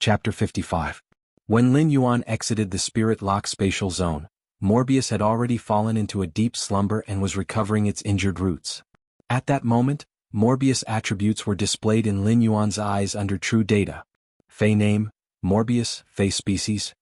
Chapter 55. When Lin Yuan exited the spirit lock spatial zone, Morbius had already fallen into a deep slumber and was recovering its injured roots. At that moment, Morbius attributes were displayed in Lin Yuan's eyes under true data. Fey name, Morbius, Fey species, :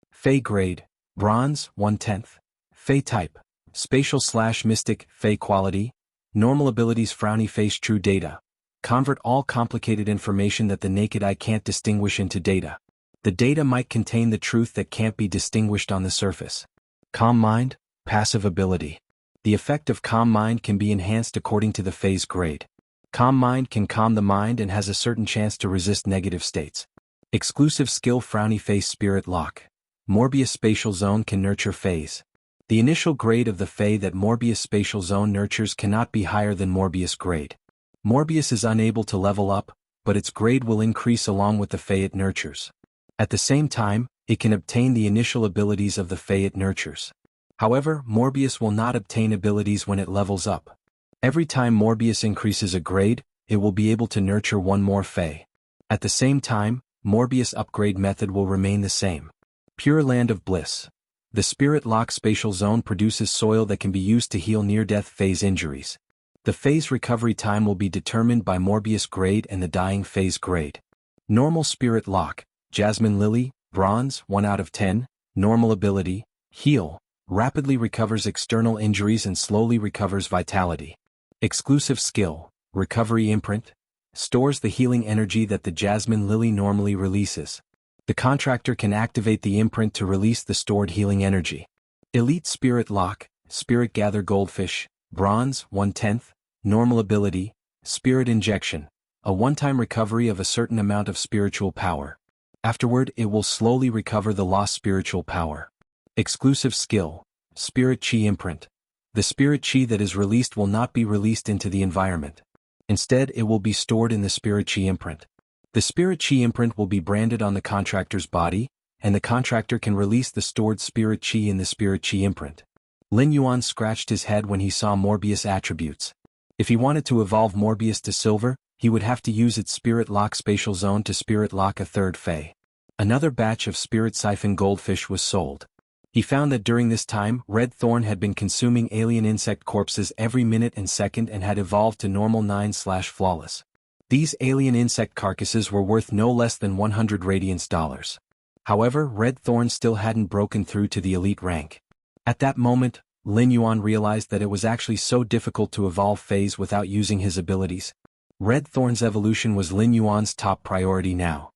Fey grade, Bronze, 1/10. Fey type, spatial/mystic, Fey quality, normal abilities frowny face true data. Convert all complicated information that the naked eye can't distinguish into data. The data might contain the truth that can't be distinguished on the surface. Calm mind, passive ability. The effect of calm mind can be enhanced according to the Fey's grade. Calm mind can calm the mind and has a certain chance to resist negative states. Exclusive skill frowny face spirit lock. Morbius spatial zone can nurture Feys. The initial grade of the Fey that Morbius spatial zone nurtures cannot be higher than Morbius grade. Morbius is unable to level up, but its grade will increase along with the Fey it nurtures. At the same time, it can obtain the initial abilities of the Fey it nurtures. However, Morbius will not obtain abilities when it levels up. Every time Morbius increases a grade, it will be able to nurture one more Fey. At the same time, Morbius upgrade method will remain the same. Pure Land of Bliss. The Spirit Lock spatial zone produces soil that can be used to heal near-death phase injuries. The phase recovery time will be determined by Morbius grade and the dying phase grade. Normal Spirit Lock, Jasmine Lily, Bronze, 1/10, normal ability, heal, rapidly recovers external injuries and slowly recovers vitality. Exclusive skill, Recovery Imprint, stores the healing energy that the Jasmine Lily normally releases. The contractor can activate the imprint to release the stored healing energy. Elite Spirit Lock, Spirit Gather Goldfish, Bronze, 1/10, normal ability, Spirit Injection, a one-time recovery of a certain amount of spiritual power. Afterward, it will slowly recover the lost spiritual power. Exclusive skill, Spirit Chi Imprint. The Spirit Chi that is released will not be released into the environment. Instead, it will be stored in the Spirit Chi Imprint. The Spirit Chi Imprint will be branded on the contractor's body, and the contractor can release the stored Spirit Chi in the Spirit Chi Imprint. Lin Yuan scratched his head when he saw Morbius attributes. If he wanted to evolve Morbius to Silver, he would have to use its Spirit Lock spatial zone to Spirit Lock a third Fey. Another batch of Spirit Siphon Goldfish was sold. He found that during this time, Red Thorn had been consuming alien insect corpses every minute and second and had evolved to normal 9/flawless. These alien insect carcasses were worth no less than 100 radiance dollars. However, Red Thorn still hadn't broken through to the elite rank. At that moment, Lin Yuan realized that it was actually so difficult to evolve Feys without using his abilities. Red Thorn's evolution was Lin Yuan's top priority now.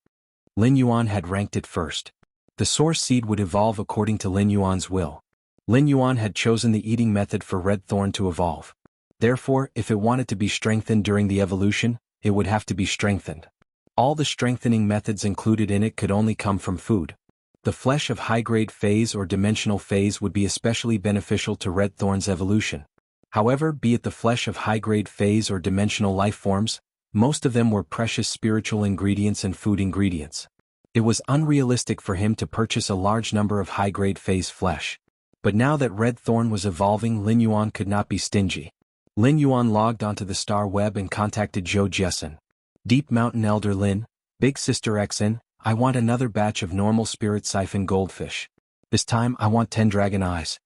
Lin Yuan had ranked it first. The source seed would evolve according to Lin Yuan's will. Lin Yuan had chosen the eating method for Red Thorn to evolve. Therefore, if it wanted to be strengthened during the evolution, it would have to be strengthened. All the strengthening methods included in it could only come from food. The flesh of high-grade Feys or dimensional Feys would be especially beneficial to Red Thorn's evolution. However, be it the flesh of high-grade Feys or dimensional life forms, most of them were precious spiritual ingredients and food ingredients. It was unrealistic for him to purchase a large number of high-grade Feys flesh. But now that Red Thorn was evolving, Lin Yuan could not be stingy. Lin Yuan logged onto the star web and contacted Zhou Jessen. Deep Mountain Elder Lin, Big Sister Xin, I want another batch of normal Spirit Siphon Goldfish. This time I want 10 dragon eyes.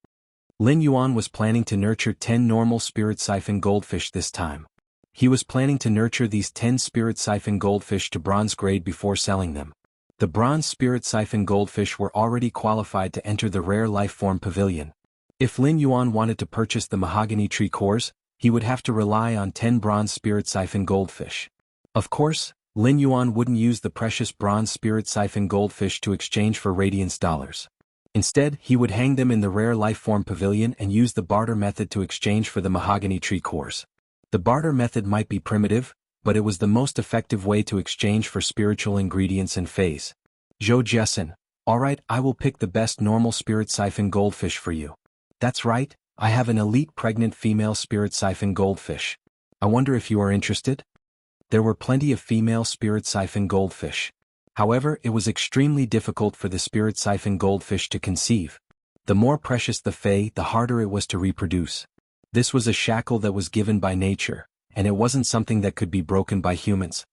Lin Yuan was planning to nurture 10 normal Spirit Siphon Goldfish this time. He was planning to nurture these 10 Spirit Siphon Goldfish to Bronze grade before selling them. The Bronze Spirit Siphon Goldfish were already qualified to enter the Rare Life Form Pavilion. If Lin Yuan wanted to purchase the Mahogany Tree cores, he would have to rely on 10 Bronze Spirit Siphon Goldfish. Of course, Lin Yuan wouldn't use the precious Bronze Spirit Siphon Goldfish to exchange for radiance dollars. Instead, he would hang them in the Rare Life Form Pavilion and use the barter method to exchange for the Mahogany Tree cores. The barter method might be primitive, but it was the most effective way to exchange for spiritual ingredients and Feys. Zhou Jessen, alright, I will pick the best normal Spirit Siphon Goldfish for you. That's right, I have an elite pregnant female Spirit Siphon Goldfish. I wonder if you are interested? There were plenty of female Spirit Siphon Goldfish. However, it was extremely difficult for the Spirit Siphon Goldfish to conceive. The more precious the Fey, the harder it was to reproduce. This was a shackle that was given by nature, and it wasn't something that could be broken by humans.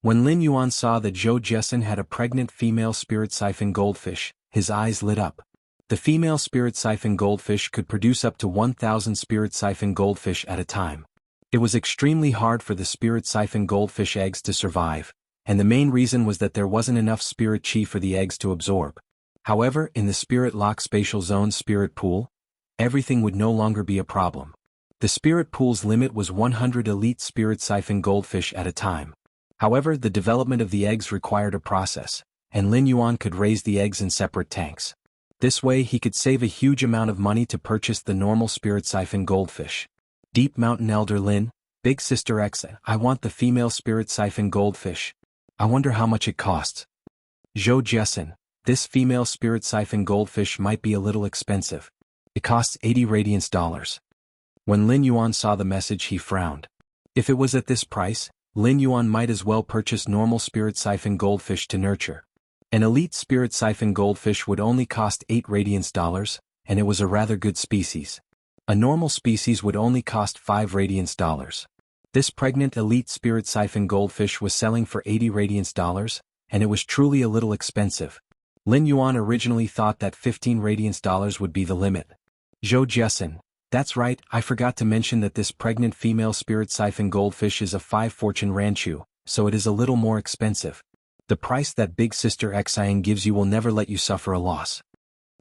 When Lin Yuan saw that Zhou Jessen had a pregnant female spirit siphon goldfish, his eyes lit up. The female spirit siphon goldfish could produce up to 1,000 spirit siphon goldfish at a time. It was extremely hard for the spirit siphon goldfish eggs to survive, and the main reason was that there wasn't enough spirit chi for the eggs to absorb. However, in the spirit lock spatial zone spirit pool, everything would no longer be a problem. The spirit pool's limit was 100 elite spirit siphon goldfish at a time. However, the development of the eggs required a process, and Lin Yuan could raise the eggs in separate tanks. This way he could save a huge amount of money to purchase the normal spirit siphon goldfish. Deep Mountain Elder Lin, Big Sister X, I want the female spirit siphon goldfish. I wonder how much it costs. Zhou Jessen, this female spirit siphon goldfish might be a little expensive. It costs 80 radiance dollars. When Lin Yuan saw the message, he frowned. If it was at this price, Lin Yuan might as well purchase normal spirit siphon goldfish to nurture. An elite spirit siphon goldfish would only cost 8 radiance dollars, and it was a rather good species. A normal species would only cost 5 radiance dollars. This pregnant elite spirit siphon goldfish was selling for 80 radiance dollars, and it was truly a little expensive. Lin Yuan originally thought that 15 radiance dollars would be the limit. Zhou Jessen, that's right, I forgot to mention that this pregnant female spirit siphon goldfish is a 5 fortune ranchu, so it is a little more expensive. The price that Big Sister Xian gives you will never let you suffer a loss.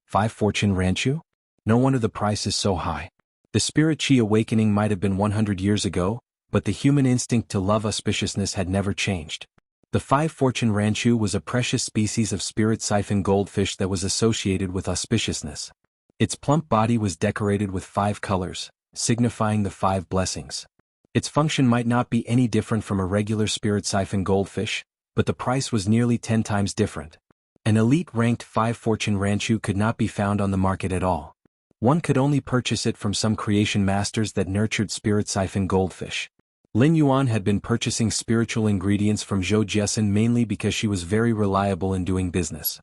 5 fortune ranchu? No wonder the price is so high. The spirit chi awakening might have been 100 years ago, but the human instinct to love auspiciousness had never changed. The 5 fortune ranchu was a precious species of spirit siphon goldfish that was associated with auspiciousness. Its plump body was decorated with 5 colors, signifying the 5 blessings. Its function might not be any different from a regular spirit siphon goldfish, but the price was nearly 10 times different. An elite-ranked 5 fortune ranchu could not be found on the market at all. One could only purchase it from some creation masters that nurtured spirit siphon goldfish. Lin Yuan had been purchasing spiritual ingredients from Zhou Jessen mainly because she was very reliable in doing business.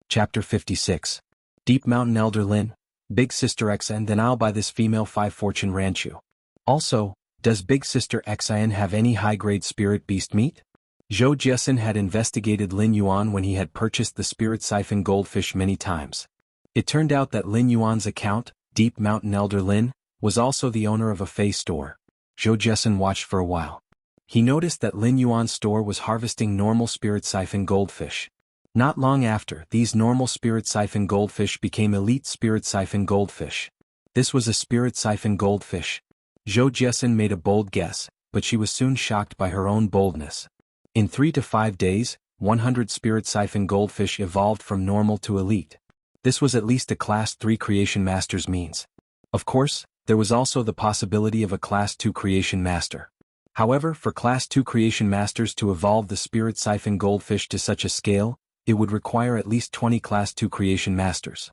Chapter 56. Deep Mountain Elder Lin, Big Sister Xian, then I'll buy this female 5 fortune ranchu. Also, does Big Sister Xian have any high-grade spirit beast meat? Zhou Jessen had investigated Lin Yuan when he had purchased the spirit siphon goldfish many times. It turned out that Lin Yuan's account, Deep Mountain Elder Lin, was also the owner of a Fei store. Zhou Jessen watched for a while. He noticed that Lin Yuan's store was harvesting normal spirit siphon goldfish. Not long after, these normal spirit siphon goldfish became elite spirit siphon goldfish. This was a spirit siphon goldfish. Zhou Jessen made a bold guess, but she was soon shocked by her own boldness. In 3 to 5 days, 100 spirit siphon goldfish evolved from normal to elite. This was at least a Class 3 Creation Master's means. Of course, there was also the possibility of a Class 2 Creation Master. However, for Class 2 Creation Masters to evolve the spirit siphon goldfish to such a scale, it would require at least 20 Class 2 Creation Masters.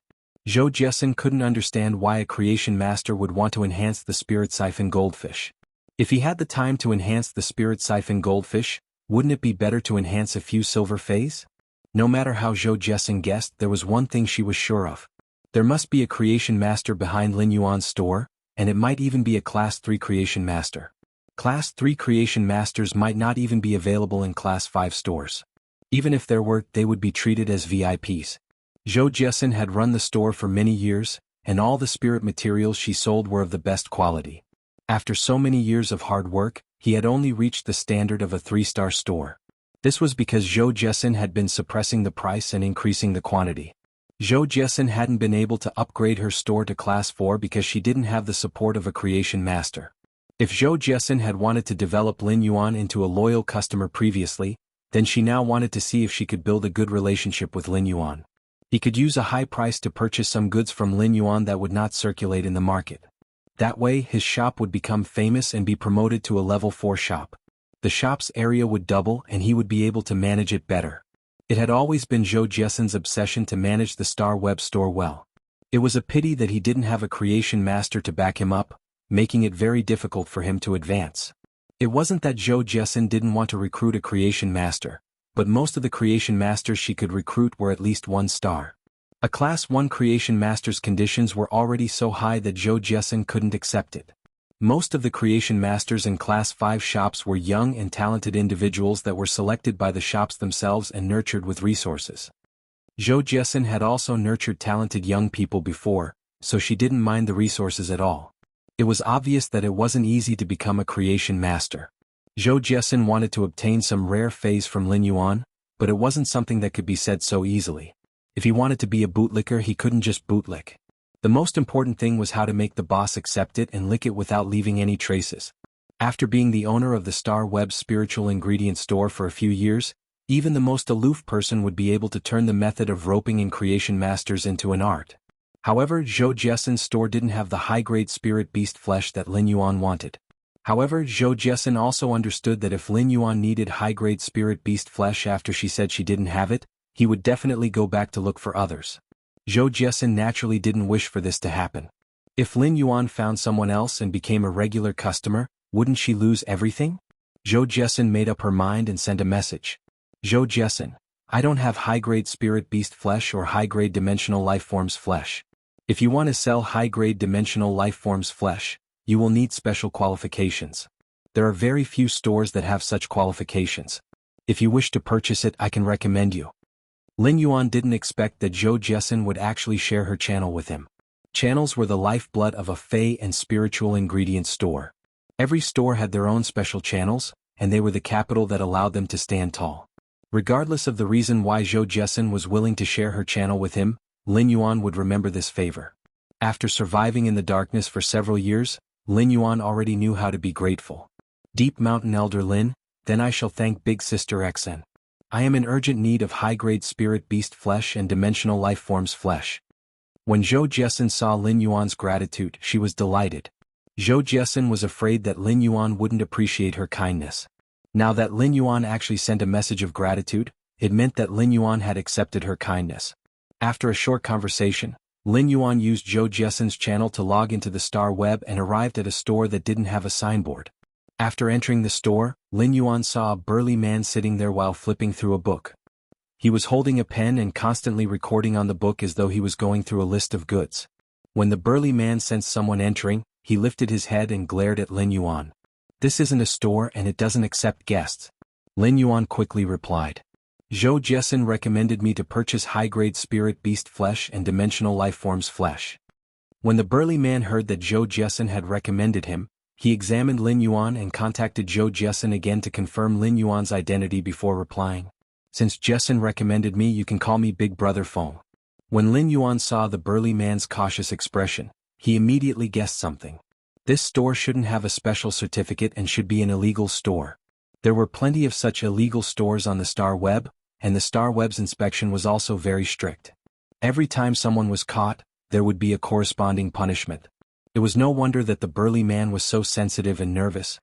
Zhou Jessen couldn't understand why a Creation Master would want to enhance the spirit siphon goldfish. If he had the time to enhance the spirit siphon goldfish, wouldn't it be better to enhance a few silver Feis? No matter how Zhou Jessen guessed, there was one thing she was sure of. There must be a Creation Master behind Lin Yuan's store, and it might even be a Class 3 Creation Master. Class 3 Creation Masters might not even be available in Class 5 stores. Even if there were, they would be treated as VIPs. Zhou Jessen had run the store for many years, and all the spirit materials she sold were of the best quality. After so many years of hard work, he had only reached the standard of a 3-star store. This was because Zhou Jessen had been suppressing the price and increasing the quantity. Zhou Jessen hadn't been able to upgrade her store to Class 4 because she didn't have the support of a Creation Master. If Zhou Jessen had wanted to develop Lin Yuan into a loyal customer previously, then she now wanted to see if she could build a good relationship with Lin Yuan. He could use a high price to purchase some goods from Lin Yuan that would not circulate in the market. That way, his shop would become famous and be promoted to a level 4 shop. The shop's area would double and he would be able to manage it better. It had always been Zhou Jessen's obsession to manage the Star Web store well. It was a pity that he didn't have a Creation Master to back him up, making it very difficult for him to advance. It wasn't that Zhou Jessen didn't want to recruit a Creation Master, but most of the Creation Masters she could recruit were at least 1 star. A Class 1 Creation Master's conditions were already so high that Zhou Jessen couldn't accept it. Most of the creation masters in Class 5 shops were young and talented individuals that were selected by the shops themselves and nurtured with resources. Zhou Jiesin had also nurtured talented young people before, so she didn't mind the resources at all. It was obvious that it wasn't easy to become a creation master. Zhou Jiesin wanted to obtain some rare phase from Lin Yuan, but it wasn't something that could be said so easily. If he wanted to be a bootlicker, he couldn't just bootlick. The most important thing was how to make the boss accept it and lick it without leaving any traces. After being the owner of the Star Web spiritual ingredient store for a few years, even the most aloof person would be able to turn the method of roping in creation masters into an art. However, Zhou Jiesin's store didn't have the high-grade spirit beast flesh that Lin Yuan wanted. However, Zhou Jiesin also understood that if Lin Yuan needed high-grade spirit beast flesh after she said she didn't have it, he would definitely go back to look for others. Zhou Jiesin naturally didn't wish for this to happen. If Lin Yuan found someone else and became a regular customer, wouldn't she lose everything? Zhou Jiesin made up her mind and sent a message. Zhou Jiesin, I don't have high-grade spirit beast flesh or high-grade dimensional lifeforms flesh. If you want to sell high-grade dimensional lifeforms flesh, you will need special qualifications. There are very few stores that have such qualifications. If you wish to purchase it, I can recommend you. Lin Yuan didn't expect that Zhou Jiesin would actually share her channel with him. Channels were the lifeblood of a fey and spiritual ingredient store. Every store had their own special channels, and they were the capital that allowed them to stand tall. Regardless of the reason why Zhou Jiesin was willing to share her channel with him, Lin Yuan would remember this favor. After surviving in the darkness for several years, Lin Yuan already knew how to be grateful. Deep Mountain Elder Lin, then I shall thank Big Sister Xen. I am in urgent need of high-grade spirit beast flesh and dimensional lifeforms flesh. When Zhou Jiesin saw Lin Yuan's gratitude, she was delighted. Zhou Jiesin was afraid that Lin Yuan wouldn't appreciate her kindness. Now that Lin Yuan actually sent a message of gratitude, it meant that Lin Yuan had accepted her kindness. After a short conversation, Lin Yuan used Zhou Jiesin's channel to log into the Star Web and arrived at a store that didn't have a signboard. After entering the store, Lin Yuan saw a burly man sitting there while flipping through a book. He was holding a pen and constantly recording on the book as though he was going through a list of goods. When the burly man sensed someone entering, he lifted his head and glared at Lin Yuan. This isn't a store and it doesn't accept guests. Lin Yuan quickly replied. Zhou Jiesin recommended me to purchase high-grade spirit beast flesh and dimensional lifeforms flesh. When the burly man heard that Zhou Jiesin had recommended him, he examined Lin Yuan and contacted Zhou Jiesin again to confirm Lin Yuan's identity before replying. Since Jiesin recommended me, you can call me Big Brother Feng. When Lin Yuan saw the burly man's cautious expression, he immediately guessed something. This store shouldn't have a special certificate and should be an illegal store. There were plenty of such illegal stores on the Star Web, and the Star Web's inspection was also very strict. Every time someone was caught, there would be a corresponding punishment. It was no wonder that the burly man was so sensitive and nervous.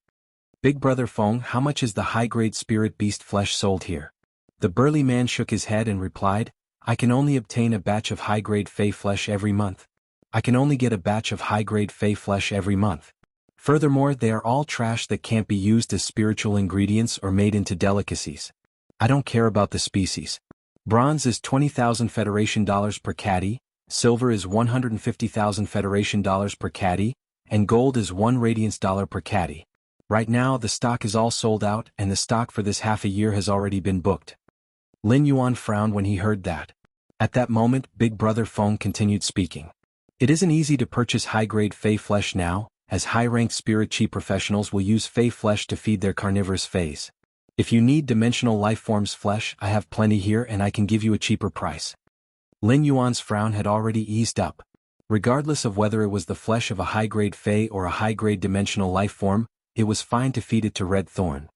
Big Brother Feng, how much is the high-grade spirit beast flesh sold here? The burly man shook his head and replied, I can only obtain a batch of high-grade fey flesh every month. I can only get a batch of high-grade fey flesh every month. Furthermore, they are all trash that can't be used as spiritual ingredients or made into delicacies. I don't care about the species. Bronze is 20,000 Federation dollars per caddy, silver is 150,000 Federation dollars per caddy, and gold is 1 Radiance dollar per caddy. Right now the stock is all sold out and the stock for this half a year has already been booked. Lin Yuan frowned when he heard that. At that moment, Big Brother Feng continued speaking. It isn't easy to purchase high-grade fey flesh now, as high-ranked spirit chi professionals will use fey flesh to feed their carnivorous fays. If you need dimensional lifeforms flesh, I have plenty here and I can give you a cheaper price. Lin Yuan's frown had already eased up. Regardless of whether it was the flesh of a high-grade fey or a high-grade dimensional lifeform, it was fine to feed it to Red Thorn.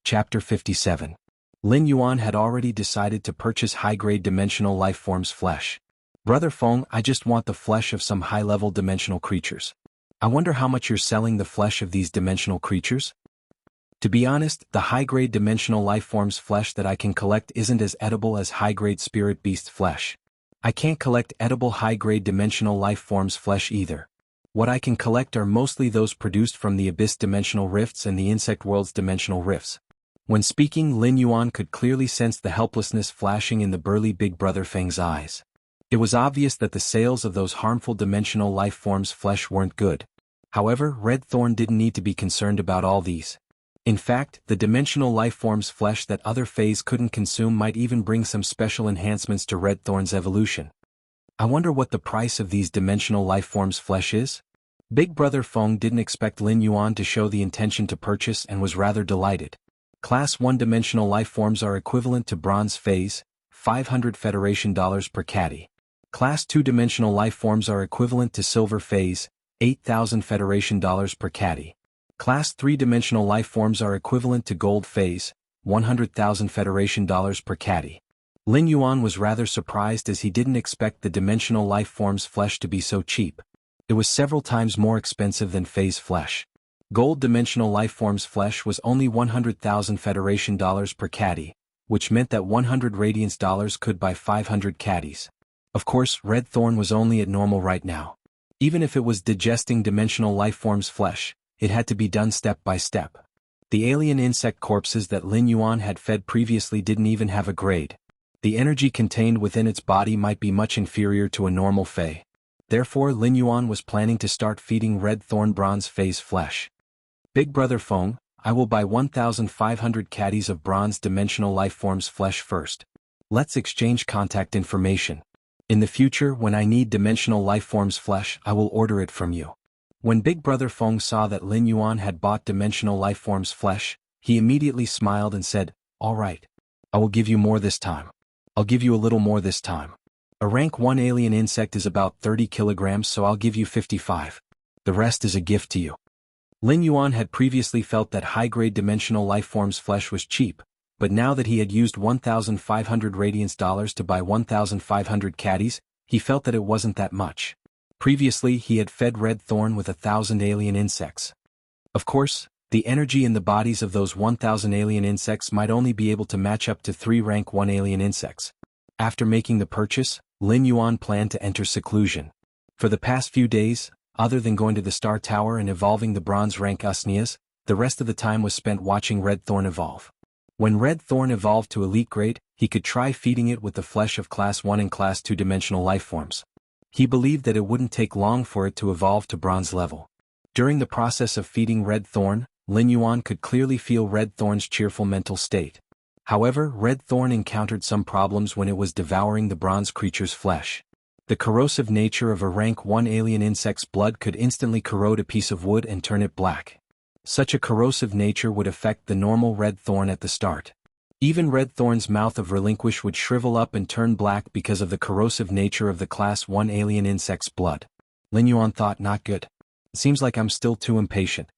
Chapter 57. Lin Yuan had already decided to purchase high-grade dimensional lifeforms flesh. Brother Feng, I just want the flesh of some high-level dimensional creatures. I wonder how much you're selling the flesh of these dimensional creatures? To be honest, the high-grade dimensional lifeforms flesh that I can collect isn't as edible as high-grade spirit beast flesh. I can't collect edible high-grade dimensional lifeforms flesh either. What I can collect are mostly those produced from the Abyss dimensional rifts and the Insect World's dimensional rifts. When speaking, Lin Yuan could clearly sense the helplessness flashing in the burly Big Brother Feng's eyes. It was obvious that the sales of those harmful dimensional lifeforms flesh weren't good. However, Red Thorn didn't need to be concerned about all these. In fact, the dimensional lifeform's flesh that other Fays couldn't consume might even bring some special enhancements to Red Thorn's evolution. I wonder what the price of these dimensional lifeforms' flesh is? Big Brother Feng didn't expect Lin Yuan to show the intention to purchase and was rather delighted. Class 1 dimensional lifeforms are equivalent to Bronze Fays, $500 Federation per caddy. Class 2 dimensional lifeforms are equivalent to Silver Fays, $8,000 Federation per caddy. Class 3 dimensional lifeforms are equivalent to Gold Fays, $100,000 Federation per caddy. Lin Yuan was rather surprised as he didn't expect the dimensional lifeform's flesh to be so cheap. It was several times more expensive than Fays flesh. Gold dimensional lifeform's flesh was only $100,000 Federation per caddy, which meant that 100 Radiance dollars could buy 500 caddies. Of course, Red Thorn was only at normal right now. Even if it was digesting dimensional lifeform's flesh, it had to be done step by step. The alien insect corpses that Lin Yuan had fed previously didn't even have a grade. The energy contained within its body might be much inferior to a normal Fey. Therefore, Lin Yuan was planning to start feeding Red Thorn Bronze Fey's flesh. Big Brother Feng, I will buy 1,500 caddies of bronze dimensional lifeform's flesh first. Let's exchange contact information. In the future, when I need dimensional lifeform's flesh, I will order it from you. When Big Brother Feng saw that Lin Yuan had bought dimensional lifeform's flesh, he immediately smiled and said, "All right. I will give you more this time. I'll give you a little more this time. A rank 1 alien insect is about 30 kilograms, so I'll give you 55. The rest is a gift to you." Lin Yuan had previously felt that high-grade dimensional lifeform's flesh was cheap, but now that he had used 1,500 Radiance dollars to buy 1,500 caddies, he felt that it wasn't that much. Previously, he had fed Red Thorn with 1,000 alien insects. Of course, the energy in the bodies of those 1,000 alien insects might only be able to match up to 3 rank 1 alien insects. After making the purchase, Lin Yuan planned to enter seclusion. For the past few days, other than going to the Star Tower and evolving the bronze rank Usnias, the rest of the time was spent watching Red Thorn evolve. When Red Thorn evolved to elite grade, he could try feeding it with the flesh of Class 1 and Class 2 dimensional lifeforms. He believed that it wouldn't take long for it to evolve to bronze level. During the process of feeding Red Thorn, Lin Yuan could clearly feel Red Thorn's cheerful mental state. However, Red Thorn encountered some problems when it was devouring the bronze creature's flesh. The corrosive nature of a rank 1 alien insect's blood could instantly corrode a piece of wood and turn it black. Such a corrosive nature would affect the normal Red Thorn at the start. Even Red Thorn's mouth of relinquish would shrivel up and turn black because of the corrosive nature of the Class 1 alien insect's blood. Lin Yuan thought, not good. Seems like I'm still too impatient.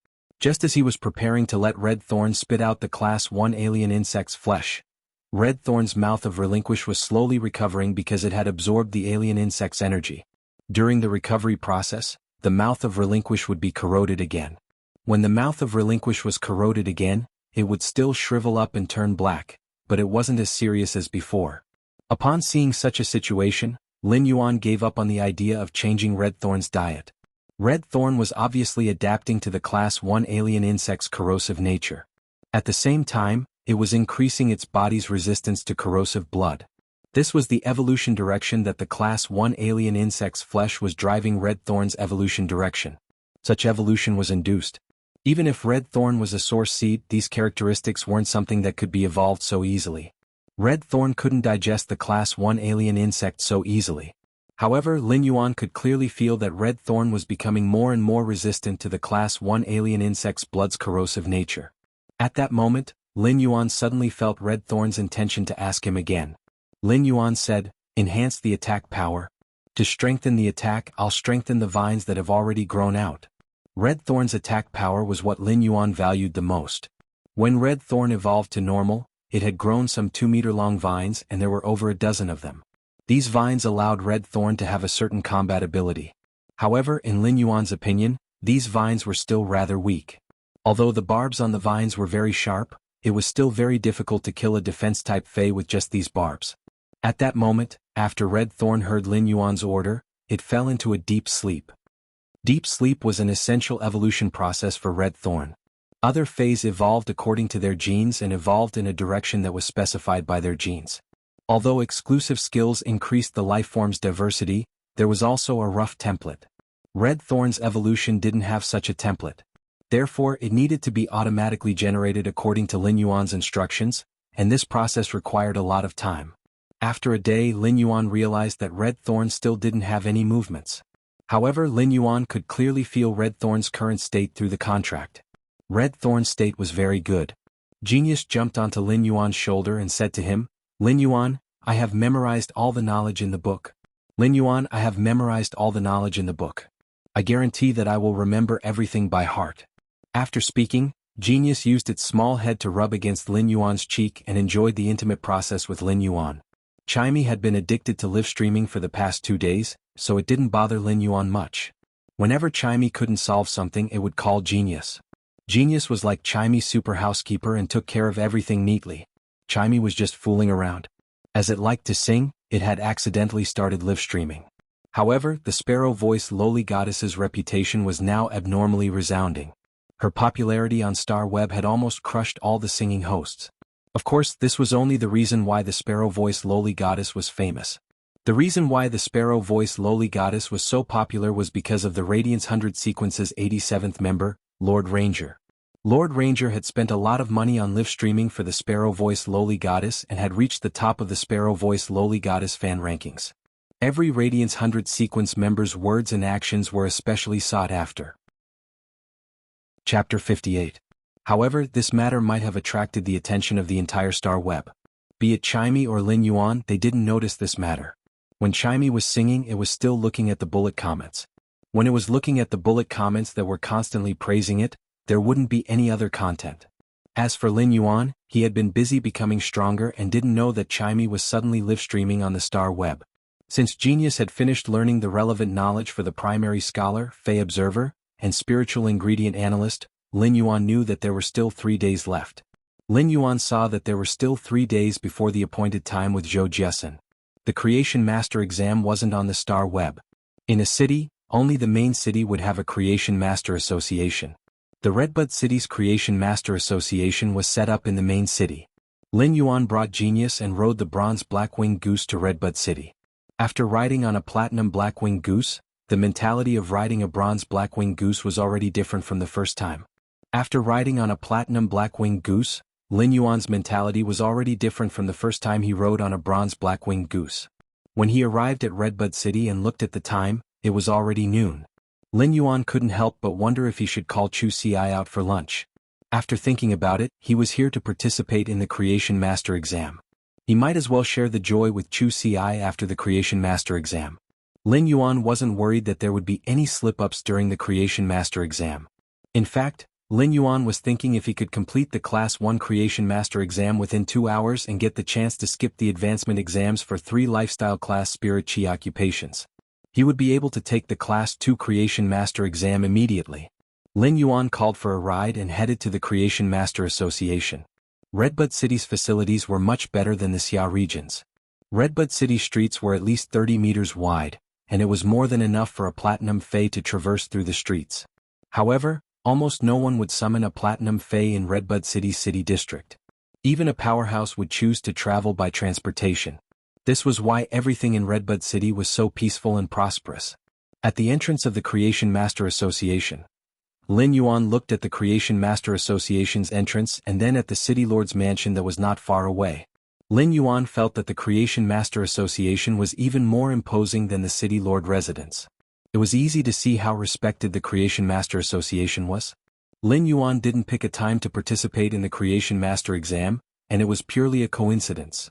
Just as he was preparing to let Red Thorn spit out the Class 1 alien insect's flesh, Red Thorn's mouth of relinquish was slowly recovering because it had absorbed the alien insect's energy. During the recovery process, the mouth of relinquish would be corroded again. When the mouth of relinquish was corroded again, it would still shrivel up and turn black, but it wasn't as serious as before. Upon seeing such a situation, Lin Yuan gave up on the idea of changing Red Thorn's diet. Red Thorn was obviously adapting to the Class 1 alien insect's corrosive nature. At the same time, it was increasing its body's resistance to corrosive blood. This was the evolution direction that the Class 1 alien insect's flesh was driving Red Thorn's evolution direction. Such evolution was induced. Even if Red Thorn was a source seed, these characteristics weren't something that could be evolved so easily. Red Thorn couldn't digest the Class 1 alien insect so easily. However, Lin Yuan could clearly feel that Red Thorn was becoming more and more resistant to the Class 1 alien insect's blood's corrosive nature. At that moment, Lin Yuan suddenly felt Red Thorn's intention to ask him again. Lin Yuan said, "Enhance the attack power. To strengthen the attack, I'll strengthen the vines that have already grown out." Red Thorn's attack power was what Lin Yuan valued the most. When Red Thorn evolved to normal, it had grown some 2-meter-long vines and there were over a dozen of them. These vines allowed Red Thorn to have a certain combat ability. However, in Lin Yuan's opinion, these vines were still rather weak. Although the barbs on the vines were very sharp, it was still very difficult to kill a defense-type Fey with just these barbs. At that moment, after Red Thorn heard Lin Yuan's order, it fell into a deep sleep. Deep sleep was an essential evolution process for Red Thorn. Other Fays evolved according to their genes and evolved in a direction that was specified by their genes. Although exclusive skills increased the lifeform's diversity, there was also a rough template. Red Thorn's evolution didn't have such a template. Therefore, it needed to be automatically generated according to Lin Yuan's instructions, and this process required a lot of time. After a day, Lin Yuan realized that Red Thorn still didn't have any movements. However, Lin Yuan could clearly feel Red Thorn's current state through the contract. Red Thorn's state was very good. Genius jumped onto Lin Yuan's shoulder and said to him, "Lin Yuan, I have memorized all the knowledge in the book. Lin Yuan, I have memorized all the knowledge in the book. I guarantee that I will remember everything by heart." After speaking, Genius used its small head to rub against Lin Yuan's cheek and enjoyed the intimate process with Lin Yuan. Chimey had been addicted to live streaming for the past 2 days, so it didn't bother Lin Yuan much. Whenever Chimey couldn't solve something, it would call Genius. Genius was like Chimey's super housekeeper and took care of everything neatly. Chimey was just fooling around. As it liked to sing, it had accidentally started live streaming. However, the sparrow-voiced lowly goddess's reputation was now abnormally resounding. Her popularity on Star Web had almost crushed all the singing hosts. Of course, this was only the reason why the sparrow-voiced lowly goddess was famous. The reason why the sparrow-voiced lowly goddess was so popular was because of the Radiance 100 Sequence's 87th member, Lord Ranger. Lord Ranger had spent a lot of money on live streaming for the sparrow-voiced lowly goddess and had reached the top of the sparrow-voiced lowly goddess fan rankings. Every Radiance 100 Sequence member's words and actions were especially sought after. Chapter 58. However, this matter might have attracted the attention of the entire Star Web. Be it Chimey or Lin Yuan, they didn't notice this matter. When Chimey was singing, it was still looking at the bullet comments. When it was looking at the bullet comments that were constantly praising it, there wouldn't be any other content. As for Lin Yuan, he had been busy becoming stronger and didn't know that Chimey was suddenly live streaming on the Star Web. Since Genius had finished learning the relevant knowledge for the primary scholar, Fey Observer, and spiritual ingredient analyst, Lin Yuan knew that there were still 3 days left. Lin Yuan saw that there were still 3 days before the appointed time with Zhou Jiesun. The Creation Master exam wasn't on the Star Web. In a city, only the main city would have a Creation Master Association. The Redbud City's Creation Master Association was set up in the main city. Lin Yuan brought Genius and rode the bronze Blackwing Goose to Redbud City. After riding on a platinum Blackwing Goose, the mentality of riding a bronze Blackwing Goose was already different from the first time. After riding on a platinum Blackwing Goose, Lin Yuan's mentality was already different from the first time he rode on a bronze Blackwing Goose. When he arrived at Redbud City and looked at the time, it was already noon. Lin Yuan couldn't help but wonder if he should call Chu Ci out for lunch. After thinking about it, he was here to participate in the Creation Master exam. He might as well share the joy with Chu Ci after the Creation Master exam. Lin Yuan wasn't worried that there would be any slip-ups during the Creation Master exam. In fact, Lin Yuan was thinking if he could complete the Class 1 Creation Master exam within 2 hours and get the chance to skip the advancement exams for 3 lifestyle class Spirit Chi occupations, he would be able to take the Class 2 Creation Master exam immediately. Lin Yuan called for a ride and headed to the Creation Master Association. Redbud City's facilities were much better than the Xia region's. Redbud City streets were at least 30 meters wide, and it was more than enough for a Platinum Fey to traverse through the streets. However, almost no one would summon a Platinum Fey in Redbud City's city district. Even a powerhouse would choose to travel by transportation. This was why everything in Redbud City was so peaceful and prosperous. At the entrance of the Creation Master Association, Lin Yuan looked at the Creation Master Association's entrance and then at the City Lord's mansion that was not far away. Lin Yuan felt that the Creation Master Association was even more imposing than the City Lord residence. It was easy to see how respected the Creation Master Association was. Lin Yuan didn't pick a time to participate in the Creation Master exam, and it was purely a coincidence.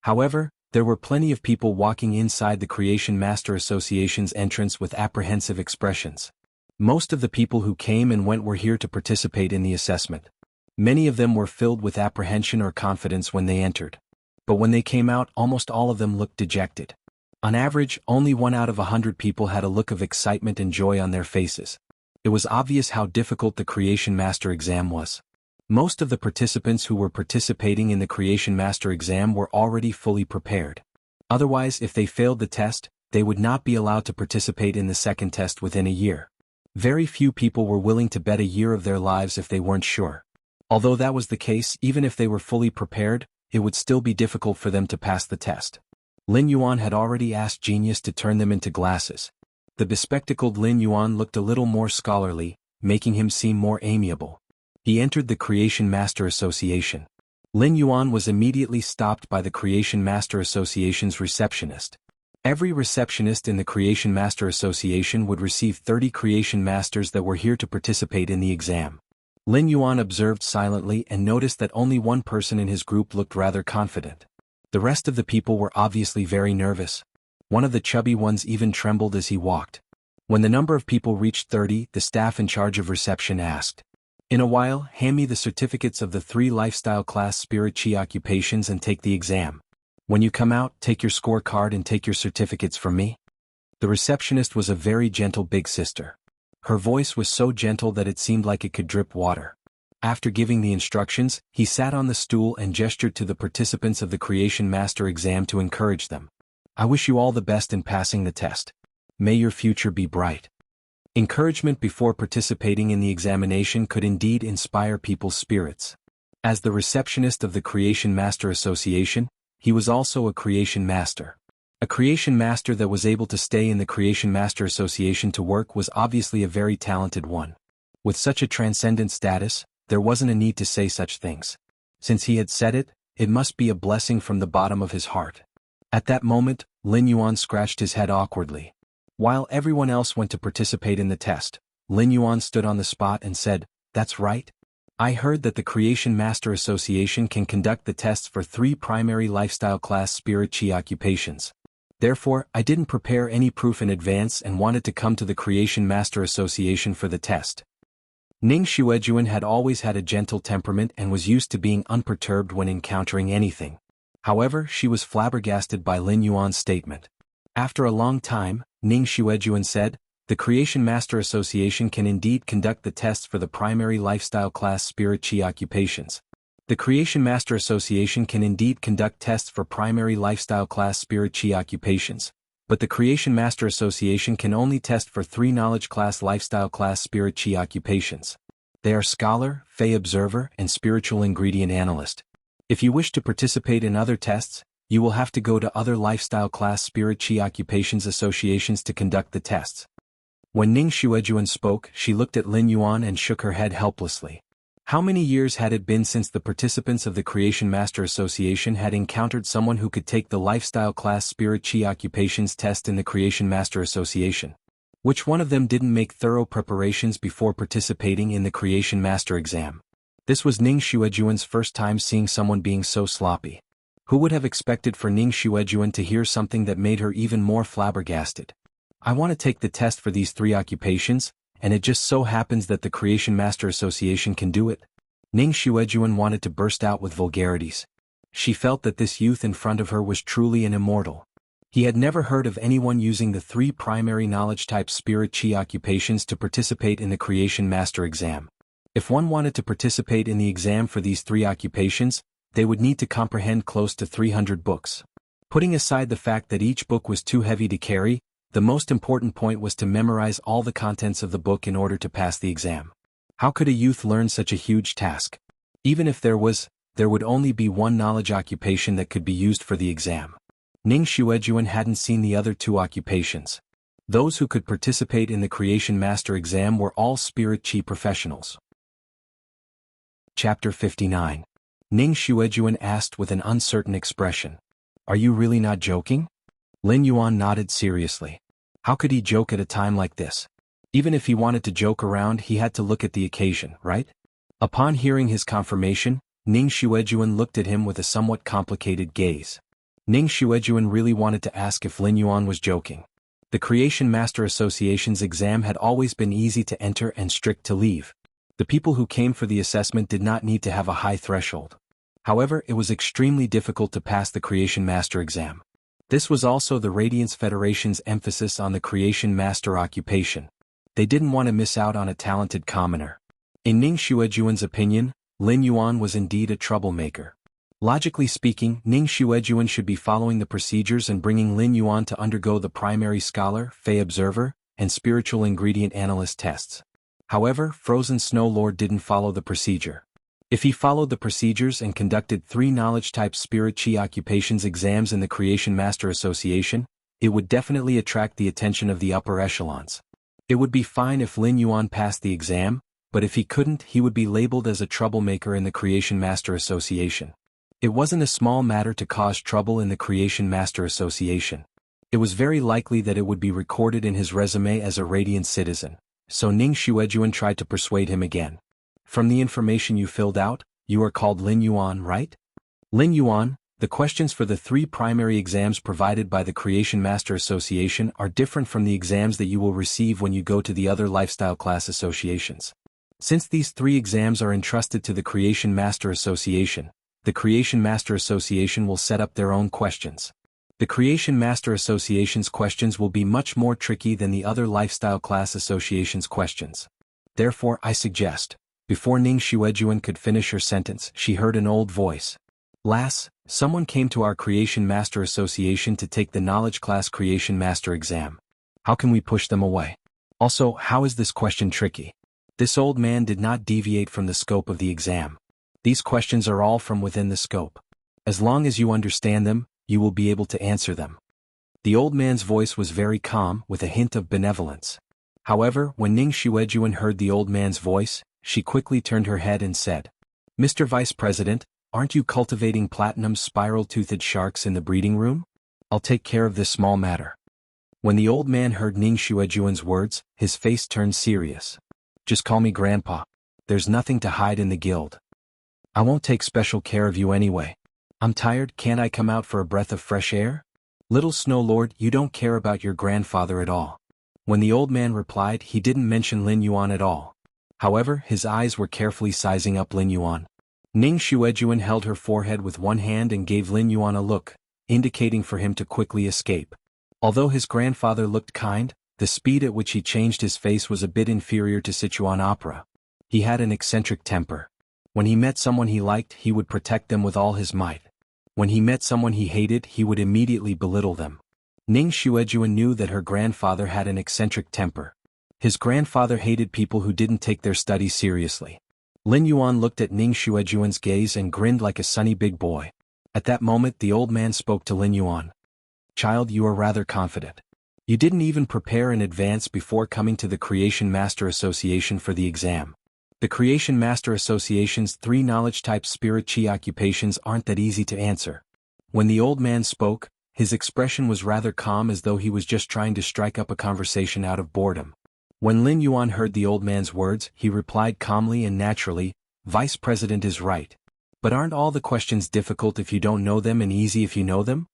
However, there were plenty of people walking inside the Creation Master Association's entrance with apprehensive expressions. Most of the people who came and went were here to participate in the assessment. Many of them were filled with apprehension or confidence when they entered. But when they came out, almost all of them looked dejected. On average, only 1 out of 100 people had a look of excitement and joy on their faces. It was obvious how difficult the Creation Master exam was. Most of the participants who were participating in the Creation Master exam were already fully prepared. Otherwise, if they failed the test, they would not be allowed to participate in the second test within a year. Very few people were willing to bet a year of their lives if they weren't sure. Although that was the case, even if they were fully prepared, it would still be difficult for them to pass the test. Lin Yuan had already asked Genius to turn them into glasses. The bespectacled Lin Yuan looked a little more scholarly, making him seem more amiable. He entered the Creation Master Association. Lin Yuan was immediately stopped by the Creation Master Association's receptionist. Every receptionist in the Creation Master Association would receive 30 Creation Masters that were here to participate in the exam. Lin Yuan observed silently and noticed that only one person in his group looked rather confident. The rest of the people were obviously very nervous. One of the chubby ones even trembled as he walked. When the number of people reached 30, the staff in charge of reception asked, "In a while, hand me the certificates of the 3 lifestyle class spirit chi occupations and take the exam. When you come out, take your scorecard and take your certificates from me." The receptionist was a very gentle big sister. Her voice was so gentle that it seemed like it could drip water. After giving the instructions, he sat on the stool and gestured to the participants of the Creation Master exam to encourage them. "I wish you all the best in passing the test. May your future be bright." Encouragement before participating in the examination could indeed inspire people's spirits. As the receptionist of the Creation Master Association, he was also a Creation Master. A Creation Master that was able to stay in the Creation Master Association to work was obviously a very talented one. With such a transcendent status, there wasn't a need to say such things. Since he had said it, it must be a blessing from the bottom of his heart. At that moment, Lin Yuan scratched his head awkwardly. While everyone else went to participate in the test, Lin Yuan stood on the spot and said, "That's right. I heard that the Creation Master Association can conduct the tests for 3 primary lifestyle class spirit chi occupations. Therefore, I didn't prepare any proof in advance and wanted to come to the Creation Master Association for the test." Ning Xuejuan had always had a gentle temperament and was used to being unperturbed when encountering anything. However, she was flabbergasted by Lin Yuan's statement. After a long time, Ning Xuejuan said, "The Creation Master Association can indeed conduct the tests for the primary lifestyle class spirit chi occupations. The Creation Master Association can indeed conduct tests for primary lifestyle class spirit chi occupations, but the Creation Master Association can only test for 3 knowledge class lifestyle class spirit chi occupations. They are Scholar, Fey Observer, and Spiritual Ingredient Analyst. If you wish to participate in other tests, you will have to go to other lifestyle class spirit chi occupations associations to conduct the tests." When Ning Xuejuan spoke, she looked at Lin Yuan and shook her head helplessly. How many years had it been since the participants of the Creation Master Association had encountered someone who could take the lifestyle class spirit chi occupations test in the Creation Master Association? Which one of them didn't make thorough preparations before participating in the Creation Master exam? This was Ning Xuejuan's first time seeing someone being so sloppy. Who would have expected for Ning Xuejuan to hear something that made her even more flabbergasted? "I want to take the test for these 3 occupations, and it just so happens that the Creation Master Association can do it." Ning Xuejuan wanted to burst out with vulgarities. She felt that this youth in front of her was truly an immortal. He had never heard of anyone using the 3 primary knowledge-type spirit chi occupations to participate in the Creation Master exam. If one wanted to participate in the exam for these 3 occupations, they would need to comprehend close to 300 books. Putting aside the fact that each book was too heavy to carry, the most important point was to memorize all the contents of the book in order to pass the exam. How could a youth learn such a huge task? Even if there would only be 1 knowledge occupation that could be used for the exam. Ning Xuejuan hadn't seen the other 2 occupations. Those who could participate in the Creation Master exam were all spirit chi professionals. Chapter 59. Ning Xuejuan asked with an uncertain expression, "Are you really not joking?" Lin Yuan nodded seriously. How could he joke at a time like this? Even if he wanted to joke around, he had to look at the occasion, right? Upon hearing his confirmation, Ning Xuejuan looked at him with a somewhat complicated gaze. Ning Xuejuan really wanted to ask if Lin Yuan was joking. The Creation Master Association's exam had always been easy to enter and strict to leave. The people who came for the assessment did not need to have a high threshold. However, it was extremely difficult to pass the Creation Master exam. This was also the Radiance Federation's emphasis on the Creation Master occupation. They didn't want to miss out on a talented commoner. In Ning Xuejuan's opinion, Lin Yuan was indeed a troublemaker. Logically speaking, Ning Xuejuan should be following the procedures and bringing Lin Yuan to undergo the primary Scholar, Fey Observer, and Spiritual Ingredient Analyst tests. However, Frozen Snow Lord didn't follow the procedure. If he followed the procedures and conducted 3 knowledge-type spirit chi occupations exams in the Creation Master Association, It would definitely attract the attention of the upper echelons. It would be fine if Lin Yuan passed the exam, but if he couldn't, he would be labeled as a troublemaker in the Creation Master Association. It wasn't a small matter to cause trouble in the Creation Master Association. It was very likely that it would be recorded in his resume as a radiant citizen, so Ning Xuejuan tried to persuade him again. From the information you filled out, you are called Lin Yuan, right? Lin Yuan, the questions for the 3 primary exams provided by the Creation Master Association are different from the exams that you will receive when you go to the other lifestyle class associations. Since these 3 exams are entrusted to the Creation Master Association, the Creation Master Association will set up their own questions. The Creation Master Association's questions will be much more tricky than the other lifestyle class associations' questions. Therefore, I suggest, before Ning Xuejuan could finish her sentence, she heard an old voice. Lass, someone came to our Creation Master Association to take the Knowledge Class Creation Master exam. How can we push them away? Also, how is this question tricky? This old man did not deviate from the scope of the exam. These questions are all from within the scope. As long as you understand them, you will be able to answer them. The old man's voice was very calm, with a hint of benevolence. However, when Ning Xuejuan heard the old man's voice, she quickly turned her head and said, "Mr. Vice President, aren't you cultivating platinum spiral-toothed sharks in the breeding room? I'll take care of this small matter." When the old man heard Ning Xuejuan's words, his face turned serious. "Just call me Grandpa. There's nothing to hide in the guild. I won't take special care of you anyway. I'm tired, can't I come out for a breath of fresh air? Little Snow Lord, you don't care about your grandfather at all." When the old man replied, he didn't mention Lin Yuan at all. However, his eyes were carefully sizing up Lin Yuan. Ning Xuejuan held her forehead with one hand and gave Lin Yuan a look, indicating for him to quickly escape. Although his grandfather looked kind, the speed at which he changed his face was a bit inferior to Sichuan opera. He had an eccentric temper. When he met someone he liked, he would protect them with all his might. When he met someone he hated, he would immediately belittle them. Ning Xuejuan knew that her grandfather had an eccentric temper. His grandfather hated people who didn't take their studies seriously. Lin Yuan looked at Ning Xuejuan's gaze and grinned like a sunny big boy. At that moment the old man spoke to Lin Yuan. "Child, you are rather confident. You didn't even prepare in advance before coming to the Creation Master Association for the exam. The Creation Master Association's 3 knowledge-type spirit chi occupations aren't that easy to answer." When the old man spoke, his expression was rather calm, as though he was just trying to strike up a conversation out of boredom. When Lin Yuan heard the old man's words, he replied calmly and naturally, "Vice President is right. But aren't all the questions difficult if you don't know them and easy if you know them?"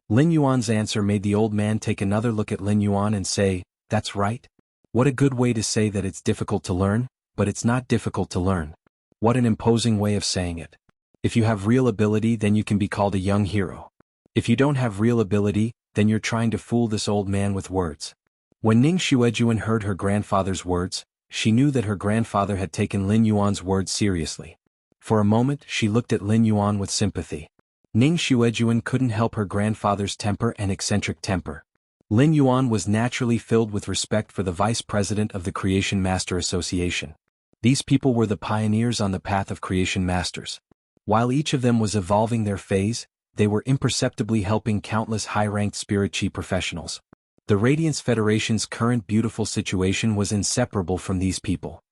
Lin Yuan's answer made the old man take another look at Lin Yuan and say, "That's right. What a good way to say that it's difficult to learn, but it's not difficult to learn. What an imposing way of saying it. If you have real ability, then you can be called a young hero. If you don't have real ability, then you're trying to fool this old man with words." When Ning Xuejuan heard her grandfather's words, she knew that her grandfather had taken Lin Yuan's words seriously. For a moment, she looked at Lin Yuan with sympathy. Ning Xuejuan couldn't help her grandfather's temper and eccentric temper. Lin Yuan was naturally filled with respect for the vice president of the Creation Master Association. These people were the pioneers on the path of creation masters. While each of them was evolving their phase, they were imperceptibly helping countless high-ranked spirit chi professionals. The Radiance Federation's current beautiful situation was inseparable from these people.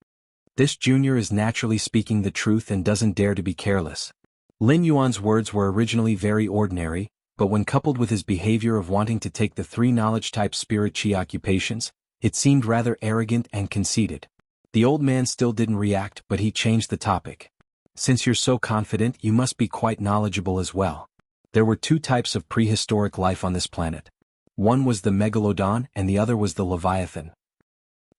This junior is naturally speaking the truth and doesn't dare to be careless. Lin Yuan's words were originally very ordinary, but when coupled with his behavior of wanting to take the 3 knowledge-type spirit chi occupations, it seemed rather arrogant and conceited. The old man still didn't react, but he changed the topic. "Since you're so confident, you must be quite knowledgeable as well. There were 2 types of prehistoric life on this planet. One was the megalodon and the other was the leviathan.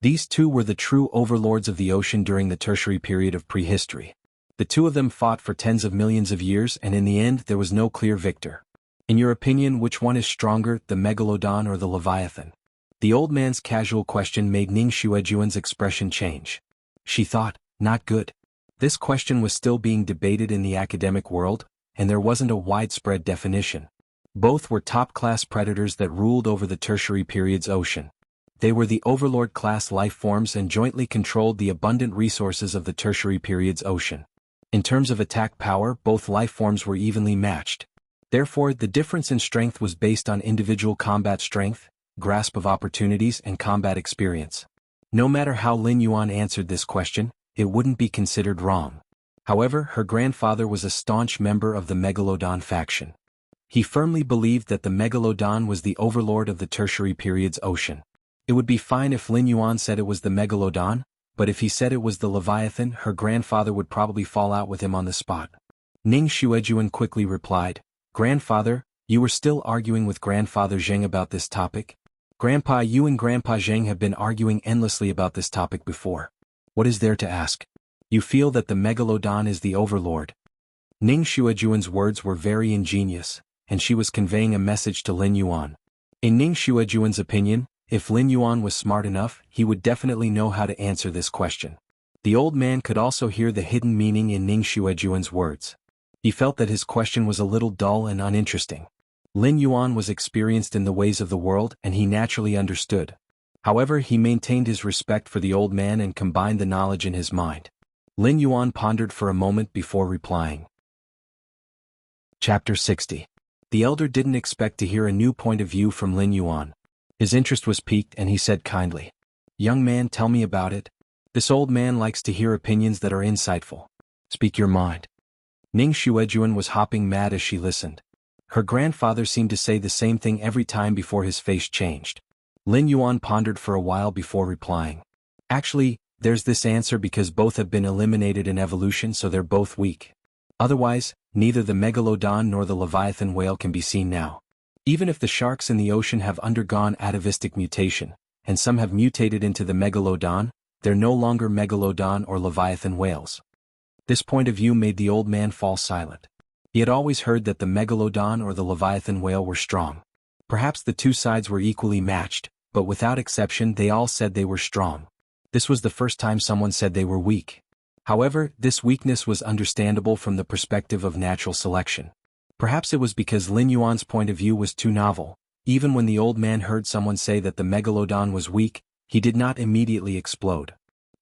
These 2 were the true overlords of the ocean during the tertiary period of prehistory. The 2 of them fought for tens of millions of years, and in the end there was no clear victor. In your opinion, which one is stronger, the megalodon or the leviathan?" The old man's casual question made Ning Xuejuan's expression change. She thought, not good. This question was still being debated in the academic world, and there wasn't a widespread definition. Both were top-class predators that ruled over the tertiary period's ocean. They were the overlord-class life forms and jointly controlled the abundant resources of the tertiary period's ocean. In terms of attack power, both life forms were evenly matched. Therefore, the difference in strength was based on individual combat strength, grasp of opportunities, and combat experience. No matter how Lin Yuan answered this question, it wouldn't be considered wrong. However, her grandfather was a staunch member of the Megalodon faction. He firmly believed that the Megalodon was the overlord of the Tertiary period's ocean. It would be fine if Lin Yuan said it was the Megalodon, but if he said it was the Leviathan, her grandfather would probably fall out with him on the spot. Ning Xuejuan quickly replied, "Grandfather, you were still arguing with Grandfather Zheng about this topic? Grandpa, you and Grandpa Zheng have been arguing endlessly about this topic before. What is there to ask? You feel that the Megalodon is the overlord." Ning Xuejuan's words were very ingenious, and she was conveying a message to Lin Yuan. In Ning Xuejuan's opinion, if Lin Yuan was smart enough, he would definitely know how to answer this question. The old man could also hear the hidden meaning in Ning Xuejuan's words. He felt that his question was a little dull and uninteresting. Lin Yuan was experienced in the ways of the world and he naturally understood. However, he maintained his respect for the old man and combined the knowledge in his mind. Lin Yuan pondered for a moment before replying. Chapter 60. The elder didn't expect to hear a new point of view from Lin Yuan. His interest was piqued and he said kindly, "Young man, tell me about it. This old man likes to hear opinions that are insightful. Speak your mind." Ning Xuejuan was hopping mad as she listened. Her grandfather seemed to say the same thing every time before his face changed. Lin Yuan pondered for a while before replying. "Actually, there's this answer because both have been eliminated in evolution, so they're both weak. Otherwise, neither the Megalodon nor the Leviathan whale can be seen now. Even if the sharks in the ocean have undergone atavistic mutation, and some have mutated into the Megalodon, they're no longer Megalodon or Leviathan whales." This point of view made the old man fall silent. He had always heard that the Megalodon or the Leviathan whale were strong. Perhaps the two sides were equally matched, but without exception they all said they were strong. This was the first time someone said they were weak. However, this weakness was understandable from the perspective of natural selection. Perhaps it was because Lin Yuan's point of view was too novel. Even when the old man heard someone say that the Megalodon was weak, he did not immediately explode.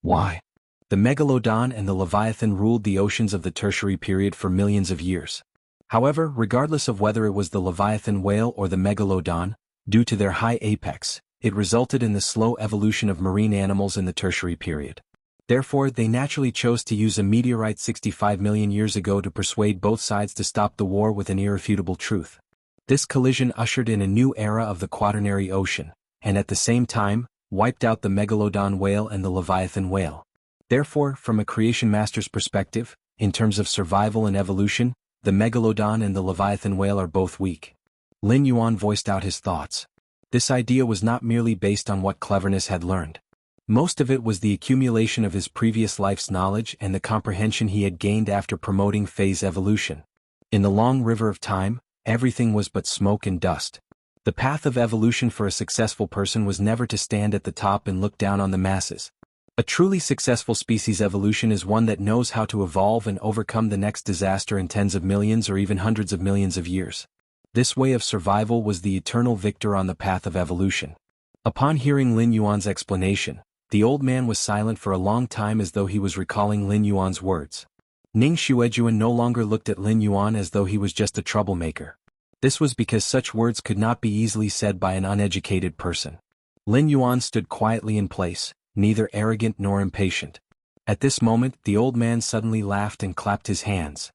Why? The Megalodon and the Leviathan ruled the oceans of the Tertiary period for millions of years. However, regardless of whether it was the Leviathan whale or the Megalodon, due to their high apex, it resulted in the slow evolution of marine animals in the Tertiary period. Therefore, they naturally chose to use a meteorite 65 million years ago to persuade both sides to stop the war with an irrefutable truth. This collision ushered in a new era of the Quaternary Ocean, and at the same time, wiped out the Megalodon whale and the Leviathan whale. Therefore, from a creation master's perspective, in terms of survival and evolution, the Megalodon and the Leviathan whale are both weak. Lin Yuan voiced out his thoughts. This idea was not merely based on what cleverness had learned. Most of it was the accumulation of his previous life's knowledge and the comprehension he had gained after promoting phase evolution. In the long river of time, everything was but smoke and dust. The path of evolution for a successful person was never to stand at the top and look down on the masses. A truly successful species evolution is one that knows how to evolve and overcome the next disaster in tens of millions or even hundreds of millions of years. This way of survival was the eternal victor on the path of evolution. Upon hearing Lin Yuan's explanation, the old man was silent for a long time as though he was recalling Lin Yuan's words. Ning Xuejuan no longer looked at Lin Yuan as though he was just a troublemaker. This was because such words could not be easily said by an uneducated person. Lin Yuan stood quietly in place, neither arrogant nor impatient. At this moment, the old man suddenly laughed and clapped his hands.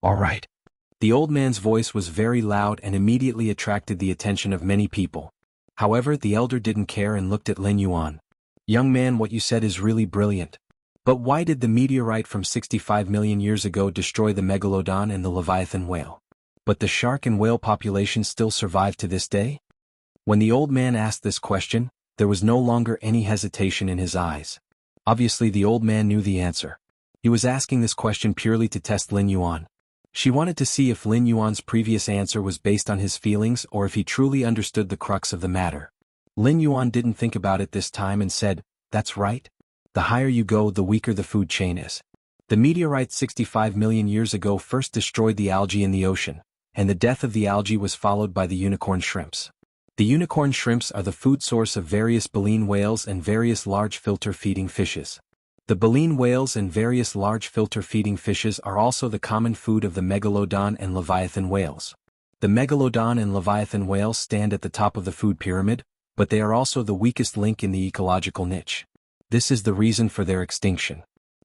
"All right." The old man's voice was very loud and immediately attracted the attention of many people. However, the elder didn't care and looked at Lin Yuan. "Young man, what you said is really brilliant. But why did the meteorite from 65 million years ago destroy the Megalodon and the Leviathan whale? But the shark and whale populations still survive to this day?" When the old man asked this question, there was no longer any hesitation in his eyes. Obviously, the old man knew the answer. He was asking this question purely to test Lin Yuan. She wanted to see if Lin Yuan's previous answer was based on his feelings or if he truly understood the crux of the matter. Lin Yuan didn't think about it this time and said, "That's right. The higher you go, the weaker the food chain is. The meteorite 65 million years ago first destroyed the algae in the ocean, and the death of the algae was followed by the unicorn shrimps. The unicorn shrimps are the food source of various baleen whales and various large filter-feeding fishes. The baleen whales and various large filter-feeding fishes are also the common food of the Megalodon and Leviathan whales. The megalodon and leviathan whales stand at the top of the food pyramid, but they are also the weakest link in the ecological niche. This is the reason for their extinction.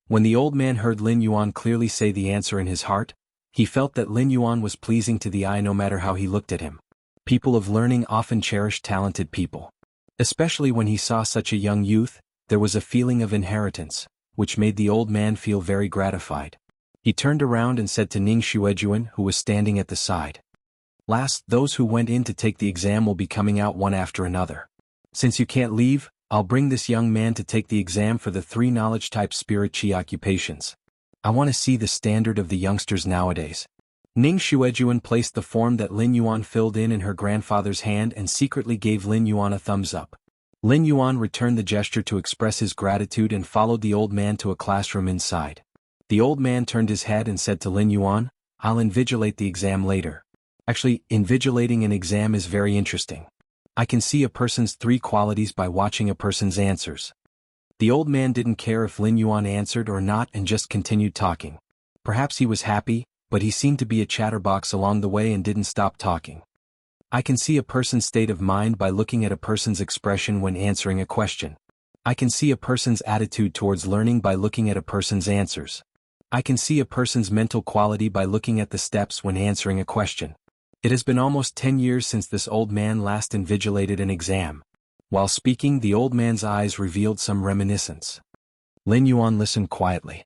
When the old man heard Lin Yuan clearly say the answer in his heart, he felt that Lin Yuan was pleasing to the eye no matter how he looked at him. People of learning often cherish talented people. Especially when he saw such a young youth, there was a feeling of inheritance, which made the old man feel very gratified. He turned around and said to Ning Xuejuan, who was standing at the side, "Last, those who went in to take the exam will be coming out one after another. Since you can't leave, I'll bring this young man to take the exam for the 3 knowledge-type spirit chi occupations. I want to see the standard of the youngsters nowadays." Ning Xuejuan placed the form that Lin Yuan filled in her grandfather's hand and secretly gave Lin Yuan a thumbs up. Lin Yuan returned the gesture to express his gratitude and followed the old man to a classroom inside. The old man turned his head and said to Lin Yuan, "I'll invigilate the exam later." Actually, invigilating an exam is very interesting. I can see a person's 3 qualities by watching a person's answers. The old man didn't care if Lin Yuan answered or not and just continued talking. Perhaps he was happy, but he seemed to be a chatterbox along the way and didn't stop talking. I can see a person's state of mind by looking at a person's expression when answering a question. I can see a person's attitude towards learning by looking at a person's answers. I can see a person's mental quality by looking at the steps when answering a question. It has been almost 10 years since this old man last invigilated an exam. While speaking, the old man's eyes revealed some reminiscence. Lin Yuan listened quietly.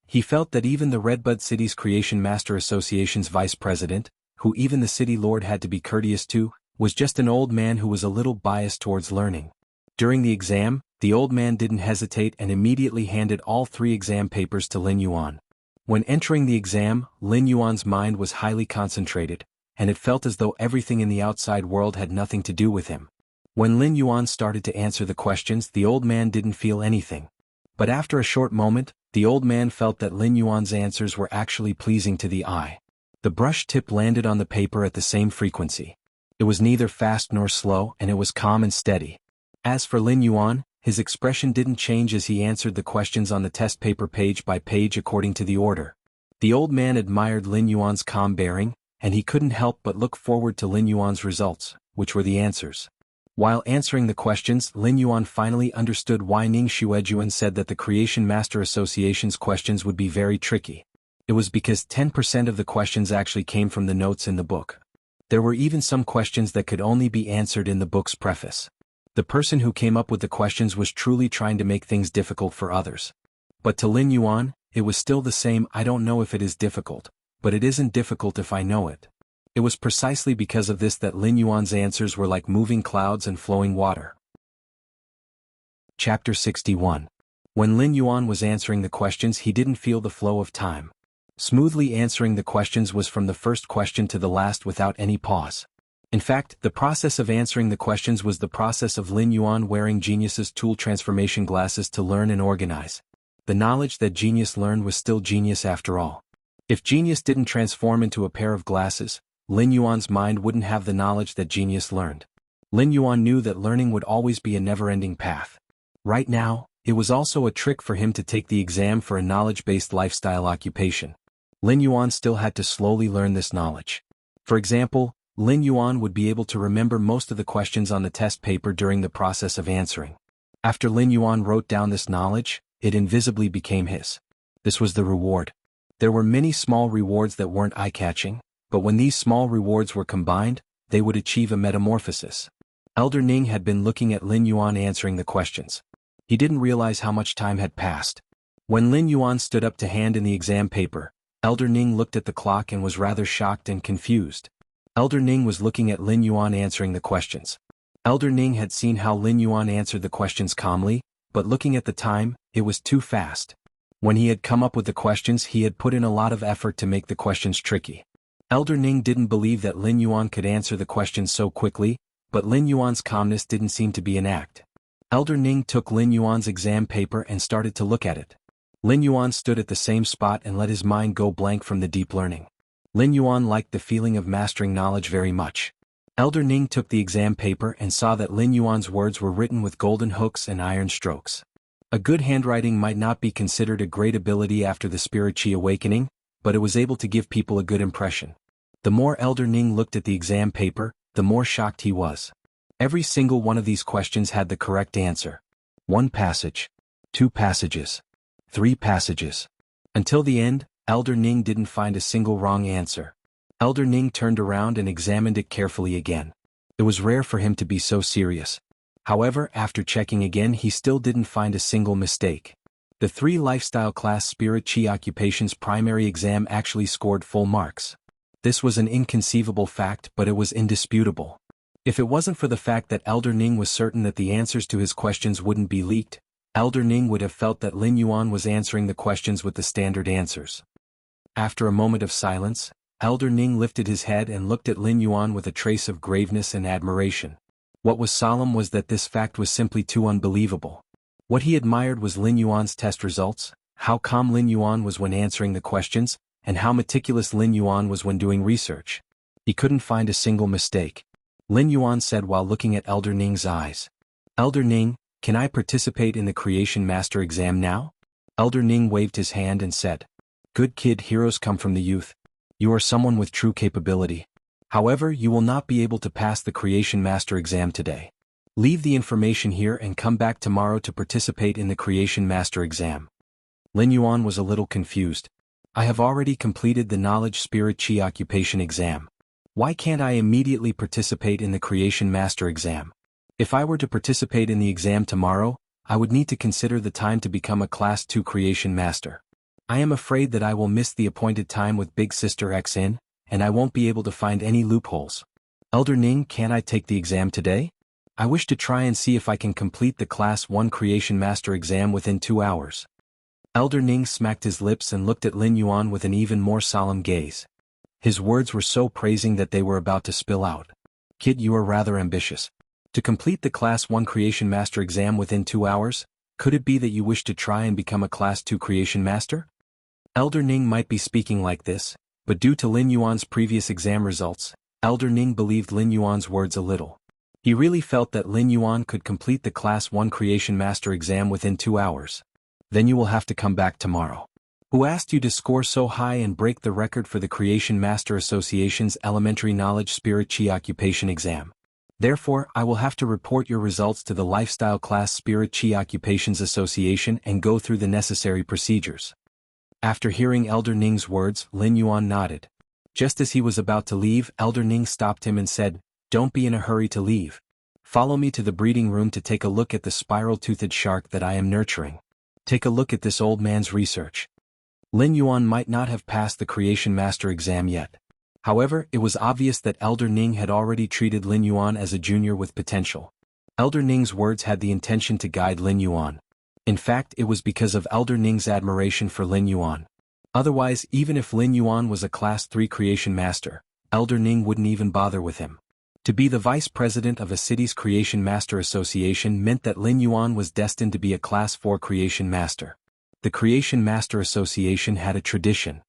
He felt that even the Redbud City's Creation Master Association's vice president, who even the city lord had to be courteous to, was just an old man who was a little biased towards learning. During the exam, the old man didn't hesitate and immediately handed all 3 exam papers to Lin Yuan. When entering the exam, Lin Yuan's mind was highly concentrated, and it felt as though everything in the outside world had nothing to do with him. When Lin Yuan started to answer the questions, the old man didn't feel anything. But after a short moment, the old man felt that Lin Yuan's answers were actually pleasing to the eye. The brush tip landed on the paper at the same frequency. It was neither fast nor slow, and it was calm and steady. As for Lin Yuan, his expression didn't change as he answered the questions on the test paper page by page according to the order. The old man admired Lin Yuan's calm bearing, and he couldn't help but look forward to Lin Yuan's results, which were the answers. While answering the questions, Lin Yuan finally understood why Ning Xuejuan said that the Creation Master Association's questions would be very tricky. It was because 10% of the questions actually came from the notes in the book. There were even some questions that could only be answered in the book's preface. The person who came up with the questions was truly trying to make things difficult for others. But to Lin Yuan, it was still the same. I don't know if it is difficult, but it isn't difficult if I know it. It was precisely because of this that Lin Yuan's answers were like moving clouds and flowing water. Chapter 61. When Lin Yuan was answering the questions, he didn't feel the flow of time. Smoothly answering the questions was from the first question to the last without any pause. In fact, the process of answering the questions was the process of Lin Yuan wearing Genius's tool transformation glasses to learn and organize. The knowledge that Genius learned was still genius after all. If Genius didn't transform into a pair of glasses, Lin Yuan's mind wouldn't have the knowledge that Genius learned. Lin Yuan knew that learning would always be a never-ending path. Right now, it was also a trick for him to take the exam for a knowledge-based lifestyle occupation. Lin Yuan still had to slowly learn this knowledge. For example, Lin Yuan would be able to remember most of the questions on the test paper during the process of answering. After Lin Yuan wrote down this knowledge, it invisibly became his. This was the reward. There were many small rewards that weren't eye-catching, but when these small rewards were combined, they would achieve a metamorphosis. Elder Ning had been looking at Lin Yuan answering the questions. He didn't realize how much time had passed. When Lin Yuan stood up to hand in the exam paper, Elder Ning looked at the clock and was rather shocked and confused. Elder Ning was looking at Lin Yuan answering the questions. Elder Ning had seen how Lin Yuan answered the questions calmly, but looking at the time, it was too fast. When he had come up with the questions, he had put in a lot of effort to make the questions tricky. Elder Ning didn't believe that Lin Yuan could answer the questions so quickly, but Lin Yuan's calmness didn't seem to be an act. Elder Ning took Lin Yuan's exam paper and started to look at it. Lin Yuan stood at the same spot and let his mind go blank from the deep learning. Lin Yuan liked the feeling of mastering knowledge very much. Elder Ning took the exam paper and saw that Lin Yuan's words were written with golden hooks and iron strokes. A good handwriting might not be considered a great ability after the Spirit Chi awakening, but it was able to give people a good impression. The more Elder Ning looked at the exam paper, the more shocked he was. Every single one of these questions had the correct answer. 1 passage. 2 passages. 3 passages. Until the end, Elder Ning didn't find a single wrong answer. Elder Ning turned around and examined it carefully again. It was rare for him to be so serious. However, after checking again, he still didn't find a single mistake. The 3 lifestyle class Spirit Chi occupations primary exam actually scored full marks. This was an inconceivable fact, but it was indisputable. If it wasn't for the fact that Elder Ning was certain that the answers to his questions wouldn't be leaked, Elder Ning would have felt that Lin Yuan was answering the questions with the standard answers. After a moment of silence, Elder Ning lifted his head and looked at Lin Yuan with a trace of graveness and admiration. What was solemn was that this fact was simply too unbelievable. What he admired was Lin Yuan's test results, how calm Lin Yuan was when answering the questions, and how meticulous Lin Yuan was when doing research. He couldn't find a single mistake. Lin Yuan said while looking at Elder Ning's eyes. "Elder Ning, can I participate in the Creation Master exam now?" Elder Ning waved his hand and said, "Good kid, heroes come from the youth. You are someone with true capability. However, you will not be able to pass the Creation Master exam today. Leave the information here and come back tomorrow to participate in the Creation Master exam." Lin Yuan was a little confused. "I have already completed the Knowledge Spirit Chi occupation exam. Why can't I immediately participate in the Creation Master exam? If I were to participate in the exam tomorrow, I would need to consider the time to become a Class 2 Creation Master. I am afraid that I will miss the appointed time with Big Sister Xin, and I won't be able to find any loopholes. Elder Ning, can't I take the exam today? I wish to try and see if I can complete the Class 1 Creation Master exam within 2 hours. Elder Ning smacked his lips and looked at Lin Yuan with an even more solemn gaze. His words were so praising that they were about to spill out. "Kid, you are rather ambitious. To complete the Class 1 Creation Master exam within 2 hours, could it be that you wish to try and become a Class 2 Creation Master?" Elder Ning might be speaking like this, but due to Lin Yuan's previous exam results, Elder Ning believed Lin Yuan's words a little. He really felt that Lin Yuan could complete the Class 1 Creation Master exam within 2 hours. "Then you will have to come back tomorrow. Who asked you to score so high and break the record for the Creation Master Association's Elementary Knowledge Spirit Chi occupation exam? Therefore, I will have to report your results to the Lifestyle Class Spirit Chi Occupations Association and go through the necessary procedures." After hearing Elder Ning's words, Lin Yuan nodded. Just as he was about to leave, Elder Ning stopped him and said, "Don't be in a hurry to leave. Follow me to the breeding room to take a look at the spiral-toothed shark that I am nurturing. Take a look at this old man's research." Lin Yuan might not have passed the Creation Master exam yet. However, it was obvious that Elder Ning had already treated Lin Yuan as a junior with potential. Elder Ning's words had the intention to guide Lin Yuan. In fact, it was because of Elder Ning's admiration for Lin Yuan. Otherwise, even if Lin Yuan was a Class 3 Creation Master, Elder Ning wouldn't even bother with him. To be the vice president of a city's Creation Master Association meant that Lin Yuan was destined to be a Class 4 Creation Master. The Creation Master Association had a tradition.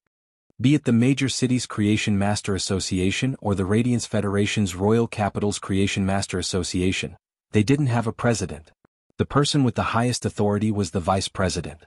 Be it the major cities' Creation Master Association or the Radiance Federation's Royal Capital's Creation Master Association, they didn't have a president. The person with the highest authority was the vice president.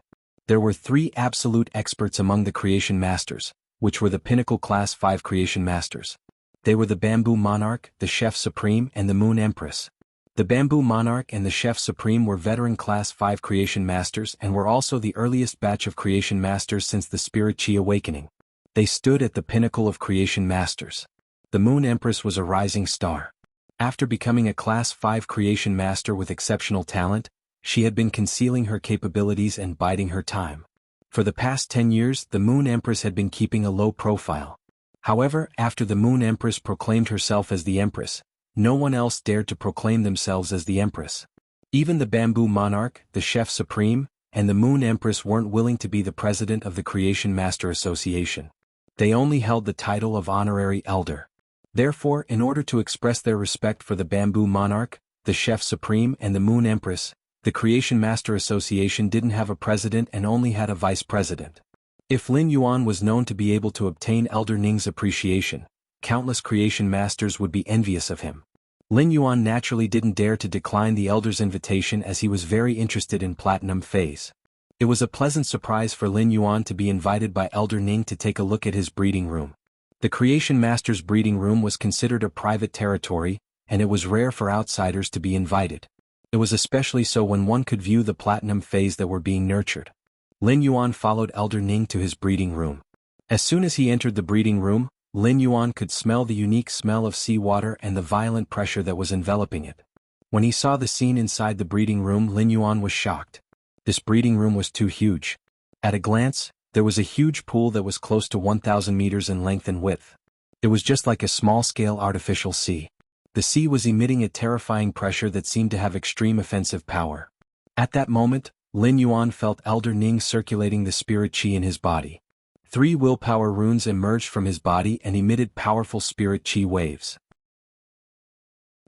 There were 3 absolute experts among the Creation Masters, which were the pinnacle Class 5 Creation Masters. They were the Bamboo Monarch, the Chef Supreme, and the Moon Empress. The Bamboo Monarch and the Chef Supreme were veteran Class 5 Creation Masters and were also the earliest batch of Creation Masters since the Spirit Chi Awakening. They stood at the pinnacle of Creation Masters. The Moon Empress was a rising star. After becoming a Class 5 Creation Master with exceptional talent, she had been concealing her capabilities and biding her time. For the past 10 years, the Moon Empress had been keeping a low profile. However, after the Moon Empress proclaimed herself as the Empress, no one else dared to proclaim themselves as the Empress. Even the Bamboo Monarch, the Chef Supreme, and the Moon Empress weren't willing to be the president of the Creation Master Association. They only held the title of Honorary Elder. Therefore, in order to express their respect for the Bamboo Monarch, the Chef Supreme, and the Moon Empress, the Creation Master Association didn't have a president and only had a vice president. If Lin Yuan was known to be able to obtain Elder Ning's appreciation, countless Creation Masters would be envious of him. Lin Yuan naturally didn't dare to decline the Elder's invitation as he was very interested in Platinum Phase. It was a pleasant surprise for Lin Yuan to be invited by Elder Ning to take a look at his breeding room. The Creation Master's breeding room was considered a private territory, and it was rare for outsiders to be invited. It was especially so when one could view the platinum phase that were being nurtured. Lin Yuan followed Elder Ning to his breeding room. As soon as he entered the breeding room, Lin Yuan could smell the unique smell of seawater and the violent pressure that was enveloping it. When he saw the scene inside the breeding room, Lin Yuan was shocked. This breeding room was too huge. At a glance, there was a huge pool that was close to 1,000 meters in length and width. It was just like a small-scale artificial sea. The sea was emitting a terrifying pressure that seemed to have extreme offensive power. At that moment, Lin Yuan felt Elder Ning circulating the spirit qi in his body. 3 willpower runes emerged from his body and emitted powerful spirit qi waves.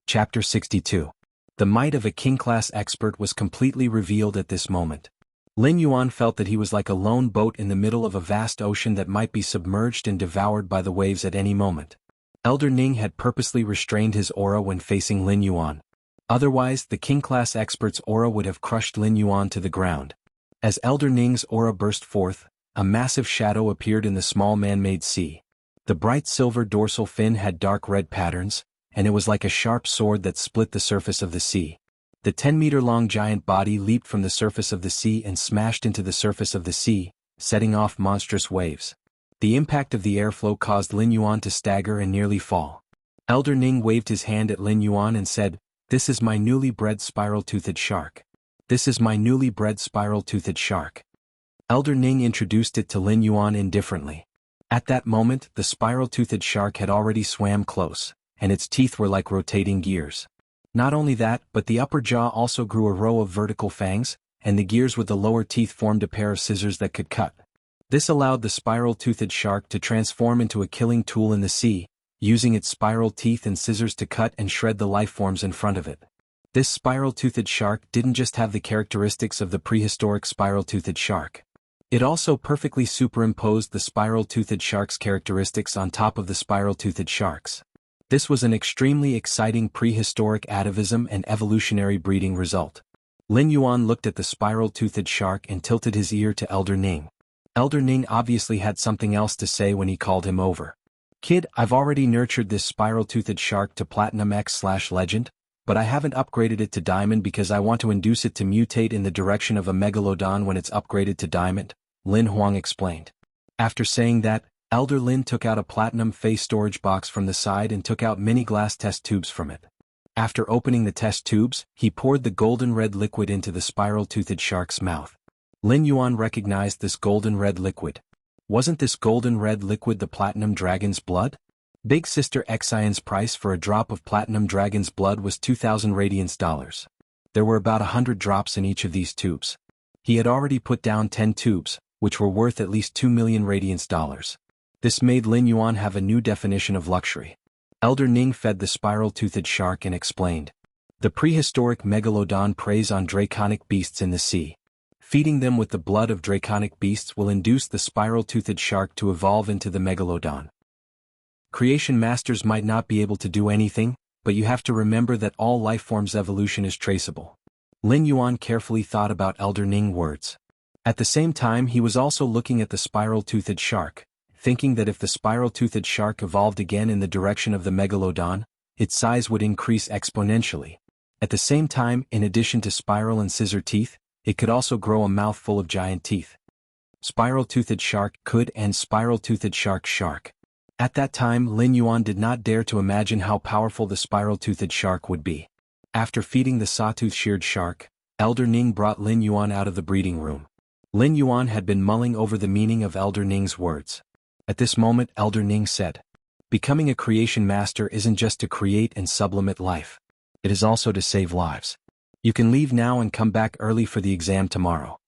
Chapter 62. The might of a king-class expert was completely revealed at this moment. Lin Yuan felt that he was like a lone boat in the middle of a vast ocean that might be submerged and devoured by the waves at any moment. Elder Ning had purposely restrained his aura when facing Lin Yuan. Otherwise, the king-class expert's aura would have crushed Lin Yuan to the ground. As Elder Ning's aura burst forth, a massive shadow appeared in the small man-made sea. The bright silver dorsal fin had dark red patterns, and it was like a sharp sword that split the surface of the sea. The 10-meter-long giant body leaped from the surface of the sea and smashed into the surface of the sea, setting off monstrous waves. The impact of the airflow caused Lin Yuan to stagger and nearly fall. Elder Ning waved his hand at Lin Yuan and said, "This is my newly bred spiral-toothed shark. This is my newly bred spiral-toothed shark." Elder Ning introduced it to Lin Yuan indifferently. At that moment, the spiral-toothed shark had already swam close, and its teeth were like rotating gears. Not only that, but the upper jaw also grew a row of vertical fangs, and the gears with the lower teeth formed a pair of scissors that could cut. This allowed the spiral-toothed shark to transform into a killing tool in the sea, using its spiral teeth and scissors to cut and shred the life forms in front of it. This spiral-toothed shark didn't just have the characteristics of the prehistoric spiral-toothed shark. It also perfectly superimposed the spiral-toothed shark's characteristics on top of the spiral-toothed sharks. This was an extremely exciting prehistoric atavism and evolutionary breeding result. Lin Yuan looked at the spiral-toothed shark and tilted his ear to Elder Ning. Elder Ning obviously had something else to say when he called him over. "Kid, I've already nurtured this spiral-toothed shark to Platinum X/Legend, but I haven't upgraded it to Diamond because I want to induce it to mutate in the direction of a Megalodon when it's upgraded to Diamond," Lin Huang explained. After saying that, Elder Lin took out a platinum phase storage box from the side and took out many glass test tubes from it. After opening the test tubes, he poured the golden red liquid into the spiral-toothed shark's mouth. Lin Yuan recognized this golden red liquid. Wasn't this golden red liquid the platinum dragon's blood? Big Sister Xion's price for a drop of platinum dragon's blood was 2,000 radiance dollars. There were about 100 drops in each of these tubes. He had already put down 10 tubes, which were worth at least 2 million radiance dollars. This made Lin Yuan have a new definition of luxury. Elder Ning fed the spiral-toothed shark and explained. The prehistoric megalodon preys on draconic beasts in the sea. Feeding them with the blood of draconic beasts will induce the spiral-toothed shark to evolve into the megalodon. Creation masters might not be able to do anything, but you have to remember that all lifeforms' evolution is traceable. Lin Yuan carefully thought about Elder Ning's words. At the same time, he was also looking at the spiral-toothed shark, thinking that if the spiral-toothed shark evolved again in the direction of the megalodon, its size would increase exponentially. At the same time, in addition to spiral and scissor teeth, it could also grow a mouth full of giant teeth. Spiral-toothed shark could and spiral-toothed shark. At that time, Lin Yuan did not dare to imagine how powerful the spiral-toothed shark would be. After feeding the sawtooth-sheared shark, Elder Ning brought Lin Yuan out of the breeding room. Lin Yuan had been mulling over the meaning of Elder Ning's words. At this moment, Elder Ning said, "Becoming a creation master isn't just to create and sublimate life. It is also to save lives. You can leave now and come back early for the exam tomorrow."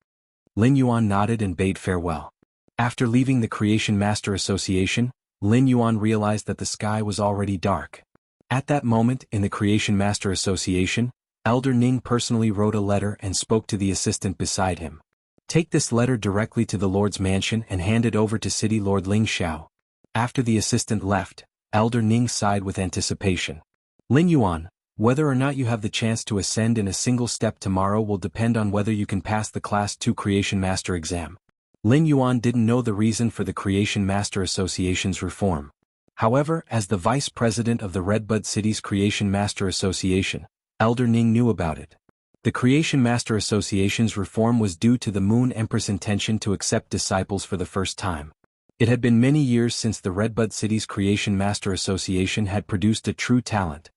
Lin Yuan nodded and bade farewell. After leaving the Creation Master Association, Lin Yuan realized that the sky was already dark. At that moment, in the Creation Master Association, Elder Ning personally wrote a letter and spoke to the assistant beside him. "Take this letter directly to the Lord's mansion and hand it over to City Lord Ling Xiao." After the assistant left, Elder Ning sighed with anticipation. "Lin Yuan, whether or not you have the chance to ascend in a single step tomorrow will depend on whether you can pass the Class 2 Creation Master exam." Lin Yuan didn't know the reason for the Creation Master Association's reform. However, as the vice president of the Redbud City's Creation Master Association, Elder Ning knew about it. The Creation Master Association's reform was due to the Moon Empress' intention to accept disciples for the first time. It had been many years since the Redbud City's Creation Master Association had produced a true talent.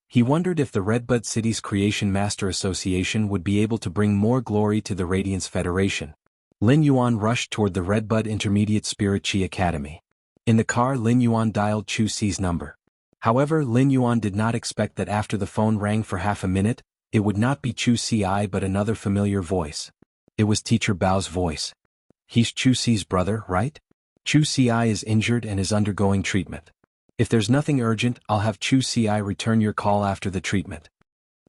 He wondered if the Redbud City's Creation Master Association would be able to bring more glory to the Radiance Federation. Lin Yuan rushed toward the Redbud Intermediate Spirit Chi Academy. In the car, Lin Yuan dialed Chu Si's number. However, Lin Yuan did not expect that after the phone rang for half a minute, it would not be Chu Si but another familiar voice. It was Teacher Bao's voice. He's Chu Si's brother, right? Chu Si is injured and is undergoing treatment. If there's nothing urgent, I'll have Chu Si return your call after the treatment.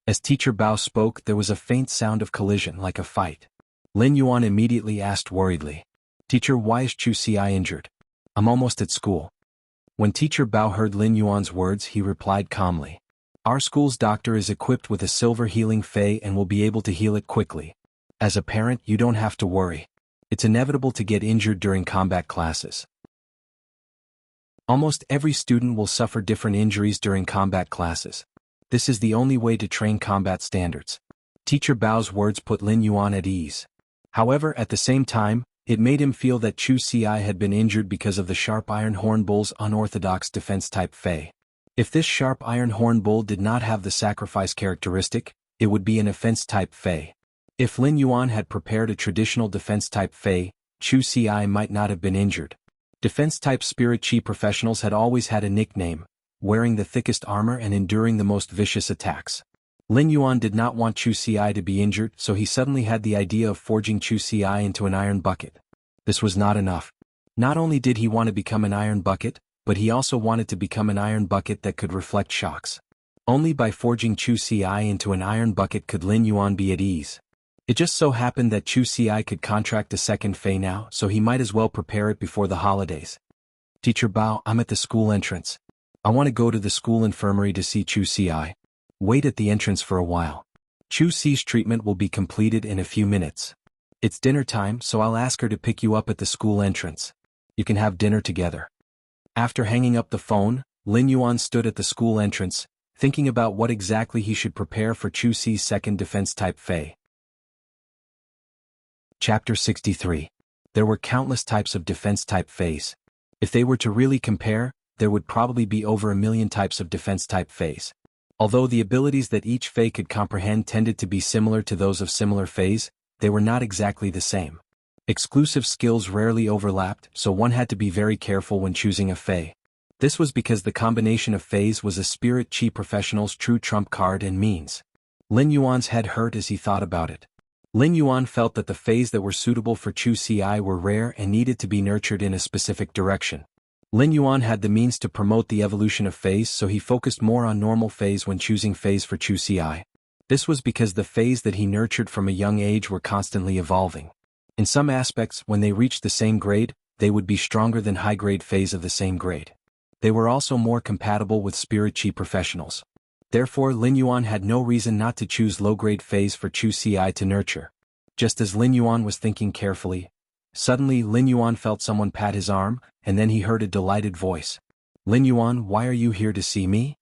As Teacher Bao spoke, there was a faint sound of collision like a fight. Lin Yuan immediately asked worriedly, Teacher, why is Chu Si injured? I'm almost at school. When Teacher Bao heard Lin Yuan's words, he replied calmly. Our school's doctor is equipped with a silver healing fey and will be able to heal it quickly. As a parent, you don't have to worry. It's inevitable to get injured during combat classes. Almost every student will suffer different injuries during combat classes. This is the only way to train combat standards. Teacher Bao's words put Lin Yuan at ease. However, at the same time, it made him feel that Chu Si had been injured because of the Sharp Iron Horn Bull's unorthodox defense-type fey. If this Sharp Iron Horn Bull did not have the sacrifice characteristic, it would be an offense-type fey. If Lin Yuan had prepared a traditional defense-type fey, Chu Si might not have been injured. Defense-type spirit chi professionals had always had a nickname, wearing the thickest armor and enduring the most vicious attacks. Lin Yuan did not want Chu Si to be injured, so he suddenly had the idea of forging Chu Si into an iron bucket. This was not enough. Not only did he want to become an iron bucket, but he also wanted to become an iron bucket that could reflect shocks. Only by forging Chu Si into an iron bucket could Lin Yuan be at ease. It just so happened that Chu Si could contract a second fey now, so he might as well prepare it before the holidays. Teacher Bao, I'm at the school entrance. I want to go to the school infirmary to see Chu Si. Wait at the entrance for a while. Chu Si's treatment will be completed in a few minutes. It's dinner time, so I'll ask her to pick you up at the school entrance. You can have dinner together. After hanging up the phone, Lin Yuan stood at the school entrance, thinking about what exactly he should prepare for Chu Si's second defense-type fey. Chapter 63. There were countless types of defense-type feys. If they were to really compare, there would probably be over 1 million types of defense-type feys. Although the abilities that each fey could comprehend tended to be similar to those of similar feys, they were not exactly the same. Exclusive skills rarely overlapped, so one had to be very careful when choosing a fey. This was because the combination of feys was a spirit chi professional's true trump card and means. Lin Yuan's head hurt as he thought about it. Lin Yuan felt that the feys that were suitable for Chu Si were rare and needed to be nurtured in a specific direction. Lin Yuan had the means to promote the evolution of feys, so he focused more on normal feys when choosing feys for Chu Si. This was because the feys that he nurtured from a young age were constantly evolving. In some aspects, when they reached the same grade, they would be stronger than high-grade feys of the same grade. They were also more compatible with spirit chi professionals. Therefore, Lin Yuan had no reason not to choose low-grade feys for Chu Si to nurture. Just as Lin Yuan was thinking carefully, suddenly Lin Yuan felt someone pat his arm, and then he heard a delighted voice. Lin Yuan, why are you here to see me?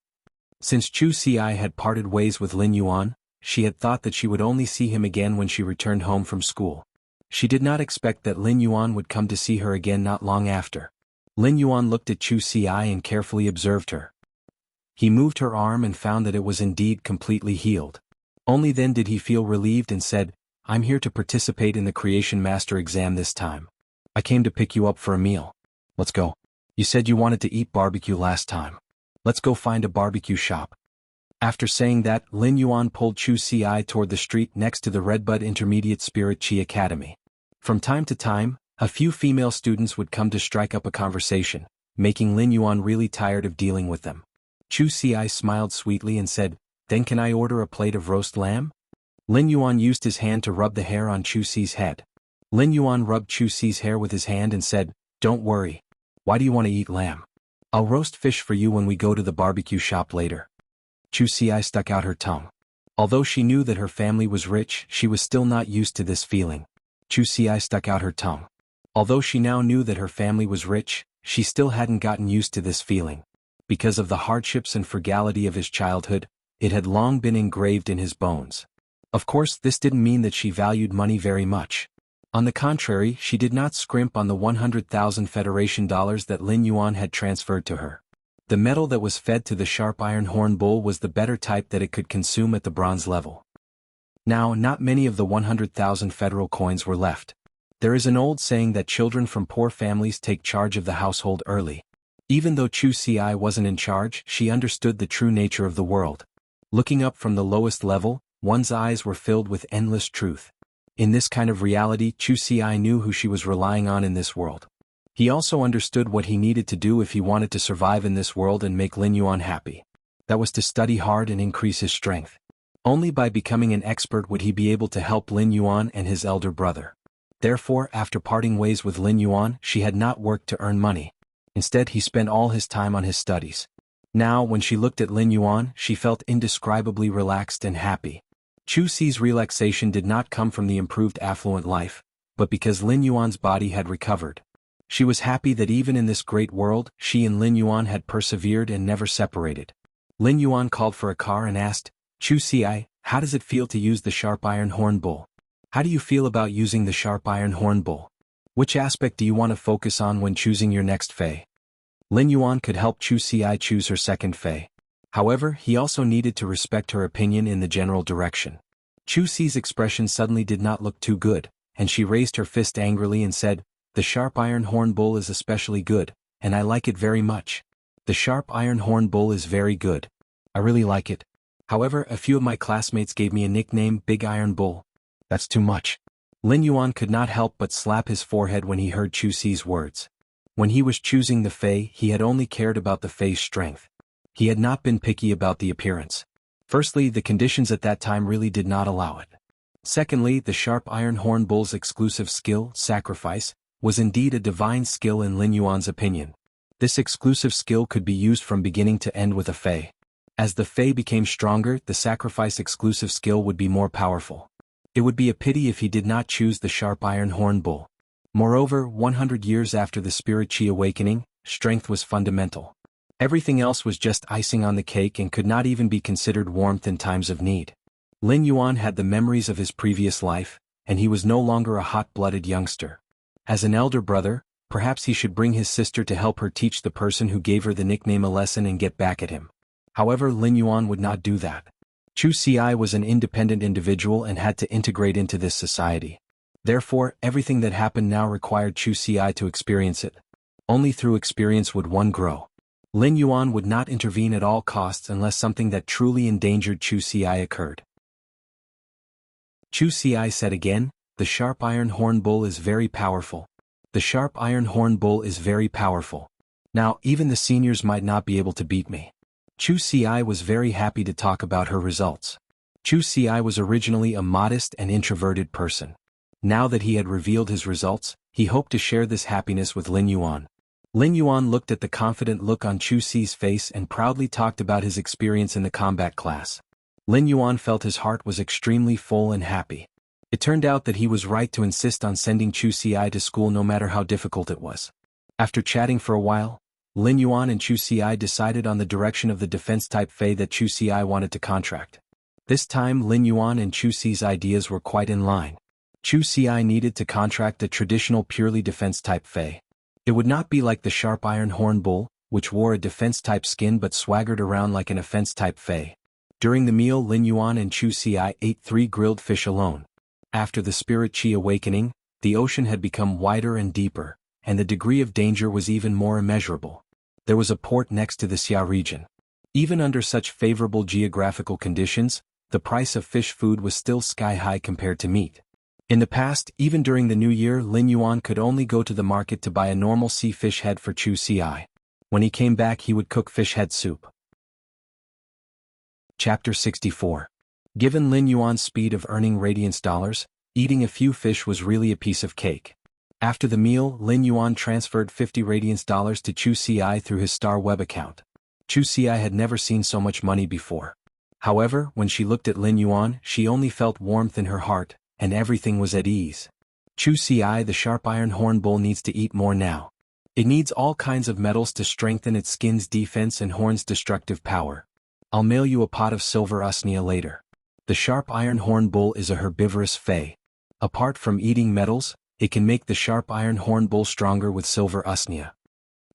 Since Chu Si had parted ways with Lin Yuan, she had thought that she would only see him again when she returned home from school. She did not expect that Lin Yuan would come to see her again not long after. Lin Yuan looked at Chu Si and carefully observed her. He moved her arm and found that it was indeed completely healed. Only then did he feel relieved and said, I'm here to participate in the Creation Master exam this time. I came to pick you up for a meal. Let's go. You said you wanted to eat barbecue last time. Let's go find a barbecue shop. After saying that, Lin Yuan pulled Chu Si toward the street next to the Redbud Intermediate Spirit Chi Academy. From time to time, a few female students would come to strike up a conversation, making Lin Yuan really tired of dealing with them. Chu Si smiled sweetly and said, Then can I order a plate of roast lamb? Lin Yuan used his hand to rub the hair on Chu Si's head. Lin Yuan rubbed Chu Si's hair with his hand and said, Don't worry. Why do you want to eat lamb? I'll roast fish for you when we go to the barbecue shop later. Chu Si stuck out her tongue. Although she knew that her family was rich, she was still not used to this feeling. Chu Si stuck out her tongue. Although she now knew that her family was rich, she still hadn't gotten used to this feeling. Because of the hardships and frugality of his childhood, it had long been engraved in his bones. Of course, this didn't mean that she valued money very much. On the contrary, she did not scrimp on the 100,000 Federation dollars that Lin Yuan had transferred to her. The metal that was fed to the sharp iron horn bull was the better type that it could consume at the bronze level. Now, not many of the 100,000 federal coins were left. There is an old saying that children from poor families take charge of the household early. Even though Chu Xi wasn't in charge, she understood the true nature of the world. Looking up from the lowest level, one's eyes were filled with endless truth. In this kind of reality, Chu Xi knew who she was relying on in this world. He also understood what he needed to do if he wanted to survive in this world and make Lin Yuan happy. That was to study hard and increase his strength. Only by becoming an expert would he be able to help Lin Yuan and his elder brother. Therefore, after parting ways with Lin Yuan, she had not worked to earn money. Instead, he spent all his time on his studies. Now, when she looked at Lin Yuan, she felt indescribably relaxed and happy. Chu Xi's relaxation did not come from the improved affluent life, but because Lin Yuan's body had recovered. She was happy that even in this great world, she and Lin Yuan had persevered and never separated. Lin Yuan called for a car and asked, "Chu Xi, how does it feel to use the sharp iron horn bull? How do you feel about using the sharp iron horn bull? Which aspect do you want to focus on when choosing your next fei?" Lin Yuan could help Chu Xi choose her second fei. However, he also needed to respect her opinion in the general direction. Chu Xi's expression suddenly did not look too good, and she raised her fist angrily and said, "The sharp iron horn bull is especially good, and I like it very much. The sharp iron horn bull is very good. I really like it. However, a few of my classmates gave me a nickname, Big Iron Bull. That's too much." Lin Yuan could not help but slap his forehead when he heard Chu Xi's words. When he was choosing the fei, he had only cared about the fei's strength. He had not been picky about the appearance. Firstly, the conditions at that time really did not allow it. Secondly, the sharp iron horn bull's exclusive skill, sacrifice, was indeed a divine skill in Lin Yuan's opinion. This exclusive skill could be used from beginning to end with a fei. As the fei became stronger, the sacrifice exclusive skill would be more powerful. It would be a pity if he did not choose the sharp iron horn bull. Moreover, 100 years after the spirit chi awakening, strength was fundamental. Everything else was just icing on the cake and could not even be considered warmth in times of need. Lin Yuan had the memories of his previous life, and he was no longer a hot-blooded youngster. As an elder brother, perhaps he should bring his sister to help her teach the person who gave her the nickname a lesson and get back at him. However, Lin Yuan would not do that. Chu Xi was an independent individual and had to integrate into this society. Therefore, everything that happened now required Chu Xi to experience it. Only through experience would one grow. Lin Yuan would not intervene at all costs unless something that truly endangered Chu Xi occurred. Chu Xi said again, "The sharp iron horn bull is very powerful. The sharp iron horn bull is very powerful. Now, even the seniors might not be able to beat me." Chu Xi was very happy to talk about her results. Chu Xi was originally a modest and introverted person. Now that he had revealed his results, he hoped to share this happiness with Lin Yuan. Lin Yuan looked at the confident look on Chu Xi's face and proudly talked about his experience in the combat class. Lin Yuan felt his heart was extremely full and happy. It turned out that he was right to insist on sending Chu Xi to school no matter how difficult it was. After chatting for a while, Lin Yuan and Chu Xi decided on the direction of the defense-type fei that Chu Xi wanted to contract. This time Lin Yuan and Chu Xi's ideas were quite in line. Chu Xi needed to contract a traditional purely defense-type fei. It would not be like the sharp iron horn bull, which wore a defense-type skin but swaggered around like an offense-type fei. During the meal, Lin Yuan and Chu Xi ate 3 grilled fish alone. After the spirit chi awakening, the ocean had become wider and deeper, and the degree of danger was even more immeasurable. There was a port next to the Xia region. Even under such favorable geographical conditions, the price of fish food was still sky-high compared to meat. In the past, even during the New Year, Lin Yuan could only go to the market to buy a normal sea fish head for Chu Xi. When he came back, he would cook fish head soup. Chapter 64. Given Lin Yuan's speed of earning radiance dollars, eating a few fish was really a piece of cake. After the meal, Lin Yuan transferred 50 radiance dollars to Chu Xi through his Star Web account. Chu Xi had never seen so much money before. However, when she looked at Lin Yuan, she only felt warmth in her heart, and everything was at ease. Chu Xi, the sharp iron horn bull, needs to eat more now. It needs all kinds of metals to strengthen its skin's defense and horn's destructive power. I'll mail you a pot of silver usnea later. The sharp iron horn bull is a herbivorous fey. Apart from eating metals, it can make the sharp iron horn bull stronger with silver usnea.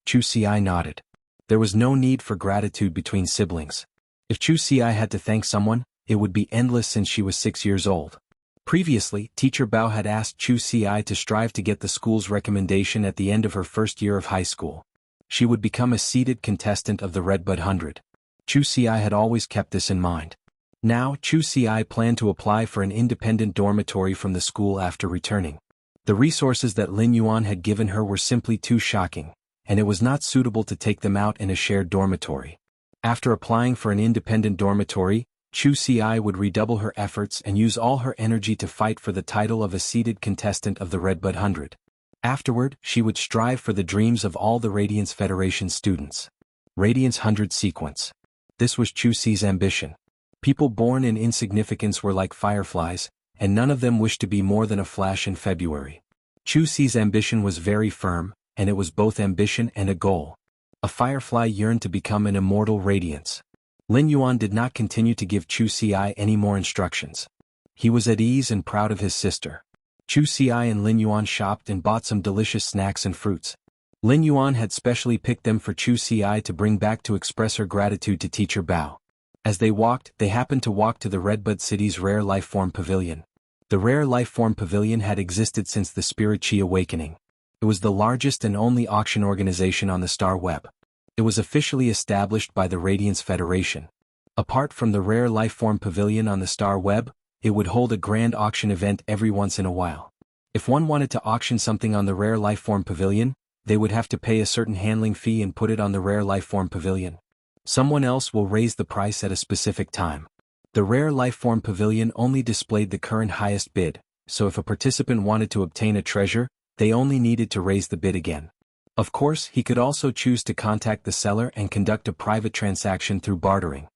Chu Xi nodded. There was no need for gratitude between siblings. If Chu Xi had to thank someone, it would be endless since she was 6 years old. Previously, Teacher Bao had asked Chu Xi to strive to get the school's recommendation at the end of her first year of high school. She would become a seeded contestant of the Redbud 100. Chu Xi had always kept this in mind. Now, Chu Xi planned to apply for an independent dormitory from the school after returning. The resources that Lin Yuan had given her were simply too shocking, and it was not suitable to take them out in a shared dormitory. After applying for an independent dormitory, Chu Xi would redouble her efforts and use all her energy to fight for the title of a seeded contestant of the Redbud 100. Afterward, she would strive for the dreams of all the Radiance Federation students. Radiance 100 Sequence. This was Chu Xi's ambition. People born in insignificance were like fireflies, and none of them wished to be more than a flash in February. Chu Xi's ambition was very firm, and it was both ambition and a goal. A firefly yearned to become an immortal radiance. Lin Yuan did not continue to give Chu Xi any more instructions. He was at ease and proud of his sister. Chu Xi and Lin Yuan shopped and bought some delicious snacks and fruits. Lin Yuan had specially picked them for Chu Xi to bring back to express her gratitude to Teacher Bao. As they walked, they happened to walk to the Redbud City's Rare Lifeform Pavilion. The Rare Lifeform Pavilion had existed since the Spirit Chi Awakening. It was the largest and only auction organization on the Star Web. It was officially established by the Radiance Federation. Apart from the Rare Lifeform Pavilion on the Star Web, it would hold a grand auction event every once in a while. If one wanted to auction something on the Rare Lifeform Pavilion, they would have to pay a certain handling fee and put it on the Rare Lifeform Pavilion. Someone else will raise the price at a specific time. The Rare Lifeform Pavilion only displayed the current highest bid, so if a participant wanted to obtain a treasure, they only needed to raise the bid again. Of course, he could also choose to contact the seller and conduct a private transaction through bartering.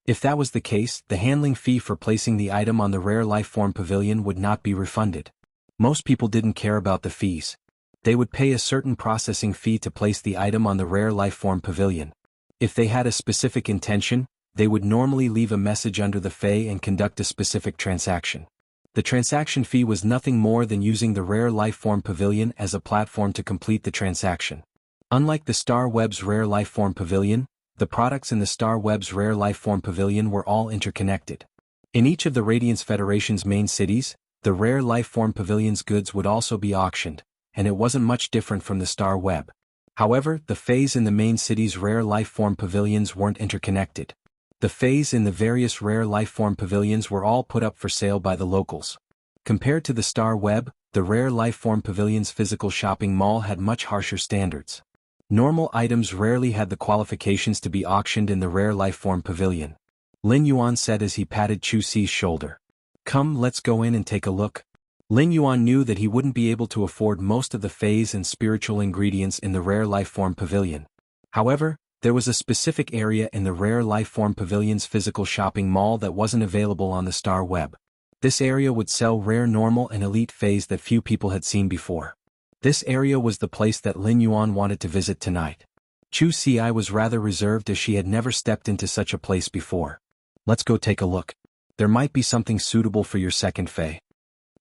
If that was the case, the handling fee for placing the item on the Rare Lifeform Pavilion would not be refunded. Most people didn't care about the fees. They would pay a certain processing fee to place the item on the Rare Lifeform Pavilion. If they had a specific intention, they would normally leave a message under the fey and conduct a specific transaction. The transaction fee was nothing more than using the Rare Lifeform Pavilion as a platform to complete the transaction. Unlike the Star Web's Rare Lifeform Pavilion, the products in the Star Web's Rare Lifeform Pavilion were all interconnected. In each of the Radiance Federation's main cities, the Rare Lifeform Pavilion's goods would also be auctioned, and it wasn't much different from the Star Web. However, the feys in the main city's Rare Lifeform Pavilions weren't interconnected. The feys in the various Rare Lifeform Pavilions were all put up for sale by the locals. Compared to the Star Web, the Rare Lifeform Pavilion's physical shopping mall had much harsher standards. Normal items rarely had the qualifications to be auctioned in the Rare Lifeform Pavilion. Lin Yuan said as he patted Chu Xi's shoulder. "Come, let's go in and take a look." Lin Yuan knew that he wouldn't be able to afford most of the feys and spiritual ingredients in the Rare Lifeform Pavilion. However, there was a specific area in the Rare Lifeform Pavilion's physical shopping mall that wasn't available on the Star Web. This area would sell rare normal and elite feys that few people had seen before. This area was the place that Lin Yuan wanted to visit tonight. Chu Xi was rather reserved as she had never stepped into such a place before. "Let's go take a look. There might be something suitable for your second fey."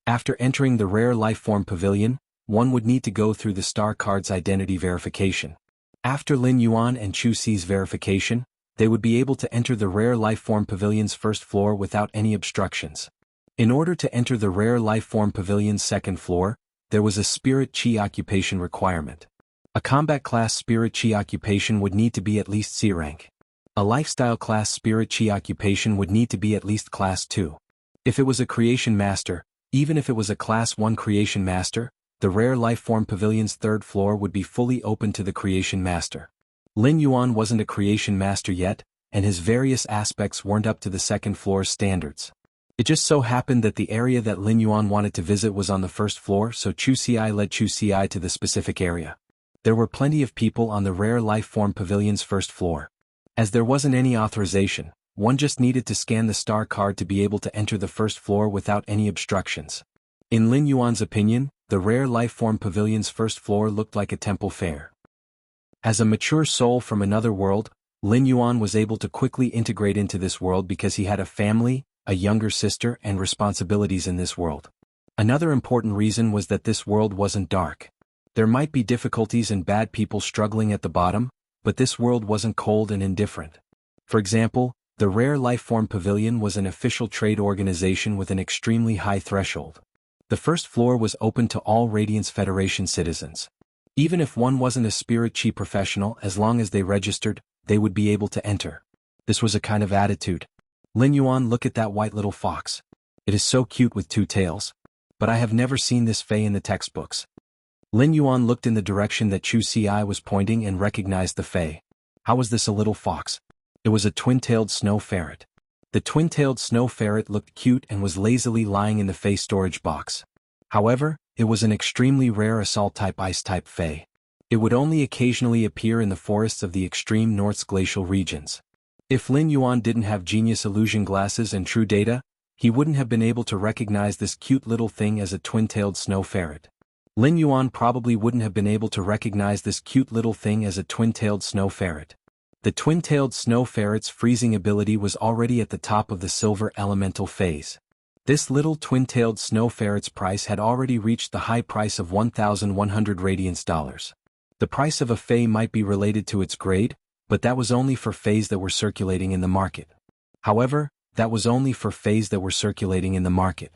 After entering the Rare Lifeform Pavilion, one would need to go through the Star Card's identity verification. After Lin Yuan and Chu Xi's verification, they would be able to enter the Rare Lifeform Pavilion's first floor without any obstructions. In order to enter the Rare Lifeform Pavilion's second floor, there was a Spirit Chi occupation requirement. A combat class Spirit Chi occupation would need to be at least C rank. A lifestyle class Spirit Chi occupation would need to be at least class 2. If it was a Creation Master, even if it was a class 1 Creation Master, the Rare Lifeform Pavilion's third floor would be fully open to the Creation Master. Lin Yuan wasn't a Creation Master yet, and his various aspects weren't up to the second floor's standards. It just so happened that the area that Lin Yuan wanted to visit was on the first floor, so Chu Xi led Chu Xi to the specific area. There were plenty of people on the Rare Lifeform Pavilion's first floor. As there wasn't any authorization, one just needed to scan the star card to be able to enter the first floor without any obstructions. In Lin Yuan's opinion, the rare life-form pavilion's first floor looked like a temple fair. As a mature soul from another world, Lin Yuan was able to quickly integrate into this world because he had a family, a younger sister, and responsibilities in this world. Another important reason was that this world wasn't dark. There might be difficulties and bad people struggling at the bottom, but this world wasn't cold and indifferent. For example, the Rare Lifeform Pavilion was an official trade organization with an extremely high threshold. The first floor was open to all Radiance Federation citizens. Even if one wasn't a spirit chi professional, as long as they registered, they would be able to enter. This was a kind of attitude. Lin Yuan, look at that white little fox. It is so cute with two tails. But I have never seen this fae in the textbooks. Lin Yuan looked in the direction that Chu Ci was pointing and recognized the fae. How was this a little fox? It was a twin-tailed snow ferret. The twin-tailed snow ferret looked cute and was lazily lying in the fae storage box. However, it was an extremely rare assault-type ice-type fae. It would only occasionally appear in the forests of the extreme north's glacial regions. If Lin Yuan didn't have genius illusion glasses and true data, he wouldn't have been able to recognize this cute little thing as a twin-tailed snow ferret. Lin Yuan probably wouldn't have been able to recognize this cute little thing as a twin-tailed snow ferret. The twin-tailed snow ferret's freezing ability was already at the top of the silver elemental phase. This little twin-tailed snow ferret's price had already reached the high price of 1,100 radiance dollars. The price of a fae might be related to its grade, but that was only for faes that were circulating in the market. However, that was only for faes that were circulating in the market.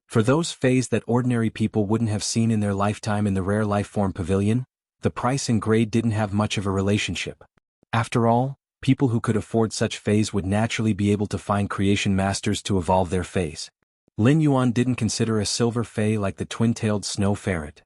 For those faes that ordinary people wouldn't have seen in their lifetime in the Rare Lifeform Pavilion, the price and grade didn't have much of a relationship. After all, people who could afford such faes would naturally be able to find creation masters to evolve their faes. Lin Yuan didn't consider a silver fae like the twin-tailed snow ferret.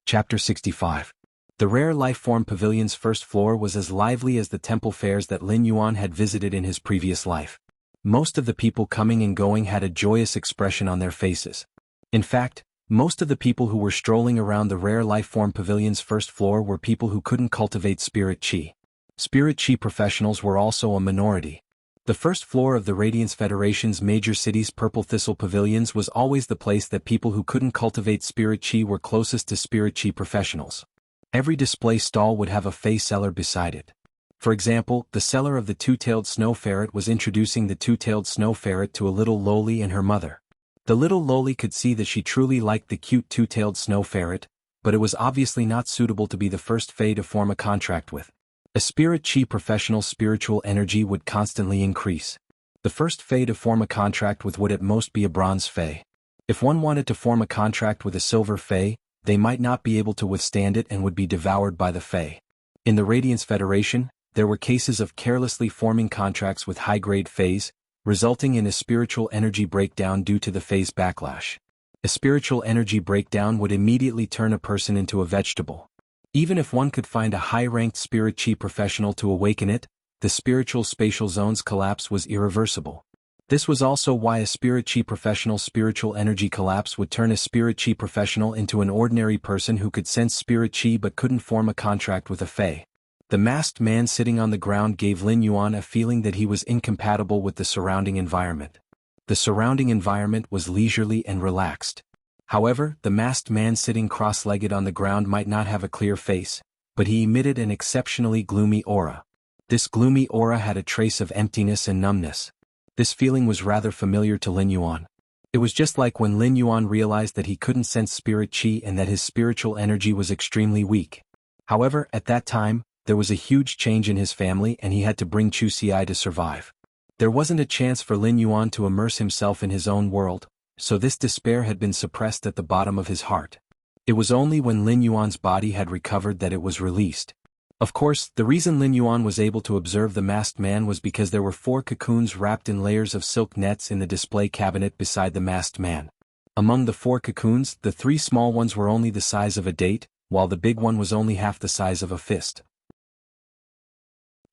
Chapter 65. The Rare Lifeform Pavilion's first floor was as lively as the temple fairs that Lin Yuan had visited in his previous life. Most of the people coming and going had a joyous expression on their faces. In fact, most of the people who were strolling around the Rare Lifeform Pavilion's first floor were people who couldn't cultivate spirit chi. Spirit chi professionals were also a minority. The first floor of the Radiance Federation's major cities' Purple Thistle Pavilions was always the place that people who couldn't cultivate spirit chi were closest to spirit chi professionals. Every display stall would have a fae seller beside it. For example, the seller of the two-tailed snow ferret was introducing the two-tailed snow ferret to a little loli and her mother. The little loli could see that she truly liked the cute two-tailed snow ferret, but it was obviously not suitable to be the first fae to form a contract with. A spirit chi professional's spiritual energy would constantly increase. The first fae to form a contract with would at most be a bronze fae. If one wanted to form a contract with a silver fae, they might not be able to withstand it and would be devoured by the fae. In the Radiance Federation, there were cases of carelessly forming contracts with high-grade faes, resulting in a spiritual energy breakdown due to the fae's backlash. A spiritual energy breakdown would immediately turn a person into a vegetable. Even if one could find a high-ranked spirit chi professional to awaken it, the spiritual spatial zone's collapse was irreversible. This was also why a spirit chi professional's spiritual energy collapse would turn a spirit chi professional into an ordinary person who could sense spirit chi but couldn't form a contract with a fae. The masked man sitting on the ground gave Lin Yuan a feeling that he was incompatible with the surrounding environment. The surrounding environment was leisurely and relaxed. However, the masked man sitting cross-legged on the ground might not have a clear face, but he emitted an exceptionally gloomy aura. This gloomy aura had a trace of emptiness and numbness. This feeling was rather familiar to Lin Yuan. It was just like when Lin Yuan realized that he couldn't sense spirit chi and that his spiritual energy was extremely weak. However, at that time, there was a huge change in his family and he had to bring Chu Ci to survive. There wasn't a chance for Lin Yuan to immerse himself in his own world, so this despair had been suppressed at the bottom of his heart. It was only when Lin Yuan's body had recovered that it was released. Of course, the reason Lin Yuan was able to observe the masked man was because there were 4 cocoons wrapped in layers of silk nets in the display cabinet beside the masked man. Among the 4 cocoons, the 3 small ones were only the size of a date, while the big one was only half the size of a fist.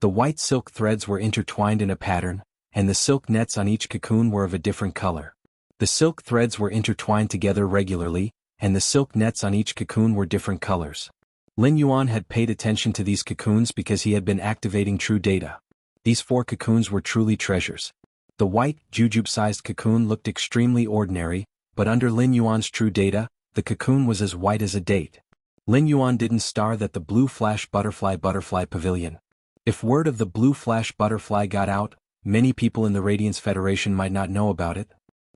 The white silk threads were intertwined in a pattern, and the silk nets on each cocoon were of a different color. The silk threads were intertwined together regularly, and the silk nets on each cocoon were different colors. Lin Yuan had paid attention to these cocoons because he had been activating true data. These 4 cocoons were truly treasures. The white, jujube-sized cocoon looked extremely ordinary, but under Lin Yuan's true data, the cocoon was as white as a date. Lin Yuan didn't star that the blue flash butterfly pavilion. If word of the blue flash butterfly got out, many people in the Radiance Federation might not know about it.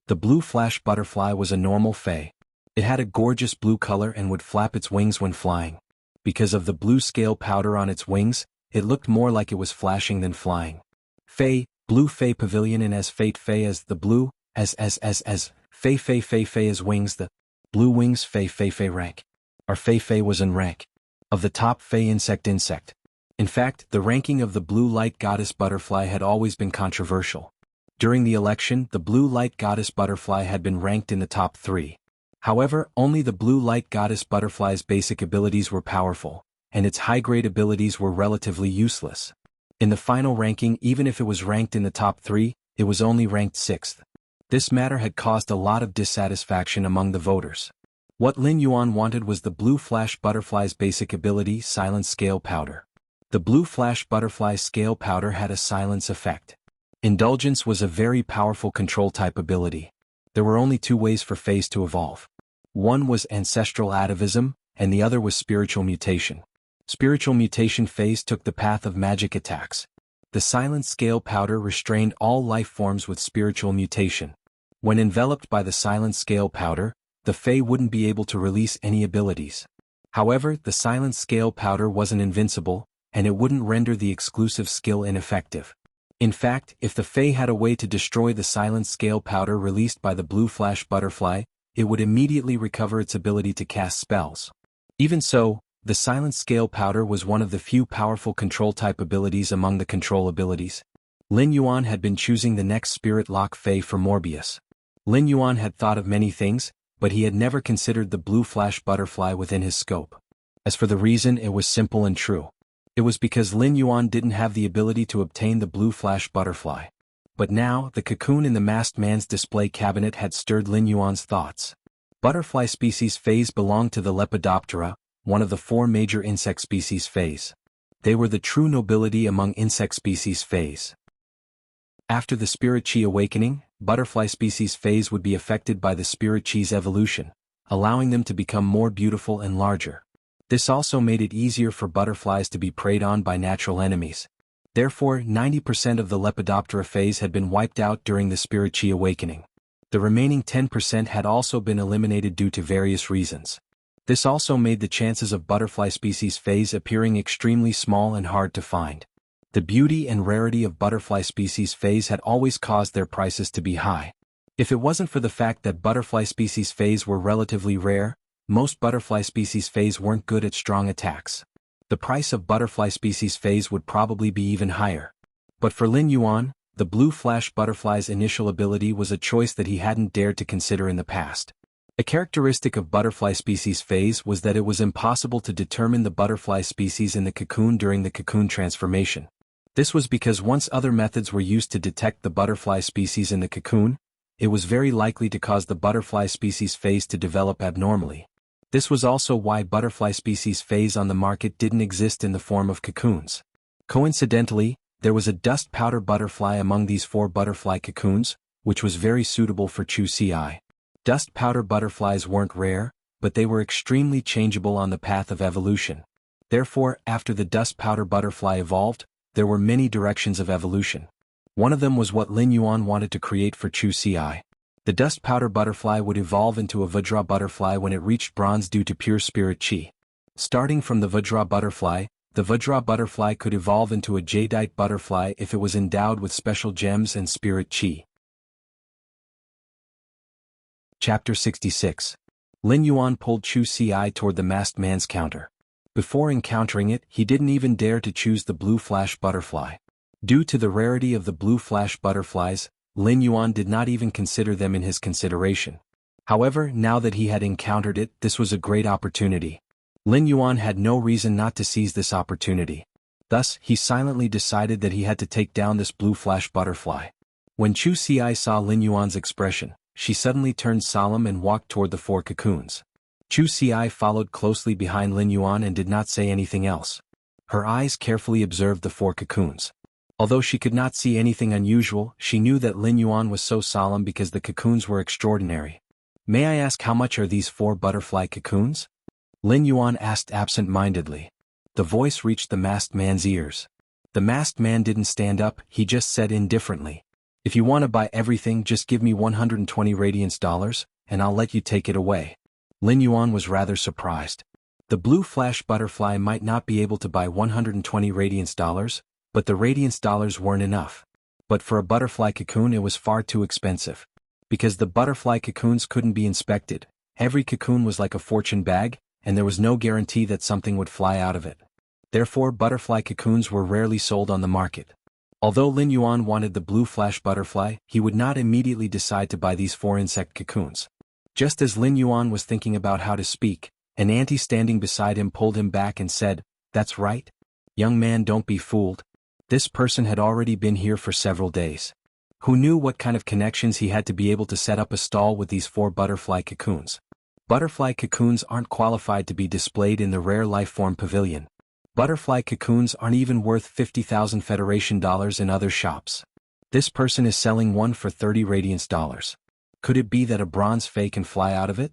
The blue flash butterfly was a normal fae. It had a gorgeous blue color and would flap its wings when flying. Because of the blue scale powder on its wings, it looked more like it was flashing than flying. Fae, blue fae pavilion, and as fate fae as the blue, as fae as wings, the blue wings fae rank. Our fae was in rank of the top fae insect. In fact, the ranking of the blue light goddess butterfly had always been controversial. During the election, the blue light goddess butterfly had been ranked in the top 3. However, only the blue light goddess butterfly's basic abilities were powerful, and its high-grade abilities were relatively useless. In the final ranking, even if it was ranked in the top 3, it was only ranked 6th. This matter had caused a lot of dissatisfaction among the voters. What Lin Yuan wanted was the blue flash butterfly's basic ability, silent scale powder. The blue flash butterfly scale powder had a silence effect. Indulgence was a very powerful control type ability. There were only 2 ways for faes to evolve. One was ancestral atavism, and the other was spiritual mutation. Spiritual mutation faes took the path of magic attacks. The silent scale powder restrained all life forms with spiritual mutation. When enveloped by the silent scale powder, the fae wouldn't be able to release any abilities. However, the silent scale powder wasn't invincible, and it wouldn't render the exclusive skill ineffective. In fact, if the fae had a way to destroy the silent scale powder released by the blue flash butterfly, it would immediately recover its ability to cast spells. Even so, the silent scale powder was one of the few powerful control type abilities among the control abilities. Lin Yuan had been choosing the next spirit lock fae for Morbius. Lin Yuan had thought of many things, but he had never considered the blue flash butterfly within his scope. As for the reason, it was simple and true. It was because Lin Yuan didn't have the ability to obtain the blue flash butterfly. But now, the cocoon in the masked man's display cabinet had stirred Lin Yuan's thoughts. Butterfly species faes belonged to the Lepidoptera, one of the 4 major insect species faes. They were the true nobility among insect species faes. After the spirit chi awakening, butterfly species faes would be affected by the spirit chi's evolution, allowing them to become more beautiful and larger. This also made it easier for butterflies to be preyed on by natural enemies. Therefore, 90% of the Lepidoptera faes had been wiped out during the spirit chi awakening. The remaining 10% had also been eliminated due to various reasons. This also made the chances of butterfly species faes appearing extremely small and hard to find. The beauty and rarity of butterfly species faes had always caused their prices to be high. If it wasn't for the fact that butterfly species faes were relatively rare, most butterfly species faes weren't good at strong attacks. The price of butterfly species faes would probably be even higher. But for Lin Yuan, the blue flash butterfly's initial ability was a choice that he hadn't dared to consider in the past. A characteristic of butterfly species faes was that it was impossible to determine the butterfly species in the cocoon during the cocoon transformation. This was because once other methods were used to detect the butterfly species in the cocoon, it was very likely to cause the butterfly species faes to develop abnormally. This was also why butterfly species faes on the market didn't exist in the form of cocoons. Coincidentally, there was a dust powder butterfly among these 4 butterfly cocoons, which was very suitable for Wuxia. Dust powder butterflies weren't rare, but they were extremely changeable on the path of evolution. Therefore, after the dust powder butterfly evolved, there were many directions of evolution. One of them was what Lin Yuan wanted to create for Wuxia. The dust powder butterfly would evolve into a Vajra butterfly when it reached bronze due to pure spirit chi. Starting from the Vajra butterfly could evolve into a jadeite butterfly if it was endowed with special gems and spirit chi. Chapter 66. Lin Yuan pulled Wuxia toward the masked man's counter. Before encountering it, he didn't even dare to choose the blue flash butterfly. Due to the rarity of the blue flash butterflies, Lin Yuan did not even consider them in his consideration. However, now that he had encountered it, this was a great opportunity. Lin Yuan had no reason not to seize this opportunity. Thus, he silently decided that he had to take down this blue flash butterfly. When Wuxia saw Lin Yuan's expression, she suddenly turned solemn and walked toward the 4 cocoons. Wuxia followed closely behind Lin Yuan and did not say anything else. Her eyes carefully observed the 4 cocoons. Although she could not see anything unusual, she knew that Lin Yuan was so solemn because the cocoons were extraordinary. "May I ask how much are these 4 butterfly cocoons?" Lin Yuan asked absent-mindedly. The voice reached the masked man's ears. The masked man didn't stand up, he just said indifferently, "If you want to buy everything, just give me 120 radiance dollars, and I'll let you take it away." Lin Yuan was rather surprised. The blue flash butterfly might not be able to buy 120 radiance dollars, but the radiance dollars weren't enough. But for a butterfly cocoon it was far too expensive. Because the butterfly cocoons couldn't be inspected, every cocoon was like a fortune bag, and there was no guarantee that something would fly out of it. Therefore butterfly cocoons were rarely sold on the market. Although Lin Yuan wanted the blue flash butterfly, he would not immediately decide to buy these 4 insect cocoons. Just as Lin Yuan was thinking about how to speak, an auntie standing beside him pulled him back and said, "That's right. Young man, don't be fooled. This person had already been here for several days. Who knew what kind of connections he had to be able to set up a stall with these 4 butterfly cocoons? Butterfly cocoons aren't qualified to be displayed in the rare life form pavilion. Butterfly cocoons aren't even worth 50,000 Federation dollars in other shops. This person is selling one for 30 radiance dollars. Could it be that a bronze fay can fly out of it?"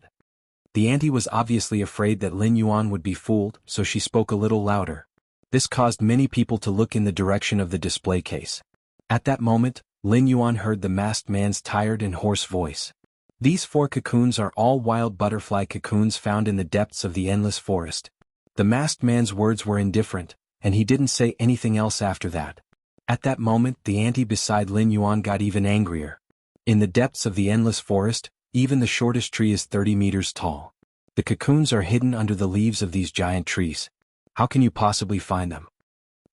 The auntie was obviously afraid that Lin Yuan would be fooled, so she spoke a little louder. This caused many people to look in the direction of the display case. At that moment, Lin Yuan heard the masked man's tired and hoarse voice. "These 4 cocoons are all wild butterfly cocoons found in the depths of the endless forest." The masked man's words were indifferent, and he didn't say anything else after that. At that moment the auntie beside Lin Yuan got even angrier. In the depths of the endless forest, even the shortest tree is 30 meters tall. The cocoons are hidden under the leaves of these giant trees. How can you possibly find them?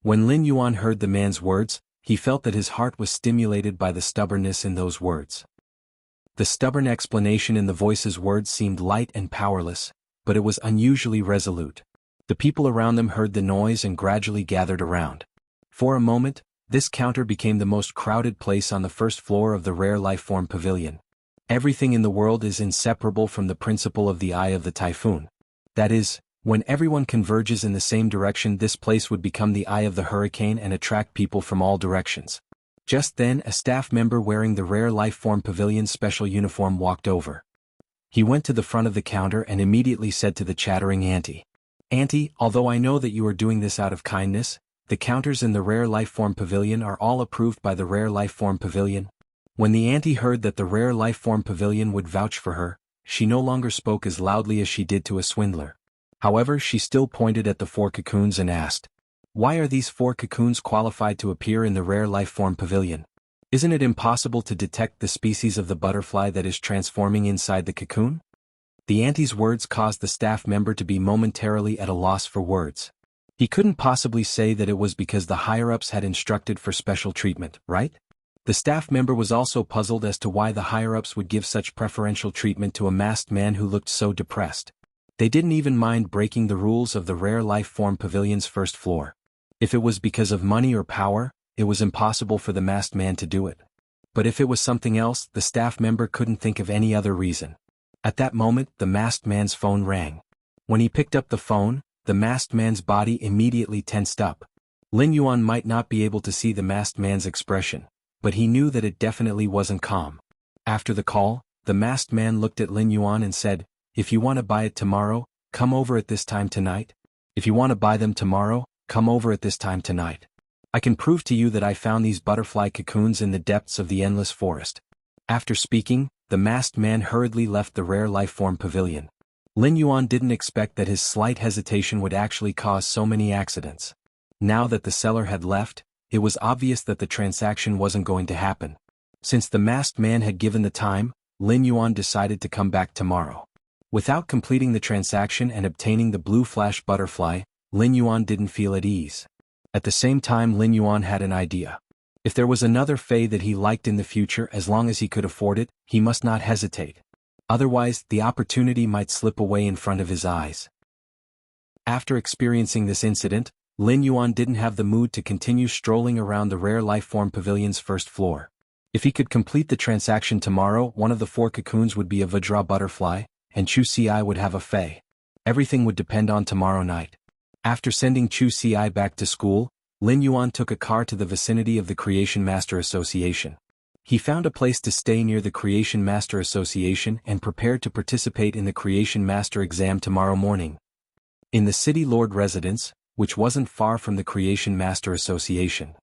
When Lin Yuan heard the man's words, he felt that his heart was stimulated by the stubbornness in those words. The stubborn explanation in the voice's words seemed light and powerless, but it was unusually resolute. The people around them heard the noise and gradually gathered around. For a moment, this counter became the most crowded place on the first floor of the rare life form pavilion. Everything in the world is inseparable from the principle of the eye of the typhoon. That is, when everyone converges in the same direction, this place would become the eye of the hurricane and attract people from all directions. Just then a staff member wearing the rare life form pavilion's special uniform walked over. He went to the front of the counter and immediately said to the chattering auntie, "Auntie, although I know that you are doing this out of kindness, the counters in the rare life form pavilion are all approved by the rare life form pavilion." When the auntie heard that the rare life form pavilion would vouch for her, she no longer spoke as loudly as she did to a swindler. However, she still pointed at the 4 cocoons and asked, "Why are these 4 cocoons qualified to appear in the rare life form pavilion? Isn't it impossible to detect the species of the butterfly that is transforming inside the cocoon?" The auntie's words caused the staff member to be momentarily at a loss for words. He couldn't possibly say that it was because the higher-ups had instructed for special treatment, right? The staff member was also puzzled as to why the higher-ups would give such preferential treatment to a masked man who looked so depressed. They didn't even mind breaking the rules of the rare life form pavilion's first floor. If it was because of money or power, it was impossible for the masked man to do it. But if it was something else, the staff member couldn't think of any other reason. At that moment, the masked man's phone rang. When he picked up the phone, the masked man's body immediately tensed up. Lin Yuan might not be able to see the masked man's expression, but he knew that it definitely wasn't calm. After the call, the masked man looked at Lin Yuan and said, "If you want to buy it tomorrow, come over at this time tonight. If you want to buy them tomorrow, come over at this time tonight. I can prove to you that I found these butterfly cocoons in the depths of the endless forest." After speaking, the masked man hurriedly left the rare life form pavilion. Lin Yuan didn't expect that his slight hesitation would actually cause so many accidents. Now that the seller had left, it was obvious that the transaction wasn't going to happen. Since the masked man had given the time, Lin Yuan decided to come back tomorrow. Without completing the transaction and obtaining the blue flash butterfly, Lin Yuan didn't feel at ease. At the same time, Lin Yuan had an idea. If there was another fay that he liked in the future, as long as he could afford it, he must not hesitate. Otherwise, the opportunity might slip away in front of his eyes. After experiencing this incident, Lin Yuan didn't have the mood to continue strolling around the rare life form pavilion's first floor. If he could complete the transaction tomorrow, one of the 4 cocoons would be a Vajra butterfly, and Chu Ci would have a fay. Everything would depend on tomorrow night. After sending Chu Ci back to school, Lin Yuan took a car to the vicinity of the Creation Master Association. He found a place to stay near the Creation Master Association and prepared to participate in the Creation Master exam tomorrow morning. In the City Lord residence, which wasn't far from the Creation Master Association,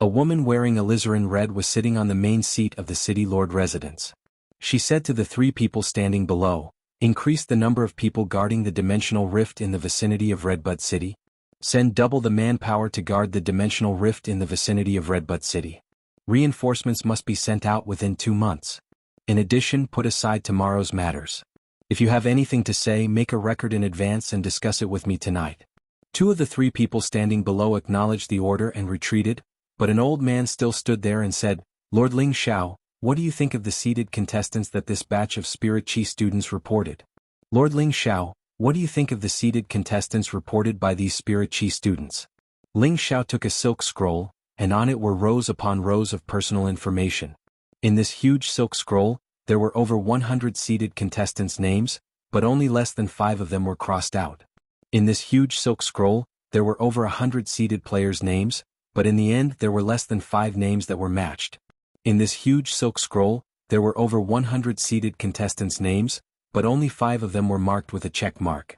a woman wearing alizarin red was sitting on the main seat of the City Lord residence. She said to the 3 people standing below, "Increase the number of people guarding the dimensional rift in the vicinity of Redbud City. Send double the manpower to guard the dimensional rift in the vicinity of Redbud City. Reinforcements must be sent out within 2 months. In addition, put aside tomorrow's matters. If you have anything to say, make a record in advance and discuss it with me tonight." 2 of the 3 people standing below acknowledged the order and retreated, but an old man still stood there and said, "Lord Ling Xiao, what do you think of the seated contestants that this batch of Spirit Chi students reported?" "Lord Ling Xiao, what do you think of the seated contestants reported by these Spirit Chi students?" Ling Xiao took a silk scroll, and on it were rows upon rows of personal information. In this huge silk scroll, there were over 100 seated contestants' names, but only less than 5 of them were crossed out. In this huge silk scroll, there were over 100 seated players' names, but in the end there were less than 5 names that were matched. In this huge silk scroll, there were over 100 seated contestants' names, but only 5 of them were marked with a check mark.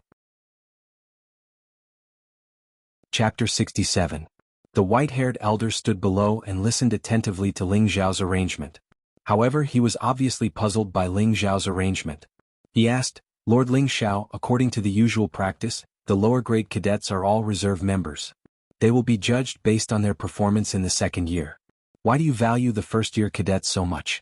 Chapter 67. The white-haired elder stood below and listened attentively to Ling Xiao's arrangement. However, he was obviously puzzled by Ling Xiao's arrangement. He asked, "Lord Ling Xiao, according to the usual practice, the lower-grade cadets are all reserve members. They will be judged based on their performance in the second year. Why do you value the first-year cadets so much?"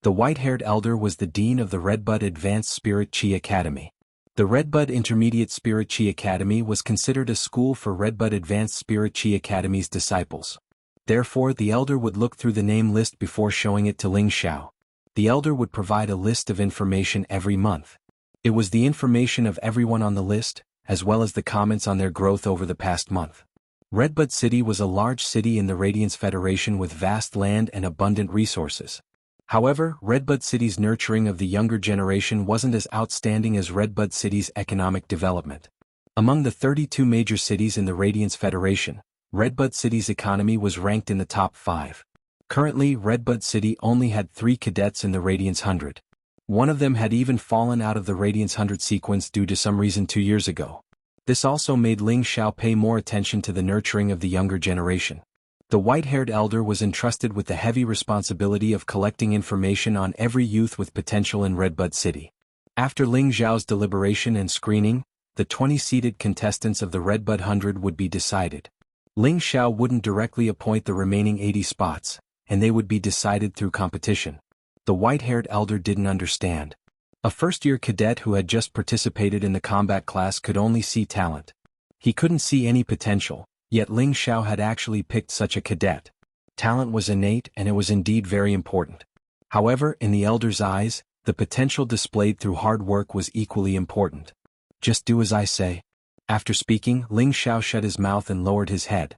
The white-haired elder was the dean of the Redbud Advanced Spirit Chi Academy. The Redbud Intermediate Spirit Chi Academy was considered a school for Redbud Advanced Spirit Chi Academy's disciples. Therefore, the elder would look through the name list before showing it to Ling Xiao. The elder would provide a list of information every month. It was the information of everyone on the list, as well as the comments on their growth over the past month. Redbud City was a large city in the Radiance Federation with vast land and abundant resources. However, Redbud City's nurturing of the younger generation wasn't as outstanding as Redbud City's economic development. Among the 32 major cities in the Radiance Federation, Redbud City's economy was ranked in the top 5. Currently, Redbud City only had 3 cadets in the Radiance 100. One of them had even fallen out of the Radiance 100 sequence due to some reason 2 years ago. This also made Ling Xiao pay more attention to the nurturing of the younger generation. The white-haired elder was entrusted with the heavy responsibility of collecting information on every youth with potential in Redbud City. After Ling Xiao's deliberation and screening, the 20-seated contestants of the Redbud 100 would be decided. Ling Xiao wouldn't directly appoint the remaining 80 spots, and they would be decided through competition. The white-haired elder didn't understand. A first-year cadet who had just participated in the combat class could only see talent. He couldn't see any potential. Yet Ling Xiao had actually picked such a cadet. Talent was innate and it was indeed very important. However, in the elder's eyes, the potential displayed through hard work was equally important. "Just do as I say." After speaking, Ling Xiao shut his mouth and lowered his head.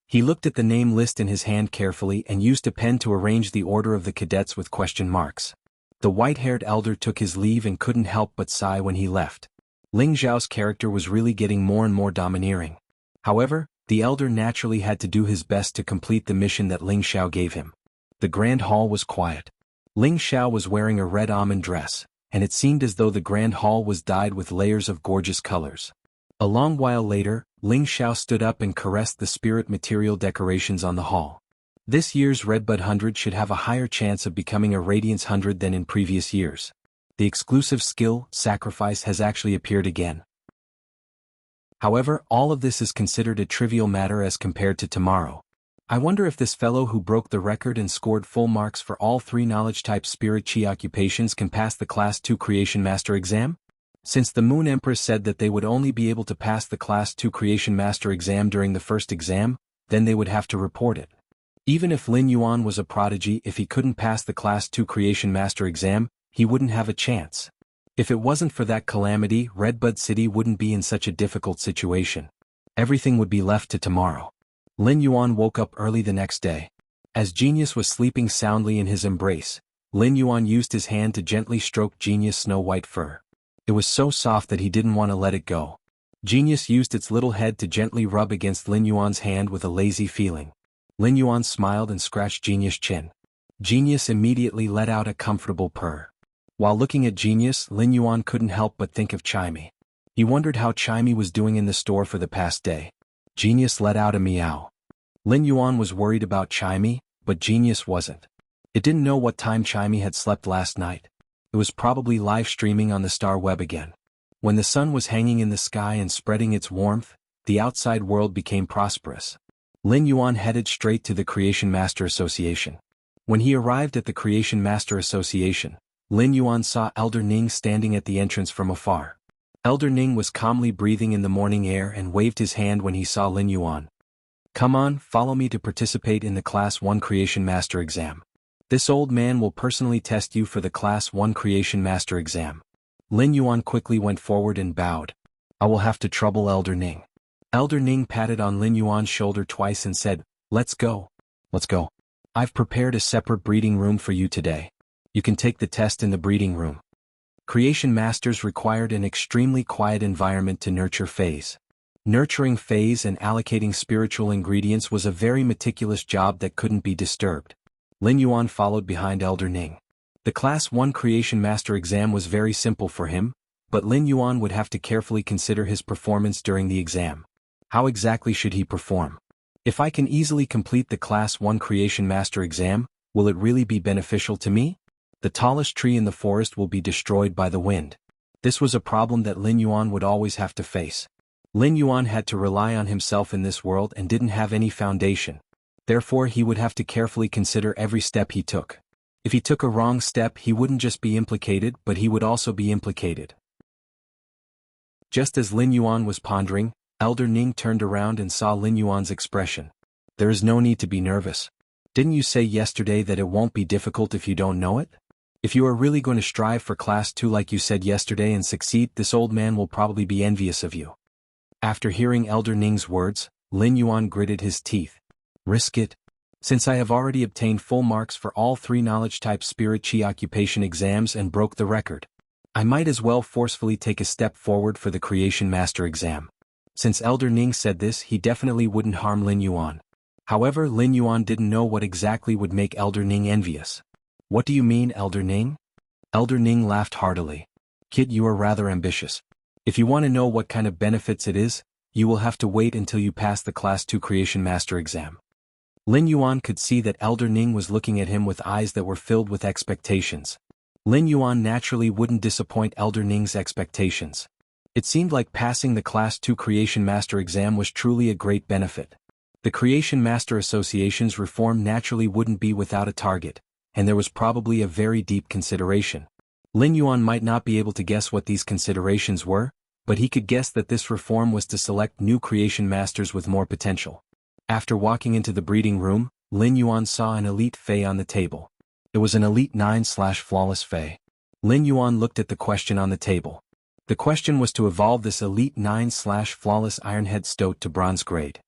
He looked at the name list in his hand carefully and used a pen to arrange the order of the cadets with question marks. The white-haired elder took his leave and couldn't help but sigh when he left. Ling Xiao's character was really getting more and more domineering. However, the elder naturally had to do his best to complete the mission that Ling Xiao gave him. The grand hall was quiet. Ling Xiao was wearing a red almond dress, and it seemed as though the grand hall was dyed with layers of gorgeous colors. A long while later, Ling Xiao stood up and caressed the spirit material decorations on the hall. This year's Redbud 100 should have a higher chance of becoming a Radiance 100 than in previous years. The exclusive skill, Sacrifice, has actually appeared again. However, all of this is considered a trivial matter as compared to tomorrow. I wonder if this fellow who broke the record and scored full marks for all 3 knowledge-type Spirit Chi occupations can pass the Class 2 Creation Master exam? Since the Moon Empress said that they would only be able to pass the Class 2 Creation Master exam during the first exam, then they would have to report it. Even if Lin Yuan was a prodigy, if he couldn't pass the Class 2 Creation Master exam, he wouldn't have a chance. If it wasn't for that calamity, Redbud City wouldn't be in such a difficult situation. Everything would be left to tomorrow. Lin Yuan woke up early the next day. As Genius was sleeping soundly in his embrace, Lin Yuan used his hand to gently stroke Genius' snow-white fur. It was so soft that he didn't want to let it go. Genius used its little head to gently rub against Lin Yuan's hand with a lazy feeling. Lin Yuan smiled and scratched Genius' chin. Genius immediately let out a comfortable purr. While looking at Genius, Lin Yuan couldn't help but think of Chimey. He wondered how Chimey was doing in the store for the past day. Genius let out a meow. Lin Yuan was worried about Chimey, but Genius wasn't. It didn't know what time Chimey had slept last night. It was probably live streaming on the star web again. When the sun was hanging in the sky and spreading its warmth, the outside world became prosperous. Lin Yuan headed straight to the Creation Master Association. When he arrived at the Creation Master Association, Lin Yuan saw Elder Ning standing at the entrance from afar. Elder Ning was calmly breathing in the morning air and waved his hand when he saw Lin Yuan. "Come on, follow me to participate in the Class 1 Creation Master exam. This old man will personally test you for the Class 1 Creation Master exam." Lin Yuan quickly went forward and bowed. "I will have to trouble Elder Ning." Elder Ning patted on Lin Yuan's shoulder twice and said, "Let's go. Let's go. I've prepared a separate breeding room for you today. You can take the test in the breeding room." Creation Masters required an extremely quiet environment to nurture phase. Nurturing phase and allocating spiritual ingredients was a very meticulous job that couldn't be disturbed. Lin Yuan followed behind Elder Ning. The Class 1 Creation Master exam was very simple for him, but Lin Yuan would have to carefully consider his performance during the exam. How exactly should he perform? If I can easily complete the Class 1 Creation Master exam, will it really be beneficial to me? The tallest tree in the forest will be destroyed by the wind. This was a problem that Lin Yuan would always have to face. Lin Yuan had to rely on himself in this world and didn't have any foundation. Therefore he would have to carefully consider every step he took. If he took a wrong step, he wouldn't just be implicated, but he would also be implicated. Just as Lin Yuan was pondering, Elder Ning turned around and saw Lin Yuan's expression. "There is no need to be nervous. Didn't you say yesterday that it won't be difficult if you don't know it? If you are really going to strive for Class 2 like you said yesterday and succeed, this old man will probably be envious of you." After hearing Elder Ning's words, Lin Yuan gritted his teeth. "Risk it? Since I have already obtained full marks for all 3 knowledge-type Spirit Chi occupation exams and broke the record, I might as well forcefully take a step forward for the Creation Master exam." Since Elder Ning said this, he definitely wouldn't harm Lin Yuan. However, Lin Yuan didn't know what exactly would make Elder Ning envious. "What do you mean, Elder Ning?" Elder Ning laughed heartily. "Kid, you are rather ambitious. If you want to know what kind of benefits it is, you will have to wait until you pass the Class 2 Creation Master exam." Lin Yuan could see that Elder Ning was looking at him with eyes that were filled with expectations. Lin Yuan naturally wouldn't disappoint Elder Ning's expectations. It seemed like passing the Class 2 Creation Master exam was truly a great benefit. The Creation Master Association's reform naturally wouldn't be without a target, and there was probably a very deep consideration. Lin Yuan might not be able to guess what these considerations were, but he could guess that this reform was to select new Creation Masters with more potential. After walking into the breeding room, Lin Yuan saw an elite Fey on the table. It was an Elite 9/Flawless Fey. Lin Yuan looked at the question on the table. The question was to evolve this Elite 9/Flawless Ironhead Stoat to bronze grade.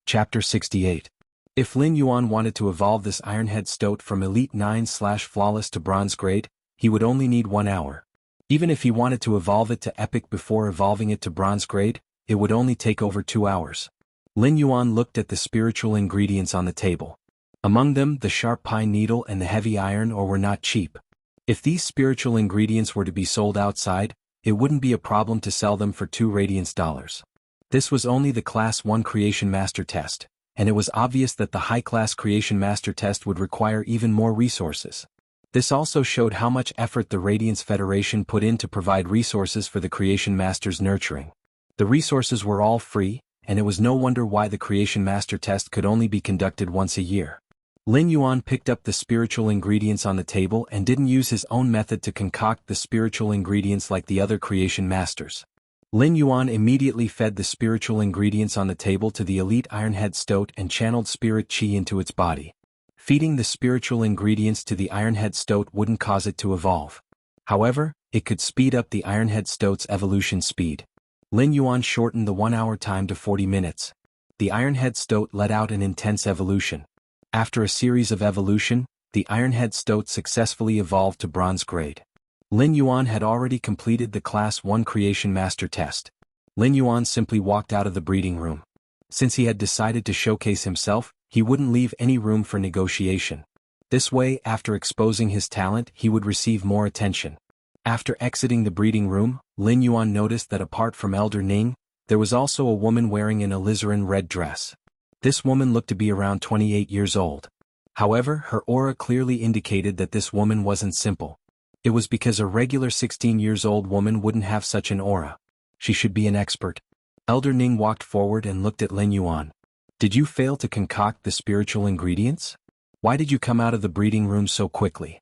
Chapter 68. If Lin Yuan wanted to evolve this Ironhead Stoat from Elite 9/Flawless to bronze grade, he would only need 1 hour. Even if he wanted to evolve it to Epic before evolving it to bronze grade, it would only take over 2 hours. Lin Yuan looked at the spiritual ingredients on the table. Among them, the sharp pine needle and the heavy iron ore were not cheap. If these spiritual ingredients were to be sold outside, it wouldn't be a problem to sell them for 2 Radiance dollars. This was only the Class 1 Creation Master test, and it was obvious that the high-class Creation Master test would require even more resources. This also showed how much effort the Radiance Federation put in to provide resources for the Creation Master's nurturing. The resources were all free, and it was no wonder why the Creation Master test could only be conducted once a year. Lin Yuan picked up the spiritual ingredients on the table and didn't use his own method to concoct the spiritual ingredients like the other Creation Masters. Lin Yuan immediately fed the spiritual ingredients on the table to the Elite Ironhead Stoat and channeled Spirit Chi into its body. Feeding the spiritual ingredients to the Ironhead Stoat wouldn't cause it to evolve. However, it could speed up the Ironhead Stoat's evolution speed. Lin Yuan shortened the 1-hour time to 40 minutes. The Ironhead Stoat let out an intense evolution. After a series of evolution, the Ironhead Stoat successfully evolved to bronze grade. Lin Yuan had already completed the Class 1 Creation Master test. Lin Yuan simply walked out of the breeding room. Since he had decided to showcase himself, he wouldn't leave any room for negotiation. This way, after exposing his talent, he would receive more attention. After exiting the breeding room, Lin Yuan noticed that apart from Elder Ning, there was also a woman wearing an alizarin red dress. This woman looked to be around 28 years old. However, her aura clearly indicated that this woman wasn't simple. It was because a regular 16-year-old woman wouldn't have such an aura. She should be an expert. Elder Ning walked forward and looked at Lin Yuan. Did you fail to concoct the spiritual ingredients? Why did you come out of the breeding room so quickly?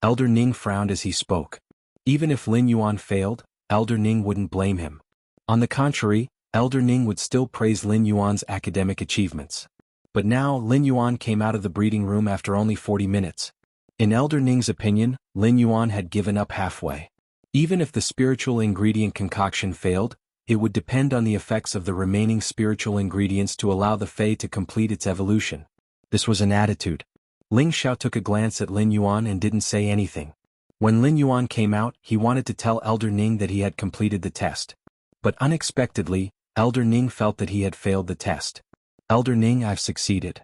Elder Ning frowned as he spoke. Even if Lin Yuan failed, Elder Ning wouldn't blame him. On the contrary, Elder Ning would still praise Lin Yuan's academic achievements. But now Lin Yuan came out of the breeding room after only 40 minutes. In Elder Ning's opinion, Lin Yuan had given up halfway. Even if the spiritual ingredient concoction failed, it would depend on the effects of the remaining spiritual ingredients to allow the Fey to complete its evolution. This was an attitude. Ling Xiao took a glance at Lin Yuan and didn't say anything. When Lin Yuan came out, he wanted to tell Elder Ning that he had completed the test. But unexpectedly, Elder Ning felt that he had failed the test. Elder Ning, I've succeeded.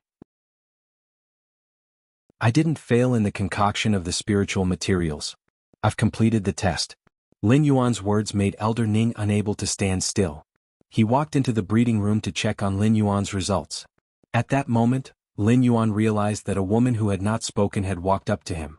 I didn't fail in the concoction of the spiritual materials. I've completed the test. Lin Yuan's words made Elder Ning unable to stand still. He walked into the breeding room to check on Lin Yuan's results. At that moment, Lin Yuan realized that a woman who had not spoken had walked up to him.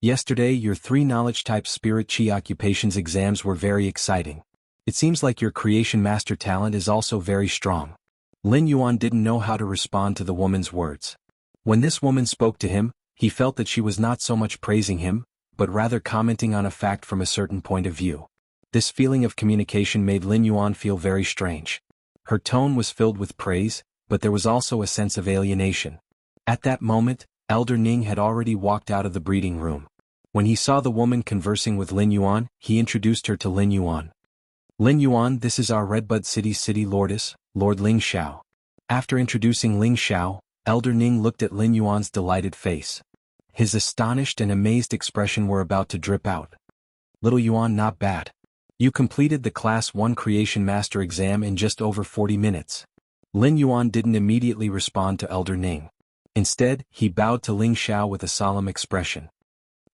Yesterday, your 3 knowledge-type spirit chi occupations exams were very exciting. It seems like your creation master talent is also very strong. Lin Yuan didn't know how to respond to the woman's words. When this woman spoke to him, he felt that she was not so much praising him, but rather commenting on a fact from a certain point of view. This feeling of communication made Lin Yuan feel very strange. Her tone was filled with praise, but there was also a sense of alienation. At that moment, Elder Ning had already walked out of the breeding room. When he saw the woman conversing with Lin Yuan, he introduced her to Lin Yuan. Lin Yuan, this is our Redbud City's city lordess, Lord Ling Xiao. After introducing Ling Xiao, Elder Ning looked at Lin Yuan's delighted face. His astonished and amazed expression were about to drip out. Little Yuan, not bad. You completed the Class 1 Creation Master exam in just over 40 minutes. Lin Yuan didn't immediately respond to Elder Ning. Instead, he bowed to Ling Xiao with a solemn expression.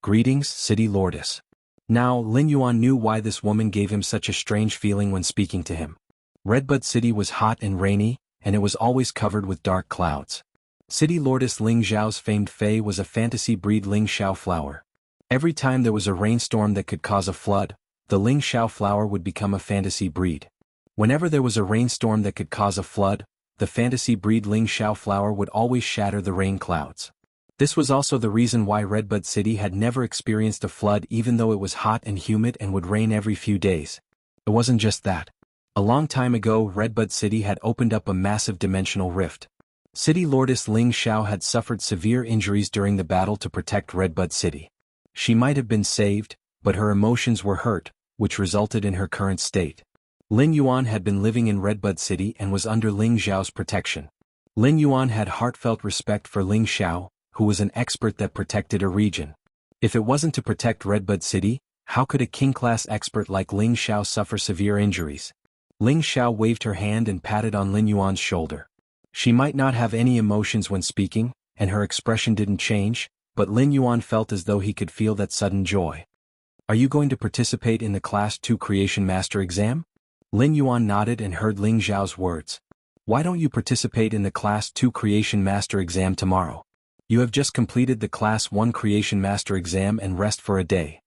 Greetings, City Lordess. Now, Lin Yuan knew why this woman gave him such a strange feeling when speaking to him. Redbud City was hot and rainy, and it was always covered with dark clouds. City Lordess Ling Xiao's famed Fei was a fantasy breed Ling Xiao flower. Every time there was a rainstorm that could cause a flood, the Ling Xiao flower would become a fantasy breed. Whenever there was a rainstorm that could cause a flood, the fantasy breed Ling Xiao flower would always shatter the rain clouds. This was also the reason why Redbud City had never experienced a flood even though it was hot and humid and would rain every few days. It wasn't just that. A long time ago, Redbud City had opened up a massive dimensional rift. City Lordess Ling Xiao had suffered severe injuries during the battle to protect Redbud City. She might have been saved, but her emotions were hurt, which resulted in her current state. Lin Yuan had been living in Redbud City and was under Ling Xiao's protection. Lin Yuan had heartfelt respect for Ling Xiao, who was an expert that protected a region. If it wasn't to protect Redbud City, how could a king-class expert like Ling Xiao suffer severe injuries? Ling Xiao waved her hand and patted on Lin Yuan's shoulder. She might not have any emotions when speaking, and her expression didn't change, but Lin Yuan felt as though he could feel that sudden joy. Are you going to participate in the Class 2 Creation Master exam? Lin Yuan nodded and heard Ling Xiao's words. Why don't you participate in the Class 2 Creation Master exam tomorrow? You have just completed the Class 1 Creation Master exam and rest for a day.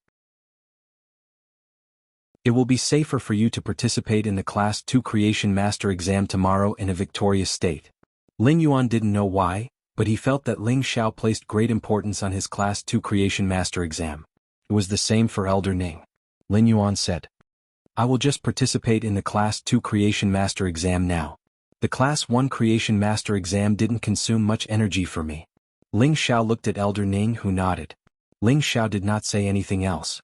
It will be safer for you to participate in the Class 2 Creation Master exam tomorrow in a victorious state. Lin Yuan didn't know why, but he felt that Ling Xiao placed great importance on his Class 2 Creation Master exam. It was the same for Elder Ning. Lin Yuan said, I will just participate in the Class 2 Creation Master exam now. The Class 1 Creation Master exam didn't consume much energy for me. Ling Xiao looked at Elder Ning, who nodded. Ling Xiao did not say anything else.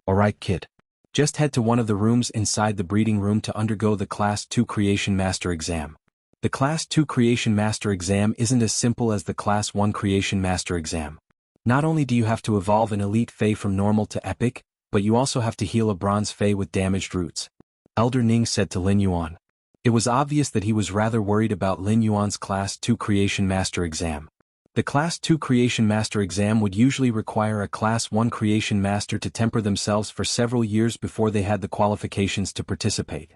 Alright, kid. Just head to one of the rooms inside the breeding room to undergo the Class 2 Creation Master exam. The Class 2 Creation Master exam isn't as simple as the Class 1 Creation Master exam. Not only do you have to evolve an elite Fey from normal to epic, but you also have to heal a bronze Fey with damaged roots. Elder Ning said to Lin Yuan. It was obvious that he was rather worried about Lin Yuan's Class 2 Creation Master exam. The Class 2 Creation Master exam would usually require a Class 1 Creation Master to temper themselves for several years before they had the qualifications to participate.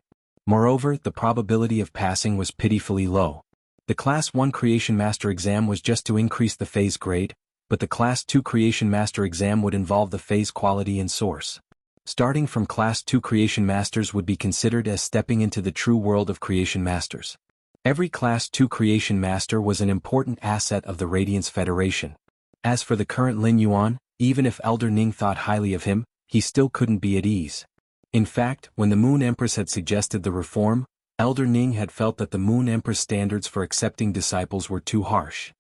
Moreover, the probability of passing was pitifully low. The Class 1 Creation Master exam was just to increase the phase grade, but the Class 2 Creation Master exam would involve the phase quality and source. Starting from Class 2 Creation Masters would be considered as stepping into the true world of Creation Masters. Every Class 2 Creation Master was an important asset of the Radiance Federation. As for the current Lin Yuan, even if Elder Ning thought highly of him, he still couldn't be at ease. In fact, when the Moon Empress had suggested the reform, Elder Ning had felt that the Moon Empress standards for accepting disciples were too harsh.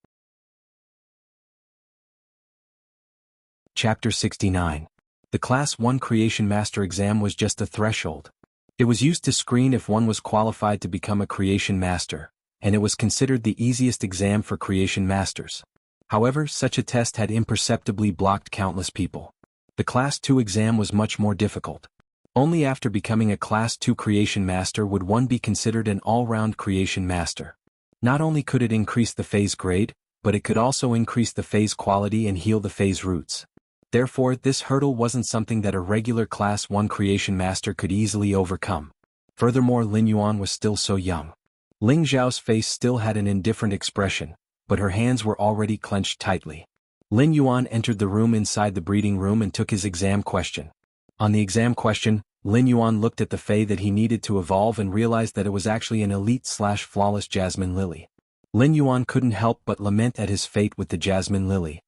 Chapter 69. The Class 1 Creation Master exam was just a threshold. It was used to screen if one was qualified to become a Creation Master, and it was considered the easiest exam for Creation Masters. However, such a test had imperceptibly blocked countless people. The Class 2 exam was much more difficult. Only after becoming a Class 2 Creation Master would one be considered an all-round Creation Master. Not only could it increase the phase grade, but it could also increase the phase quality and heal the phase roots. Therefore, this hurdle wasn't something that a regular Class 1 Creation Master could easily overcome. Furthermore, Lin Yuan was still so young. Ling Zhao's face still had an indifferent expression, but her hands were already clenched tightly. Lin Yuan entered the room inside the breeding room and took his exam question. On the exam question, Lin Yuan looked at the Fey that he needed to evolve and realized that it was actually an elite/flawless Jasmine Lily. Lin Yuan couldn't help but lament at his fate with the Jasmine Lily.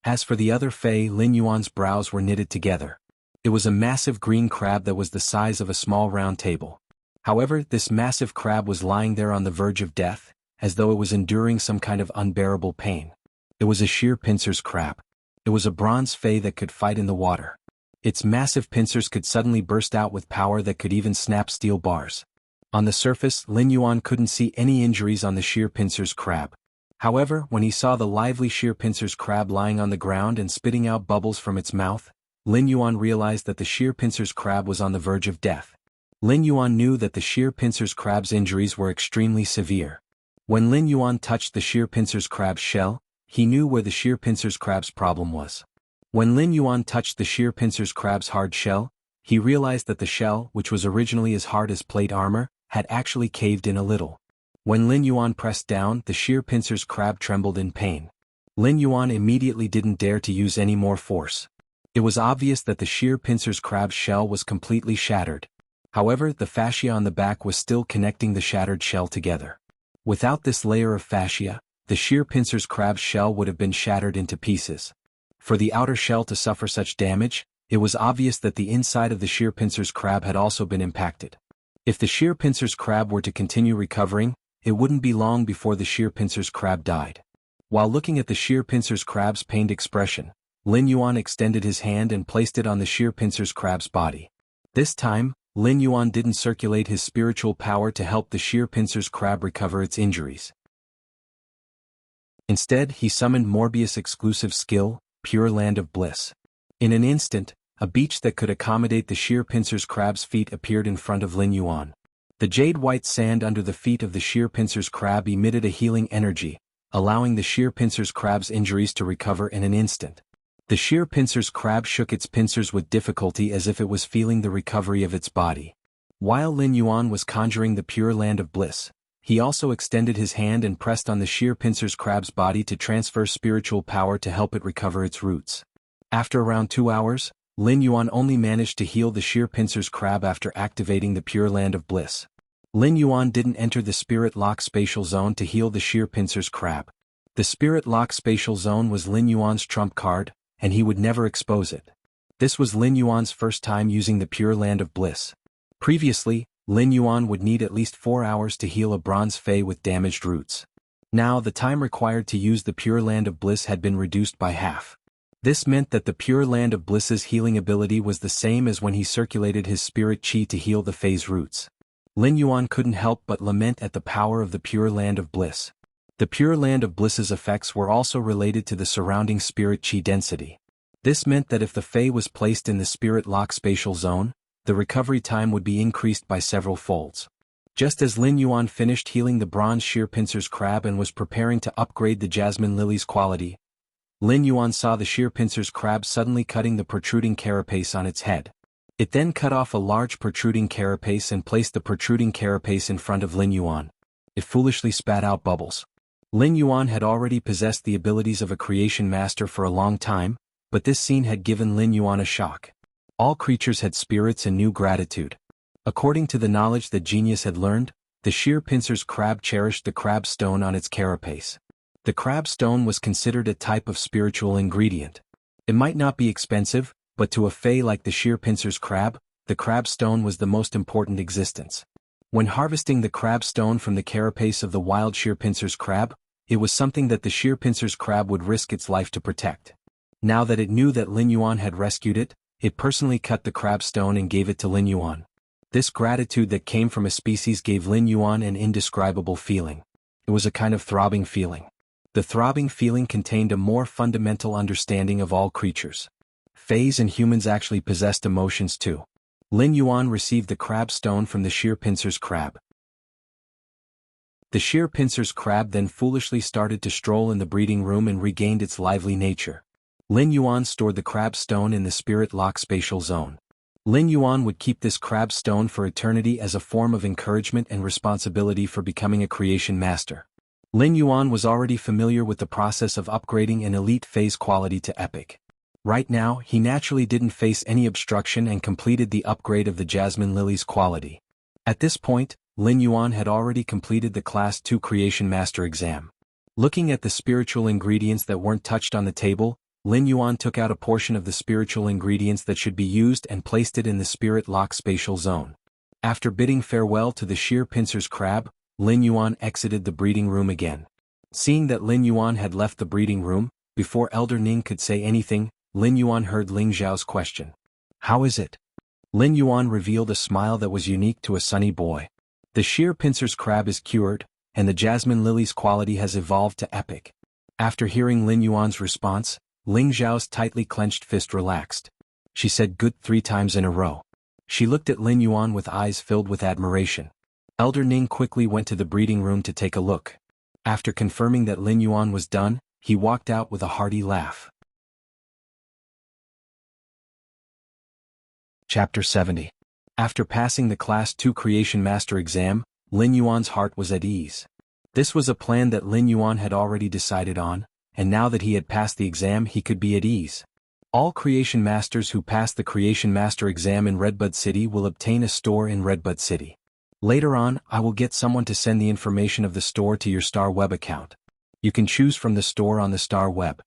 As for the other Fey, Lin Yuan's brows were knitted together. It was a massive green crab that was the size of a small round table. However, this massive crab was lying there on the verge of death, as though it was enduring some kind of unbearable pain. It was a sheer pincers crab. It was a bronze Fey that could fight in the water. Its massive pincers could suddenly burst out with power that could even snap steel bars. On the surface, Lin Yuan couldn't see any injuries on the sheer pincers crab. However, when he saw the lively sheer pincers crab lying on the ground and spitting out bubbles from its mouth, Lin Yuan realized that the sheer pincers crab was on the verge of death. Lin Yuan knew that the sheer pincers crab's injuries were extremely severe. When Lin Yuan touched the sheer pincers crab's shell, he knew where the sheer pincers crab's problem was. When Lin Yuan touched the sheer pincers crab's hard shell, he realized that the shell, which was originally as hard as plate armor, had actually caved in a little. When Lin Yuan pressed down, the sheer pincers crab trembled in pain. Lin Yuan immediately didn't dare to use any more force. It was obvious that the sheer pincers crab's shell was completely shattered. However, the fascia on the back was still connecting the shattered shell together. Without this layer of fascia, the sheer pincers crab's shell would have been shattered into pieces. For the outer shell to suffer such damage, it was obvious that the inside of the sheer pincers crab had also been impacted. If the sheer pincers crab were to continue recovering, it wouldn't be long before the sheer pincers crab died. While looking at the sheer pincers crab's pained expression, Lin Yuan extended his hand and placed it on the sheer pincers crab's body. This time, Lin Yuan didn't circulate his spiritual power to help the sheer pincers crab recover its injuries. Instead, he summoned Morbius' exclusive skill, Pure Land of Bliss. In an instant, a beach that could accommodate the sheer pincers crab's feet appeared in front of Lin Yuan. The jade-white sand under the feet of the sheer pincers crab emitted a healing energy, allowing the sheer pincers crab's injuries to recover in an instant. The sheer pincers crab shook its pincers with difficulty as if it was feeling the recovery of its body. While Lin Yuan was conjuring the Pure Land of Bliss, he also extended his hand and pressed on the sheer pincers crab's body to transfer spiritual power to help it recover its roots. After around 2 hours, Lin Yuan only managed to heal the sheer pincers crab after activating the Pure Land of Bliss. Lin Yuan didn't enter the Spirit Lock Spatial Zone to heal the sheer pincers crab. The Spirit Lock Spatial Zone was Lin Yuan's trump card, and he would never expose it. This was Lin Yuan's first time using the Pure Land of Bliss. Previously, Lin Yuan would need at least 4 hours to heal a bronze Fey with damaged roots. Now the time required to use the Pure Land of Bliss had been reduced by half. This meant that the Pure Land of Bliss's healing ability was the same as when he circulated his spirit chi to heal the Fey's roots. Lin Yuan couldn't help but lament at the power of the Pure Land of Bliss. The Pure Land of Bliss's effects were also related to the surrounding spirit chi density. This meant that if the Fae was placed in the spirit lock spatial zone, the recovery time would be increased by several folds. Just as Lin Yuan finished healing the bronze sheer pincer's crab and was preparing to upgrade the jasmine lily's quality, Lin Yuan saw the sheer pincer's crab suddenly cutting the protruding carapace on its head. It then cut off a large protruding carapace and placed the protruding carapace in front of Lin Yuan. It foolishly spat out bubbles. Lin Yuan had already possessed the abilities of a creation master for a long time, but this scene had given Lin Yuan a shock. All creatures had spirits and knew gratitude. According to the knowledge that genius had learned, the sheer pincer's crab cherished the crab stone on its carapace. The crab stone was considered a type of spiritual ingredient. It might not be expensive, but to a Fae like the sheer pincer's crab, the crab stone was the most important existence. When harvesting the crab stone from the carapace of the wild sheer pincer's crab, it was something that the sheer pincer's crab would risk its life to protect. Now that it knew that Lin Yuan had rescued it, it personally cut the crab stone and gave it to Lin Yuan. This gratitude that came from a species gave Lin Yuan an indescribable feeling. It was a kind of throbbing feeling. The throbbing feeling contained a more fundamental understanding of all creatures. Faes and humans actually possessed emotions too. Lin Yuan received the crab stone from the sheer pincer's crab. The sheer pincer's crab then foolishly started to stroll in the breeding room and regained its lively nature. Lin Yuan stored the crab stone in the spirit lock spatial zone. Lin Yuan would keep this crab stone for eternity as a form of encouragement and responsibility for becoming a creation master. Lin Yuan was already familiar with the process of upgrading an elite phase quality to epic. Right now, he naturally didn't face any obstruction and completed the upgrade of the Jasmine Lily's quality. At this point, Lin Yuan had already completed the Class 2 Creation Master exam. Looking at the spiritual ingredients that weren't touched on the table, Lin Yuan took out a portion of the spiritual ingredients that should be used and placed it in the spirit lock spatial zone. After bidding farewell to the sheer pincer's crab, Lin Yuan exited the breeding room again. Seeing that Lin Yuan had left the breeding room, before Elder Ning could say anything, Lin Yuan heard Ling Zhao's question. "How is it?" Lin Yuan revealed a smile that was unique to a sunny boy. "The sheer pincer's crab is cured, and the jasmine lily's quality has evolved to epic." After hearing Lin Yuan's response, Ling Zhao's tightly clenched fist relaxed. She said "good" 3 times in a row. She looked at Lin Yuan with eyes filled with admiration. Elder Ning quickly went to the breeding room to take a look. After confirming that Lin Yuan was done, he walked out with a hearty laugh. Chapter 70. After passing the Class 2 Creation Master exam, Lin Yuan's heart was at ease. This was a plan that Lin Yuan had already decided on, and now that he had passed the exam he could be at ease. All Creation Masters who pass the Creation Master exam in Redbud City will obtain a store in Redbud City. Later on, I will get someone to send the information of the store to your Star Web account. You can choose from the store on the Star Web.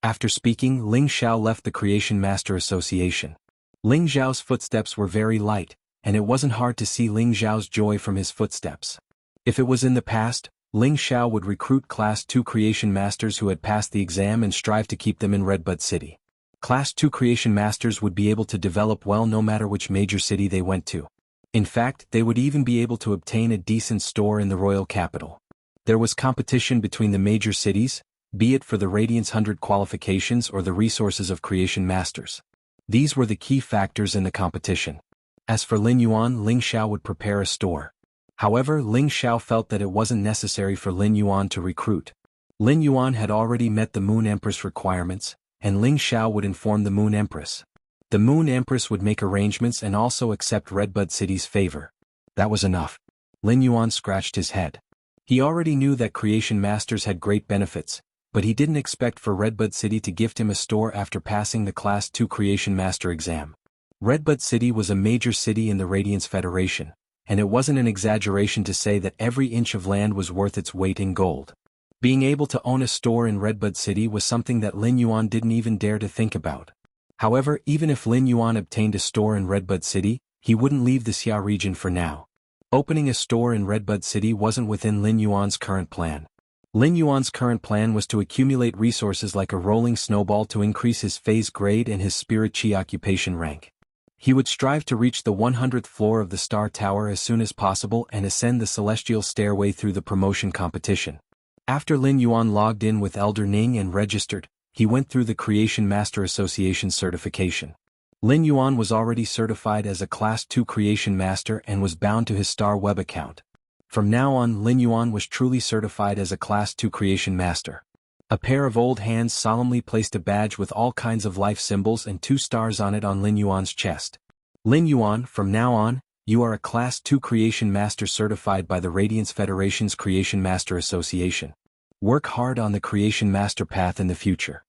After speaking, Ling Zhao left the Creation Master Association. Ling Zhao's footsteps were very light, and it wasn't hard to see Ling Zhao's joy from his footsteps. If it was in the past, Ling Zhao would recruit Class 2 Creation Masters who had passed the exam and strive to keep them in Redbud City. Class 2 Creation Masters would be able to develop well no matter which major city they went to. In fact, they would even be able to obtain a decent store in the royal capital. There was competition between the major cities, be it for the Radiance 100 qualifications or the resources of Creation Masters. These were the key factors in the competition. As for Lin Yuan, Ling Zhao would prepare a store. However, Ling Zhao felt that it wasn't necessary for Lin Yuan to recruit. Lin Yuan had already met the Moon Empress requirements, and Ling Zhao would inform the Moon Empress. The Moon Empress would make arrangements and also accept Redbud City's favor. That was enough. Lin Yuan scratched his head. He already knew that Creation Masters had great benefits, but he didn't expect for Redbud City to gift him a store after passing the Class 2 Creation Master exam. Redbud City was a major city in the Radiance Federation, and it wasn't an exaggeration to say that every inch of land was worth its weight in gold. Being able to own a store in Redbud City was something that Lin Yuan didn't even dare to think about. However, even if Lin Yuan obtained a store in Redbud City, he wouldn't leave the Xia region for now. Opening a store in Redbud City wasn't within Lin Yuan's current plan. Lin Yuan's current plan was to accumulate resources like a rolling snowball to increase his phase grade and his spirit chi occupation rank. He would strive to reach the 100th floor of the Star Tower as soon as possible and ascend the celestial stairway through the promotion competition. After Lin Yuan logged in with Elder Ning and registered, he went through the Creation Master Association certification. Lin Yuan was already certified as a Class 2 Creation Master and was bound to his Star Web account. From now on, Lin Yuan was truly certified as a Class 2 Creation Master. A pair of old hands solemnly placed a badge with all kinds of life symbols and 2 stars on it on Lin Yuan's chest. Lin Yuan, from now on, you are a Class 2 Creation Master certified by the Radiance Federation's Creation Master Association. Work hard on the Creation Master path in the future.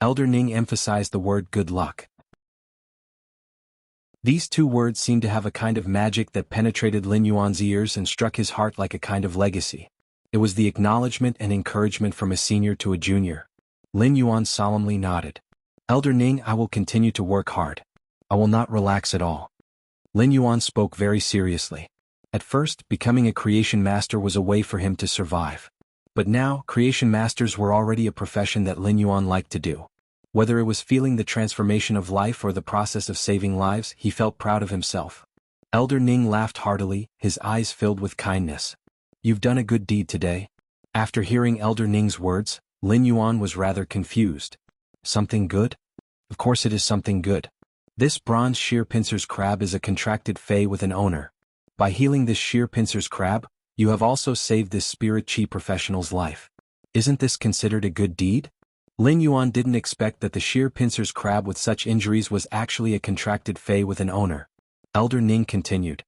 Elder Ning emphasized the word good luck. These 2 words seemed to have a kind of magic that penetrated Lin Yuan's ears and struck his heart like a kind of legacy. It was the acknowledgement and encouragement from a senior to a junior. Lin Yuan solemnly nodded. Elder Ning, I will continue to work hard. I will not relax at all. Lin Yuan spoke very seriously. At first, becoming a Creation Master was a way for him to survive. But now, Creation Masters were already a profession that Lin Yuan liked to do. Whether it was feeling the transformation of life or the process of saving lives, he felt proud of himself. Elder Ning laughed heartily, his eyes filled with kindness. You've done a good deed today. After hearing Elder Ning's words, Lin Yuan was rather confused. Something good? Of course it is something good. This bronze sheer pincers crab is a contracted fey with an owner. By healing this sheer pincers crab, you have also saved this spirit chi professional's life. Isn't this considered a good deed? Lin Yuan didn't expect that the sheer pincers crab with such injuries was actually a contracted fey with an owner. Elder Ning continued.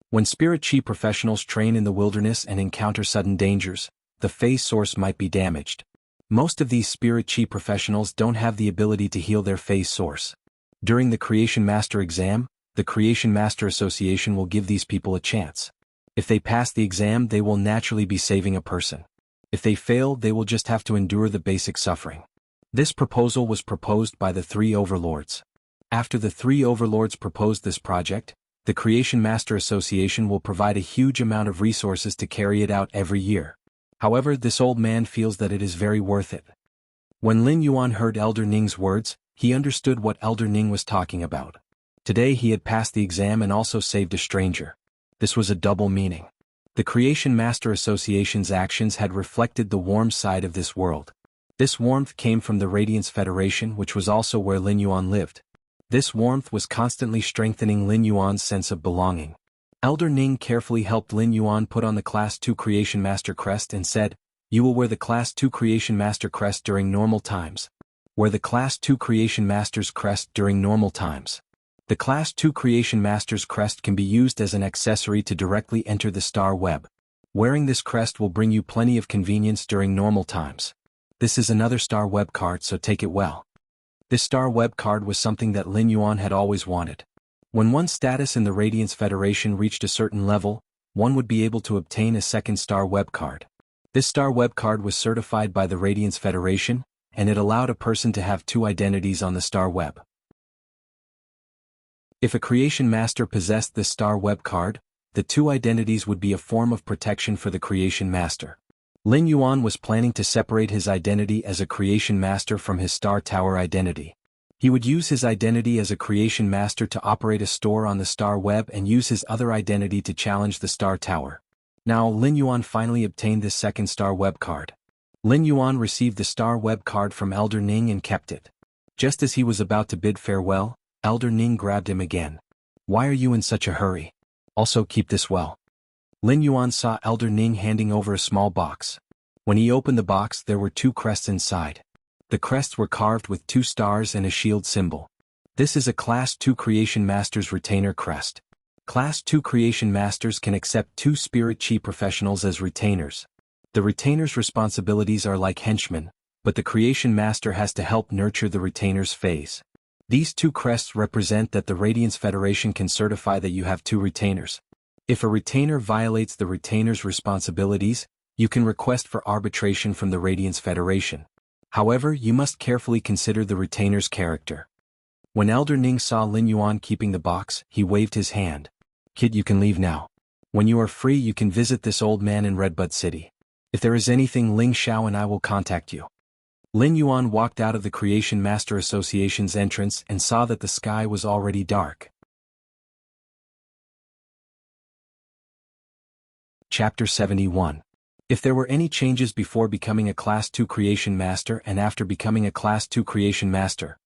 When spirit chi professionals train in the wilderness and encounter sudden dangers, the fey source might be damaged. Most of these spirit chi professionals don't have the ability to heal their fey source. During the Creation Master exam, the Creation Master Association will give these people a chance. If they pass the exam, they will naturally be saving a person. If they fail, they will just have to endure the basic suffering. This proposal was proposed by the 3 overlords. After the 3 overlords proposed this project, the Creation Master Association will provide a huge amount of resources to carry it out every year. However, this old man feels that it is very worth it. When Lin Yuan heard Elder Ning's words, he understood what Elder Ning was talking about. Today he had passed the exam and also saved a stranger. This was a double meaning. The Creation Master Association's actions had reflected the warm side of this world. This warmth came from the Radiance Federation, which was also where Lin Yuan lived. This warmth was constantly strengthening Lin Yuan's sense of belonging. Elder Ning carefully helped Lin Yuan put on the Class 2 Creation Master crest and said, "You will wear the Class 2 Creation Master crest during normal times. Wear the Class 2 Creation Master's crest during normal times." The Class 2 Creation Master's crest can be used as an accessory to directly enter the Star Web. Wearing this crest will bring you plenty of convenience during normal times. This is another Star Web card, so take it well. This Star Web card was something that Lin Yuan had always wanted. When one's status in the Radiance Federation reached a certain level, one would be able to obtain a second Star Web card. This Star Web card was certified by the Radiance Federation, and it allowed a person to have 2 identities on the Star Web. If a Creation Master possessed this Star Web card, the 2 identities would be a form of protection for the Creation Master. Lin Yuan was planning to separate his identity as a Creation Master from his Star Tower identity. He would use his identity as a Creation Master to operate a store on the Star Web and use his other identity to challenge the Star Tower. Now Lin Yuan finally obtained this second Star Web card. Lin Yuan received the Star Web card from Elder Ning and kept it. Just as he was about to bid farewell, Elder Ning grabbed him again. "Why are you in such a hurry? Also keep this well." Lin Yuan saw Elder Ning handing over a small box. When he opened the box, there were 2 crests inside. The crests were carved with 2 stars and a shield symbol. This is a Class 2 Creation Master's retainer crest. Class 2 Creation Masters can accept 2 Spirit Chi professionals as retainers. The retainer's responsibilities are like henchmen, but the Creation Master has to help nurture the retainer's phase. These 2 crests represent that the Radiance Federation can certify that you have 2 retainers. If a retainer violates the retainer's responsibilities, you can request for arbitration from the Radiance Federation. However, you must carefully consider the retainer's character. When Elder Ning saw Lin Yuan keeping the box, he waved his hand. "Kid, you can leave now. When you are free, you can visit this old man in Redbud City. If there is anything, Ling Xiao and I will contact you." Lin Yuan walked out of the Creation Master Association's entrance and saw that the sky was already dark. Chapter 71. If there were any changes before becoming a Class 2 Creation Master and after becoming a Class 2 Creation Master,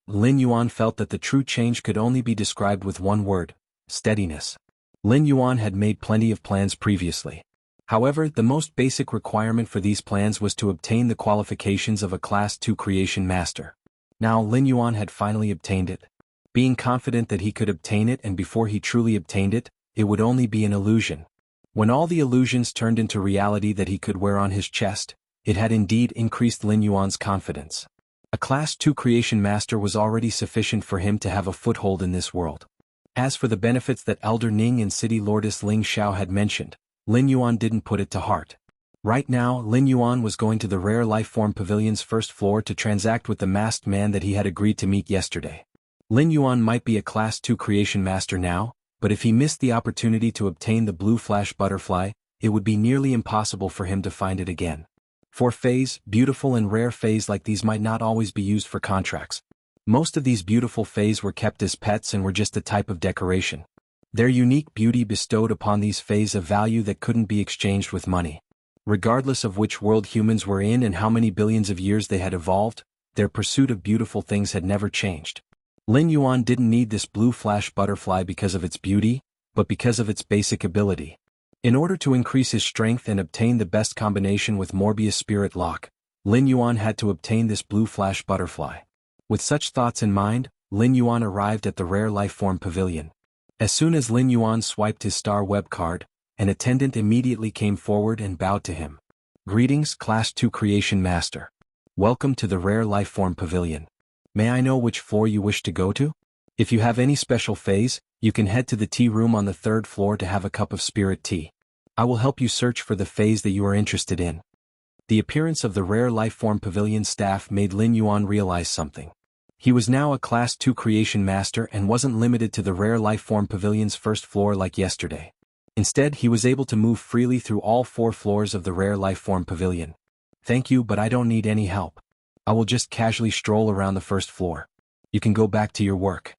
Lin Yuan felt that the true change could only be described with one word: steadiness. Lin Yuan had made plenty of plans previously. However, the most basic requirement for these plans was to obtain the qualifications of a Class 2 Creation Master. Now Lin Yuan had finally obtained it. Being confident that he could obtain it, and before he truly obtained it, it would only be an illusion. When all the illusions turned into reality that he could wear on his chest, it had indeed increased Lin Yuan's confidence. A Class 2 Creation Master was already sufficient for him to have a foothold in this world. As for the benefits that Elder Ning and City Lordess Ling Xiao had mentioned, Lin Yuan didn't put it to heart. Right now, Lin Yuan was going to the Rare Life Form Pavilion's first floor to transact with the masked man that he had agreed to meet yesterday. Lin Yuan might be a Class 2 Creation Master now, but if he missed the opportunity to obtain the blue flash butterfly, it would be nearly impossible for him to find it again. For fays, beautiful and rare fays like these might not always be used for contracts. Most of these beautiful fays were kept as pets and were just a type of decoration. Their unique beauty bestowed upon these fays a value that couldn't be exchanged with money. Regardless of which world humans were in and how many billions of years they had evolved, their pursuit of beautiful things had never changed. Lin Yuan didn't need this blue flash butterfly because of its beauty, but because of its basic ability. In order to increase his strength and obtain the best combination with Morbius Spirit Lock, Lin Yuan had to obtain this blue flash butterfly. With such thoughts in mind, Lin Yuan arrived at the Rare Life Form Pavilion. As soon as Lin Yuan swiped his star web card, an attendant immediately came forward and bowed to him. "Greetings, Class 2 Creation Master. Welcome to the Rare Life Form Pavilion. May I know which floor you wish to go to? If you have any special phase, you can head to the tea room on the 3rd floor to have a cup of spirit tea. I will help you search for the phase that you are interested in." The appearance of the Rare Life Form Pavilion staff made Lin Yuan realize something. He was now a Class 2 Creation Master and wasn't limited to the Rare Life Form Pavilion's 1st floor like yesterday. Instead, he was able to move freely through all 4 floors of the Rare Life Form Pavilion. "Thank you, but I don't need any help. I will just casually stroll around the 1st floor. You can go back to your work."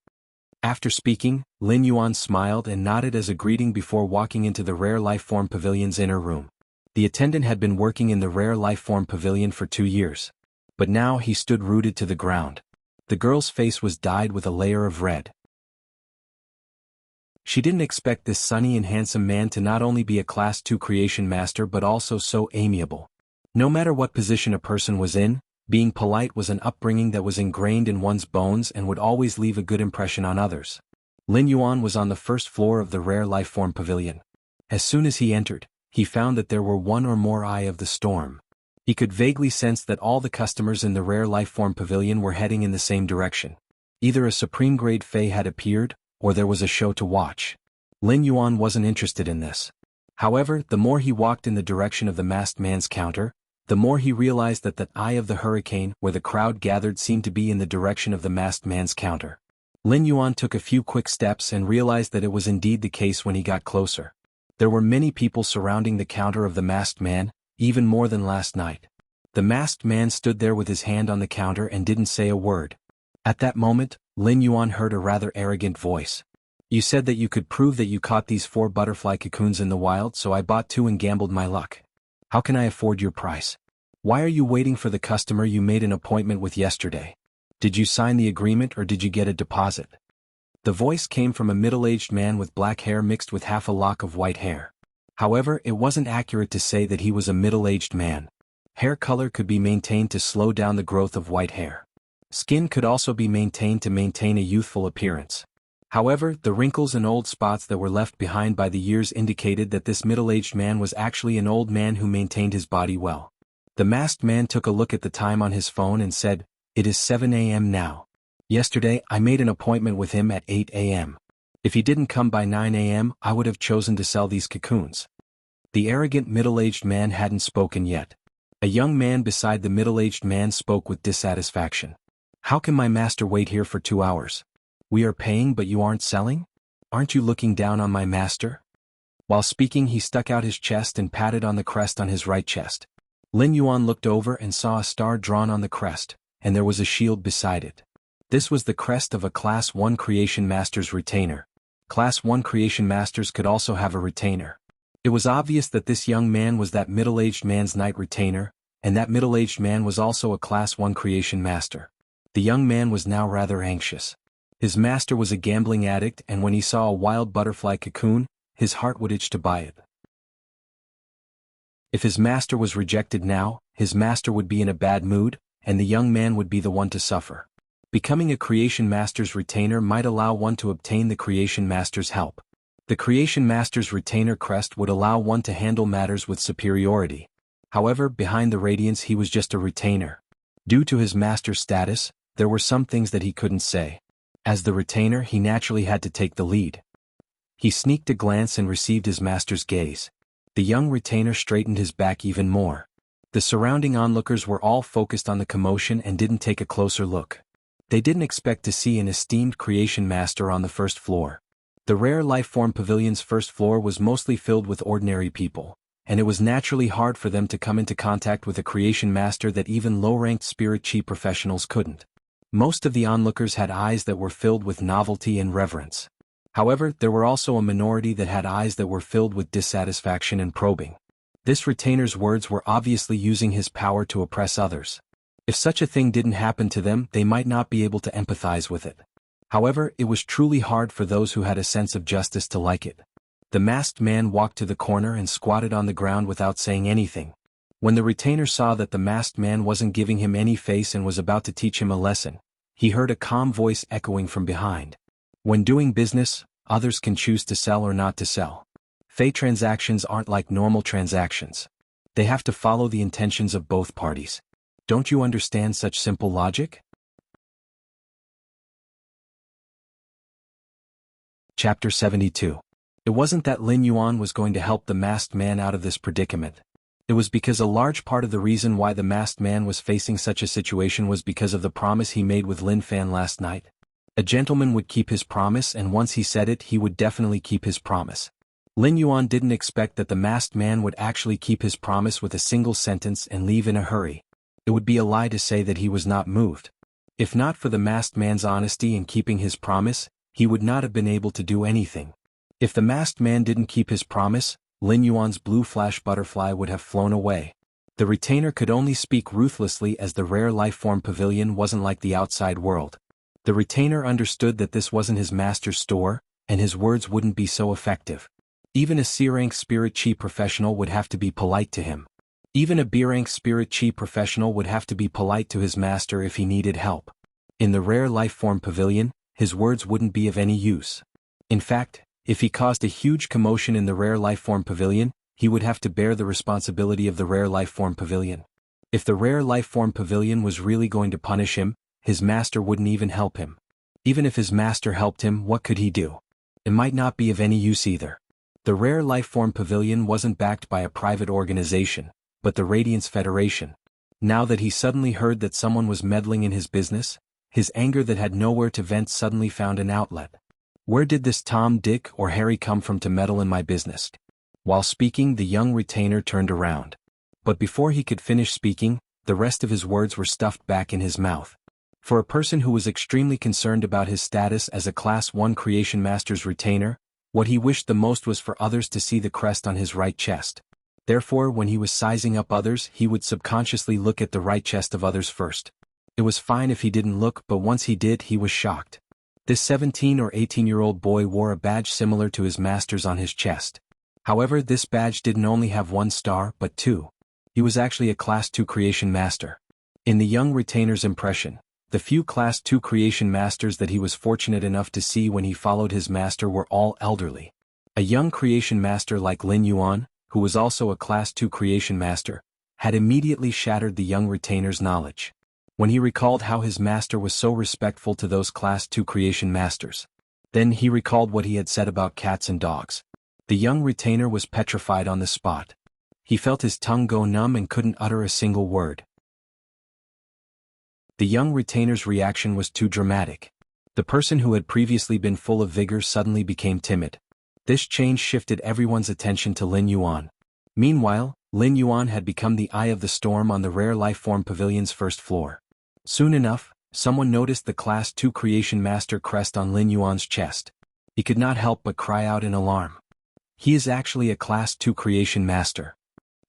After speaking, Lin Yuan smiled and nodded as a greeting before walking into the Rare Life Form Pavilion's inner room. The attendant had been working in the Rare Life Form Pavilion for 2 years. But now he stood rooted to the ground. The girl's face was dyed with a layer of red. She didn't expect this sunny and handsome man to not only be a Class 2 Creation Master but also so amiable. No matter what position a person was in, being polite was an upbringing that was ingrained in one's bones and would always leave a good impression on others. Lin Yuan was on the 1st floor of the Rare Life Form Pavilion. As soon as he entered, he found that there were one or more Eye of the Storm. He could vaguely sense that all the customers in the Rare Life Form Pavilion were heading in the same direction. Either a Supreme Grade Fae had appeared, or there was a show to watch. Lin Yuan wasn't interested in this. However, the more he walked in the direction of the masked man's counter, the more he realized that the Eye of the Hurricane where the crowd gathered seemed to be in the direction of the masked man's counter. Lin Yuan took a few quick steps and realized that it was indeed the case when he got closer. There were many people surrounding the counter of the masked man, even more than last night. The masked man stood there with his hand on the counter and didn't say a word. At that moment, Lin Yuan heard a rather arrogant voice. "You said that you could prove that you caught these 4 butterfly cocoons in the wild, so I bought 2 and gambled my luck. How can I afford your price? Why are you waiting for the customer you made an appointment with yesterday? Did you sign the agreement or did you get a deposit?" The voice came from a middle-aged man with black hair mixed with half a lock of white hair. However, it wasn't accurate to say that he was a middle-aged man. Hair color could be maintained to slow down the growth of white hair. Skin could also be maintained to maintain a youthful appearance. However, the wrinkles and old spots that were left behind by the years indicated that this middle-aged man was actually an old man who maintained his body well. The masked man took a look at the time on his phone and said, "It is 7 a.m. now. Yesterday, I made an appointment with him at 8 a.m. If he didn't come by 9 a.m., I would have chosen to sell these cocoons." The arrogant middle-aged man hadn't spoken yet. A young man beside the middle-aged man spoke with dissatisfaction. "How can my master wait here for 2 hours? We are paying but you aren't selling? Aren't you looking down on my master?" While speaking, he stuck out his chest and patted on the crest on his right chest. Lin Yuan looked over and saw a star drawn on the crest, and there was a shield beside it. This was the crest of a Class 1 Creation Master's retainer. Class 1 Creation Masters could also have a retainer. It was obvious that this young man was that middle-aged man's night retainer, and that middle-aged man was also a Class 1 creation master. The young man was now rather anxious. His master was a gambling addict, and when he saw a wild butterfly cocoon, his heart would itch to buy it. If his master was rejected now, his master would be in a bad mood, and the young man would be the one to suffer. Becoming a creation master's retainer might allow one to obtain the creation master's help. The creation master's retainer crest would allow one to handle matters with superiority. However, behind the radiance he was just a retainer. Due to his master's status, there were some things that he couldn't say. As the retainer, he naturally had to take the lead. He sneaked a glance and received his master's gaze. The young retainer straightened his back even more. The surrounding onlookers were all focused on the commotion and didn't take a closer look. They didn't expect to see an esteemed creation master on the first floor. The Rare Lifeform Pavilion's first floor was mostly filled with ordinary people, and it was naturally hard for them to come into contact with a creation master that even low-ranked spirit chi professionals couldn't. Most of the onlookers had eyes that were filled with novelty and reverence. However, there were also a minority that had eyes that were filled with dissatisfaction and probing. This retainer's words were obviously using his power to oppress others. If such a thing didn't happen to them, they might not be able to empathize with it. However, it was truly hard for those who had a sense of justice to like it. The masked man walked to the corner and squatted on the ground without saying anything. When the retainer saw that the masked man wasn't giving him any face and was about to teach him a lesson, he heard a calm voice echoing from behind. When doing business, others can choose to sell or not to sell. Fey transactions aren't like normal transactions. They have to follow the intentions of both parties. Don't you understand such simple logic? Chapter 72. It wasn't that Lin Yuan was going to help the masked man out of this predicament. It was because a large part of the reason why the masked man was facing such a situation was because of the promise he made with Lin Fan last night. A gentleman would keep his promise, and once he said it, he would definitely keep his promise. Lin Yuan didn't expect that the masked man would actually keep his promise with a single sentence and leave in a hurry. It would be a lie to say that he was not moved. If not for the masked man's honesty in keeping his promise, he would not have been able to do anything. If the masked man didn't keep his promise, Lin Yuan's blue flash butterfly would have flown away. The retainer could only speak ruthlessly as the Rare Lifeform Pavilion wasn't like the outside world. The retainer understood that this wasn't his master's store, and his words wouldn't be so effective. Even a C-rank spirit chi professional would have to be polite to him. Even a B-rank spirit chi professional would have to be polite to his master if he needed help. In the Rare Lifeform Pavilion, his words wouldn't be of any use. In fact, if he caused a huge commotion in the Rare Lifeform Pavilion, he would have to bear the responsibility of the Rare Lifeform Pavilion. If the Rare Lifeform Pavilion was really going to punish him, his master wouldn't even help him. Even if his master helped him, what could he do? It might not be of any use either. The Rare Lifeform Pavilion wasn't backed by a private organization, but the Radiance Federation. Now that he suddenly heard that someone was meddling in his business, his anger that had nowhere to vent suddenly found an outlet. Where did this Tom, Dick, or Harry come from to meddle in my business? While speaking, the young retainer turned around. But before he could finish speaking, the rest of his words were stuffed back in his mouth. For a person who was extremely concerned about his status as a Class 1 Creation Master's retainer, what he wished the most was for others to see the crest on his right chest. Therefore, when he was sizing up others, he would subconsciously look at the right chest of others first. It was fine if he didn't look, but once he did, he was shocked. This 17 or 18-year-old boy wore a badge similar to his master's on his chest. However, this badge didn't only have 1 star, but 2. He was actually a Class 2 Creation Master. In the young retainer's impression, the few Class 2 Creation Masters that he was fortunate enough to see when he followed his master were all elderly. A young Creation Master like Lin Yuan, who was also a Class 2 Creation Master, had immediately shattered the young retainer's knowledge. When he recalled how his master was so respectful to those Class 2 Creation Masters. Then he recalled what he had said about cats and dogs. The young retainer was petrified on the spot. He felt his tongue go numb and couldn't utter a single word. The young retainer's reaction was too dramatic. The person who had previously been full of vigor suddenly became timid. This change shifted everyone's attention to Lin Yuan. Meanwhile, Lin Yuan had become the eye of the storm on the Rare Lifeform Pavilion's first floor. Soon enough, someone noticed the Class 2 Creation Master crest on Lin Yuan's chest. He could not help but cry out in alarm. He is actually a Class 2 Creation Master.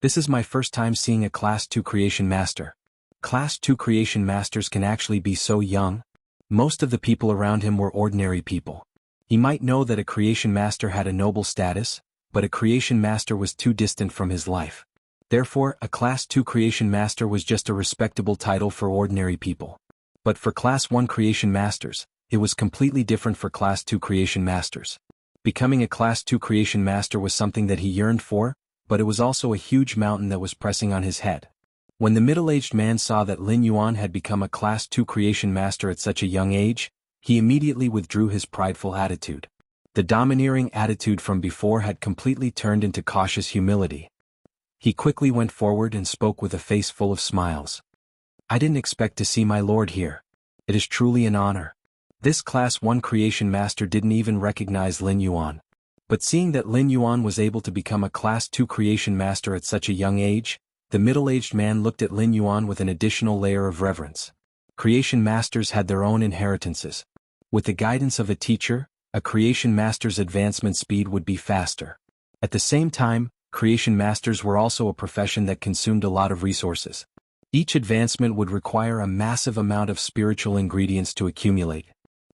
This is my first time seeing a Class 2 Creation Master. Class 2 Creation Masters can actually be so young. Most of the people around him were ordinary people. He might know that a Creation Master had a noble status, but a Creation Master was too distant from his life. Therefore, a Class 2 Creation Master was just a respectable title for ordinary people. But for Class 1 Creation Masters, it was completely different for Class 2 Creation Masters. Becoming a Class 2 Creation Master was something that he yearned for, but it was also a huge mountain that was pressing on his head. When the middle-aged man saw that Lin Yuan had become a Class 2 Creation Master at such a young age, he immediately withdrew his prideful attitude. The domineering attitude from before had completely turned into cautious humility. He quickly went forward and spoke with a face full of smiles. I didn't expect to see my lord here. It is truly an honor. This Class 1 Creation Master didn't even recognize Lin Yuan. But seeing that Lin Yuan was able to become a Class 2 Creation Master at such a young age, the middle-aged man looked at Lin Yuan with an additional layer of reverence. Creation Masters had their own inheritances. With the guidance of a teacher, a Creation Master's advancement speed would be faster. At the same time, Creation Masters were also a profession that consumed a lot of resources. Each advancement would require a massive amount of spiritual ingredients to accumulate.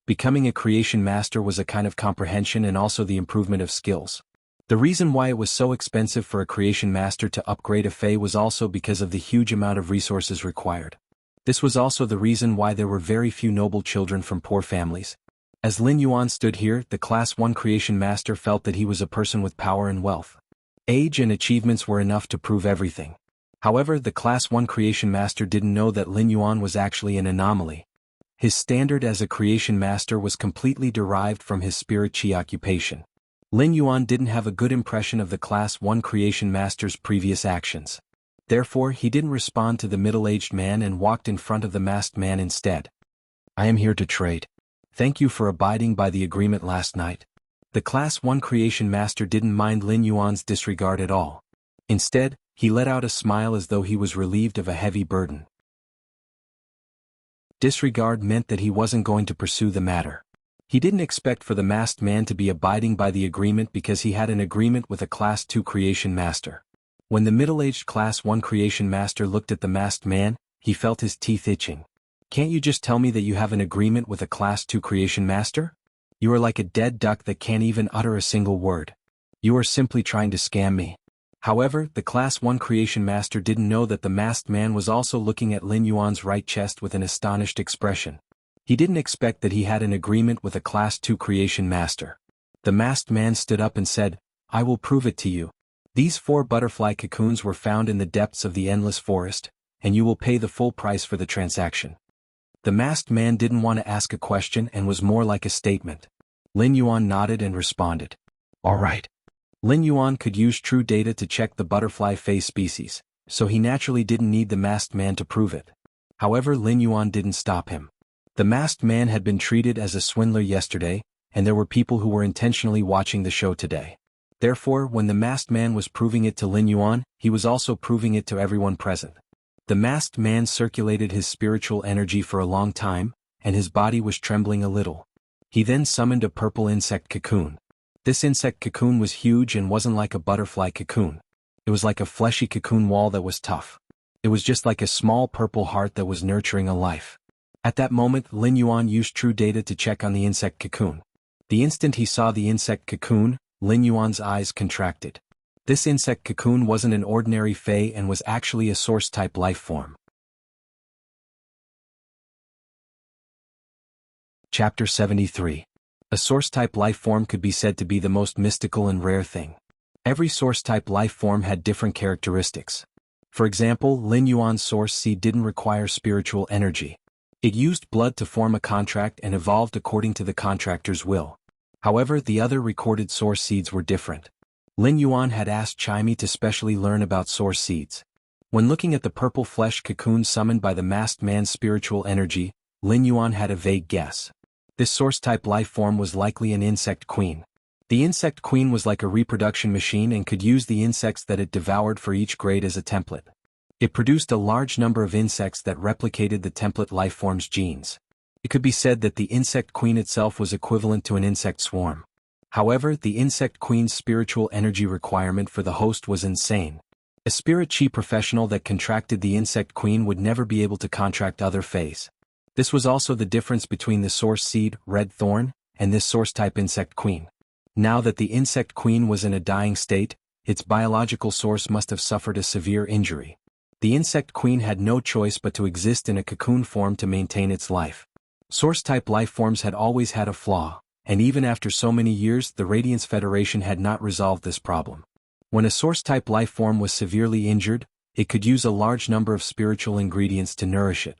Becoming a Creation Master was a kind of comprehension and also the improvement of skills. The reason why it was so expensive for a Creation Master to upgrade a Fae was also because of the huge amount of resources required. This was also the reason why there were very few noble children from poor families. As Lin Yuan stood here, the Class 1 Creation Master felt that he was a person with power and wealth. Age and achievements were enough to prove everything. However, the Class 1 Creation Master didn't know that Lin Yuan was actually an anomaly. His standard as a Creation Master was completely derived from his spirit chi occupation. Lin Yuan didn't have a good impression of the Class 1 Creation Master's previous actions. Therefore, he didn't respond to the middle-aged man and walked in front of the masked man instead. I am here to trade. Thank you for abiding by the agreement last night. The Class 1 Creation Master didn't mind Lin Yuan's disregard at all. Instead, he let out a smile as though he was relieved of a heavy burden. Disregard meant that he wasn't going to pursue the matter. He didn't expect for the masked man to be abiding by the agreement because he had an agreement with a Class 2 Creation Master. When the middle-aged Class 1 Creation Master looked at the masked man, he felt his teeth itching. Can't you just tell me that you have an agreement with a Class 2 Creation Master? You are like a dead duck that can't even utter a single word. You are simply trying to scam me. However, the Class 1 Creation Master didn't know that the masked man was also looking at Lin Yuan's right chest with an astonished expression. He didn't expect that he had an agreement with a Class 2 Creation Master. The masked man stood up and said, I will prove it to you. These 4 butterfly cocoons were found in the depths of the endless forest, and you will pay the full price for the transaction. The masked man didn't want to ask a question and was more like a statement. Lin Yuan nodded and responded. All right. Lin Yuan could use true data to check the butterfly phase species, so he naturally didn't need the masked man to prove it. However, Lin Yuan didn't stop him. The masked man had been treated as a swindler yesterday, and there were people who were intentionally watching the show today. Therefore, when the masked man was proving it to Lin Yuan, he was also proving it to everyone present. The masked man circulated his spiritual energy for a long time, and his body was trembling a little. He then summoned a purple insect cocoon. This insect cocoon was huge and wasn't like a butterfly cocoon. It was like a fleshy cocoon wall that was tough. It was just like a small purple heart that was nurturing a life. At that moment, Lin Yuan used true data to check on the insect cocoon. The instant he saw the insect cocoon, Lin Yuan's eyes contracted. This insect cocoon wasn't an ordinary Fae and was actually a source-type life form. Chapter 73. A source-type life form could be said to be the most mystical and rare thing. Every source-type life form had different characteristics. For example, Lin Yuan's source seed didn't require spiritual energy. It used blood to form a contract and evolved according to the contractor's will. However, the other recorded source seeds were different. Lin Yuan had asked Chimey to specially learn about source seeds. When looking at the purple flesh cocoon summoned by the masked man's spiritual energy, Lin Yuan had a vague guess. This source-type life form was likely an insect queen. The insect queen was like a reproduction machine and could use the insects that it devoured for each grade as a template. It produced a large number of insects that replicated the template life form's genes. It could be said that the insect queen itself was equivalent to an insect swarm. However, the insect queen's spiritual energy requirement for the host was insane. A spirit chi professional that contracted the insect queen would never be able to contract other fays. This was also the difference between the source seed, red thorn, and this source-type insect queen. Now that the insect queen was in a dying state, its biological source must have suffered a severe injury. The insect queen had no choice but to exist in a cocoon form to maintain its life. Source-type life forms had always had a flaw, and even after so many years the Radiance Federation had not resolved this problem. When a source-type life form was severely injured, it could use a large number of spiritual ingredients to nourish it.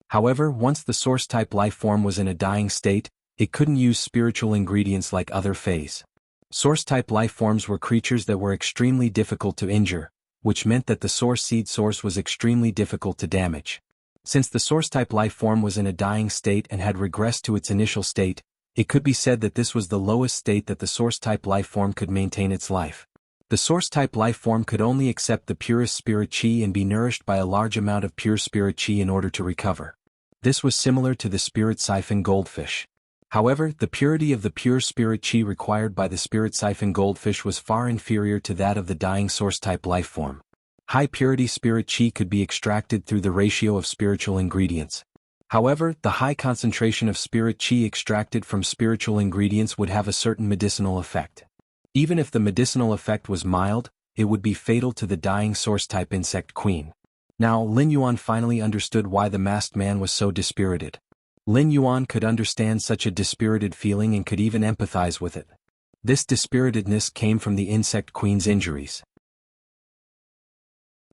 However, once the source-type life form was in a dying state, it couldn't use spiritual ingredients like other fays. Source-type life forms were creatures that were extremely difficult to injure, which meant that the source seed source was extremely difficult to damage. Since the source-type life form was in a dying state and had regressed to its initial state, it could be said that this was the lowest state that the source-type life form could maintain its life. The source-type life form could only accept the purest spirit chi and be nourished by a large amount of pure spirit chi in order to recover. This was similar to the spirit siphon goldfish. However, the purity of the pure spirit chi required by the spirit siphon goldfish was far inferior to that of the dying source-type life form. High-purity spirit chi could be extracted through the ratio of spiritual ingredients. However, the high concentration of spirit chi extracted from spiritual ingredients would have a certain medicinal effect. Even if the medicinal effect was mild, it would be fatal to the dying source-type insect queen. Now, Lin Yuan finally understood why the masked man was so dispirited. Lin Yuan could understand such a dispirited feeling and could even empathize with it. This dispiritedness came from the insect queen's injuries.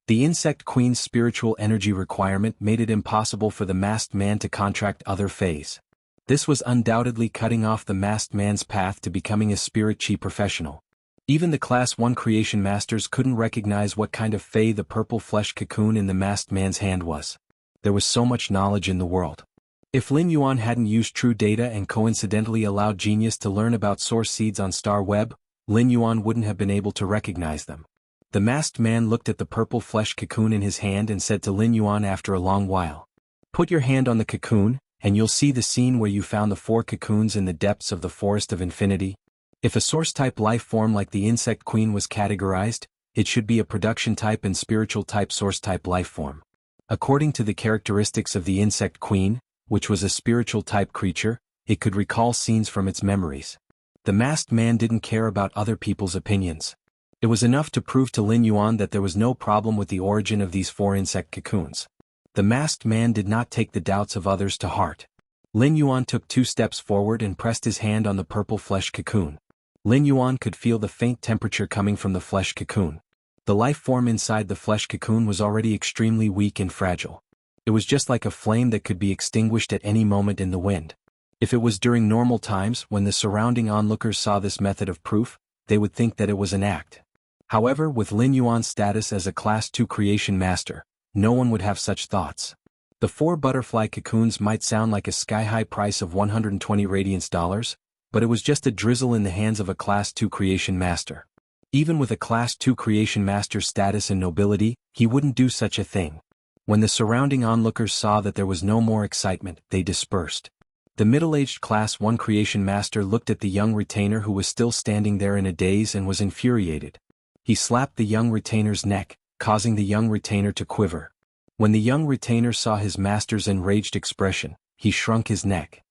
The insect queen's spiritual energy requirement made it impossible for the masked man to contract other fays. This was undoubtedly cutting off the masked man's path to becoming a spirit chi professional. Even the Class 1 creation masters couldn't recognize what kind of fey the purple flesh cocoon in the masked man's hand was. There was so much knowledge in the world. If Lin Yuan hadn't used true data and coincidentally allowed Genius to learn about source seeds on Star Web, Lin Yuan wouldn't have been able to recognize them. The masked man looked at the purple flesh cocoon in his hand and said to Lin Yuan after a long while, "Put your hand on the cocoon, and you'll see the scene where you found the 4 cocoons in the depths of the forest of infinity." If a source-type life form like the insect queen was categorized, it should be a production-type and spiritual-type source-type life form. According to the characteristics of the insect queen, which was a spiritual-type creature, it could recall scenes from its memories. The masked man didn't care about other people's opinions. It was enough to prove to Lin Yuan that there was no problem with the origin of these 4 insect cocoons. The masked man did not take the doubts of others to heart. Lin Yuan took 2 steps forward and pressed his hand on the purple flesh cocoon. Lin Yuan could feel the faint temperature coming from the flesh cocoon. The life form inside the flesh cocoon was already extremely weak and fragile. It was just like a flame that could be extinguished at any moment in the wind. If it was during normal times when the surrounding onlookers saw this method of proof, they would think that it was an act. However, with Lin Yuan's status as a Class 2 creation master, no one would have such thoughts. The 4 butterfly cocoons might sound like a sky-high price of 120 radiance dollars, but it was just a drizzle in the hands of a Class 2 creation master. Even with a Class 2 creation master's status and nobility, he wouldn't do such a thing. When the surrounding onlookers saw that there was no more excitement, they dispersed. The middle-aged Class 1 creation master looked at the young retainer who was still standing there in a daze and was infuriated. He slapped the young retainer's neck, causing the young retainer to quiver. When the young retainer saw his master's enraged expression, he shrunk his neck.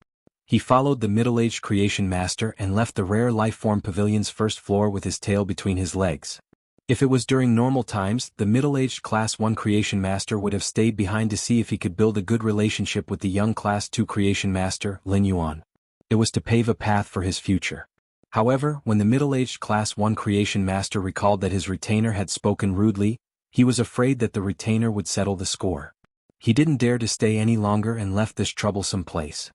He followed the middle-aged creation master and left the rare life-form pavilion's first floor with his tail between his legs. If it was during normal times, the middle-aged Class 1 creation master would have stayed behind to see if he could build a good relationship with the young Class 2 creation master, Lin Yuan. It was to pave a path for his future. However, when the middle-aged Class 1 creation master recalled that his retainer had spoken rudely, he was afraid that the retainer would settle the score. He didn't dare to stay any longer and left this troublesome place.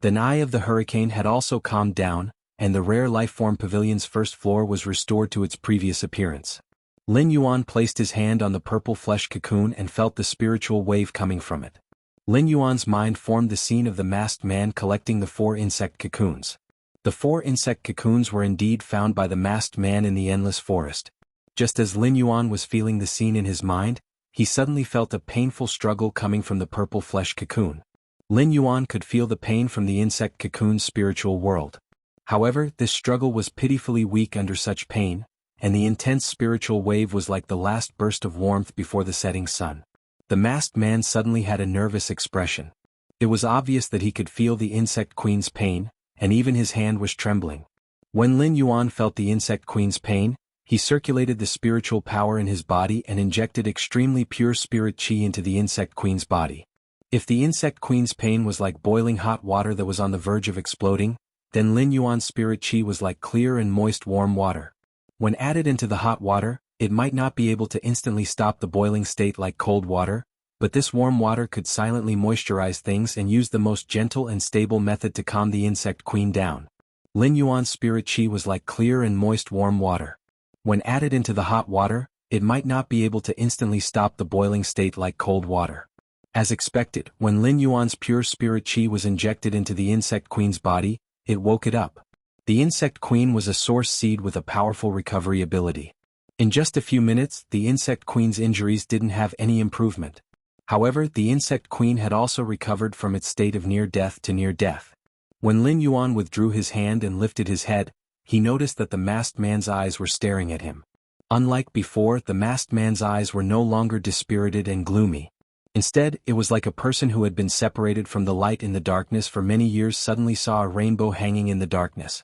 The eye of the hurricane had also calmed down, and the rare life-form pavilion's first floor was restored to its previous appearance. Lin Yuan placed his hand on the purple flesh cocoon and felt the spiritual wave coming from it. Lin Yuan's mind formed the scene of the masked man collecting the 4 insect cocoons. The 4 insect cocoons were indeed found by the masked man in the endless forest. Just as Lin Yuan was feeling the scene in his mind, he suddenly felt a painful struggle coming from the purple flesh cocoon. Lin Yuan could feel the pain from the insect cocoon's spiritual world. However, this struggle was pitifully weak under such pain, and the intense spiritual wave was like the last burst of warmth before the setting sun. The masked man suddenly had a nervous expression. It was obvious that he could feel the insect queen's pain, and even his hand was trembling. When Lin Yuan felt the insect queen's pain, he circulated the spiritual power in his body and injected extremely pure spirit qi into the insect queen's body. If the insect queen's pain was like boiling hot water that was on the verge of exploding, then Lin Yuan's spirit qi was like clear and moist warm water. When added into the hot water, it might not be able to instantly stop the boiling state like cold water, but this warm water could silently moisturize things and use the most gentle and stable method to calm the insect queen down. Lin Yuan's spirit qi was like clear and moist warm water. When added into the hot water, it might not be able to instantly stop the boiling state like cold water. As expected, when Lin Yuan's pure spirit qi was injected into the insect queen's body, it woke it up. The insect queen was a source seed with a powerful recovery ability. In just a few minutes, the insect queen's injuries didn't have any improvement. However, the insect queen had also recovered from its state of near death to near death. When Lin Yuan withdrew his hand and lifted his head, he noticed that the masked man's eyes were staring at him. Unlike before, the masked man's eyes were no longer dispirited and gloomy. Instead, it was like a person who had been separated from the light in the darkness for many years suddenly saw a rainbow hanging in the darkness.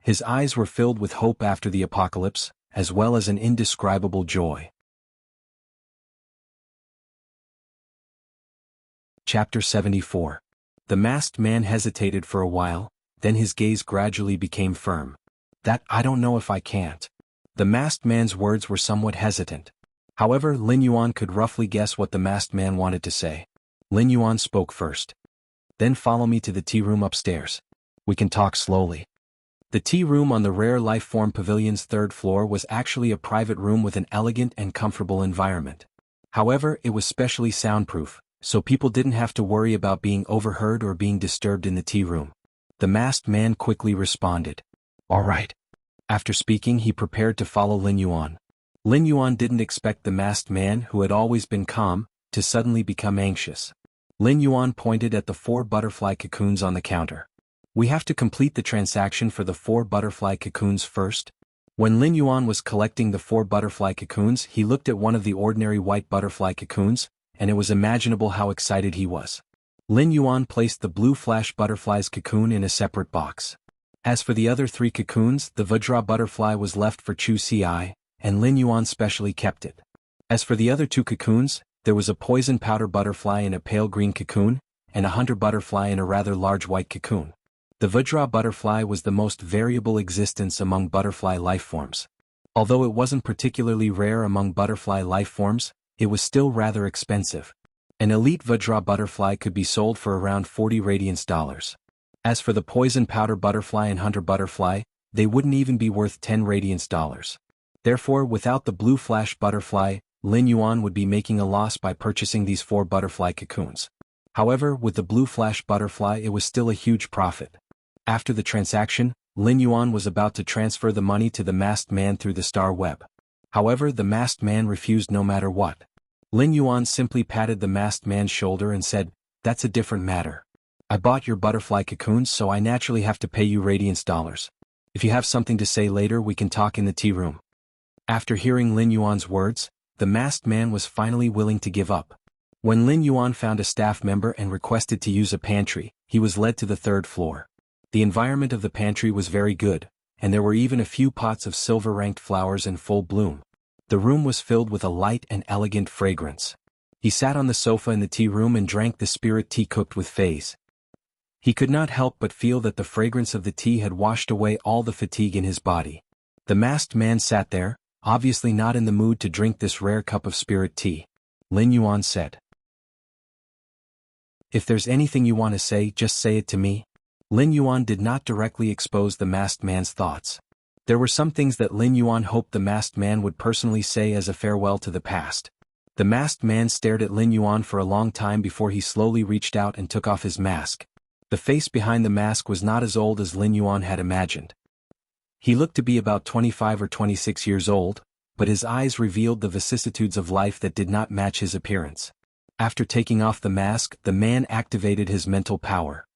His eyes were filled with hope after the apocalypse, as well as an indescribable joy. Chapter 74. The masked man hesitated for a while, then his gaze gradually became firm. "That I don't know if I can't." The masked man's words were somewhat hesitant. However, Lin Yuan could roughly guess what the masked man wanted to say. Lin Yuan spoke first. "Then follow me to the tea room upstairs. We can talk slowly." The tea room on the Rare Life Form Pavilion's third floor was actually a private room with an elegant and comfortable environment. However, it was specially soundproof, so people didn't have to worry about being overheard or being disturbed in the tea room. The masked man quickly responded. "All right." After speaking, he prepared to follow Lin Yuan. Lin Yuan didn't expect the masked man, who had always been calm, to suddenly become anxious. Lin Yuan pointed at the 4 butterfly cocoons on the counter. "We have to complete the transaction for the 4 butterfly cocoons first." When Lin Yuan was collecting the 4 butterfly cocoons, he looked at one of the ordinary white butterfly cocoons, and it was imaginable how excited he was. Lin Yuan placed the blue flash butterfly's cocoon in a separate box. As for the other 3 cocoons, the Vajra butterfly was left for Chu Ci, and Lin Yuan specially kept it. As for the other 2 cocoons, there was a poison powder butterfly in a pale green cocoon, and a hunter butterfly in a rather large white cocoon. The Vajra butterfly was the most variable existence among butterfly life forms. Although it wasn't particularly rare among butterfly life forms, it was still rather expensive. An elite Vajra butterfly could be sold for around 40 radiance dollars. As for the poison powder butterfly and hunter butterfly, they wouldn't even be worth 10 radiance dollars. Therefore, without the blue flash butterfly, Lin Yuan would be making a loss by purchasing these 4 butterfly cocoons. However, with the blue flash butterfly, it was still a huge profit. After the transaction, Lin Yuan was about to transfer the money to the masked man through the star web. However, the masked man refused no matter what. Lin Yuan simply patted the masked man's shoulder and said, "That's a different matter. I bought your butterfly cocoons, so I naturally have to pay you radiance dollars. If you have something to say later, we can talk in the tea room." After hearing Lin Yuan's words, the masked man was finally willing to give up. When Lin Yuan found a staff member and requested to use a pantry, he was led to the 3rd floor. The environment of the pantry was very good, and there were even a few pots of silver-ranked flowers in full bloom. The room was filled with a light and elegant fragrance. He sat on the sofa in the tea room and drank the spirit tea cooked with phase. He could not help but feel that the fragrance of the tea had washed away all the fatigue in his body. The masked man sat there, obviously not in the mood to drink this rare cup of spirit tea. Lin Yuan said, "If there's anything you want to say, just say it to me." Lin Yuan did not directly expose the masked man's thoughts. There were some things that Lin Yuan hoped the masked man would personally say as a farewell to the past. The masked man stared at Lin Yuan for a long time before he slowly reached out and took off his mask. The face behind the mask was not as old as Lin Yuan had imagined. He looked to be about 25 or 26 years old, but his eyes revealed the vicissitudes of life that did not match his appearance. After taking off the mask, the man activated his mental power.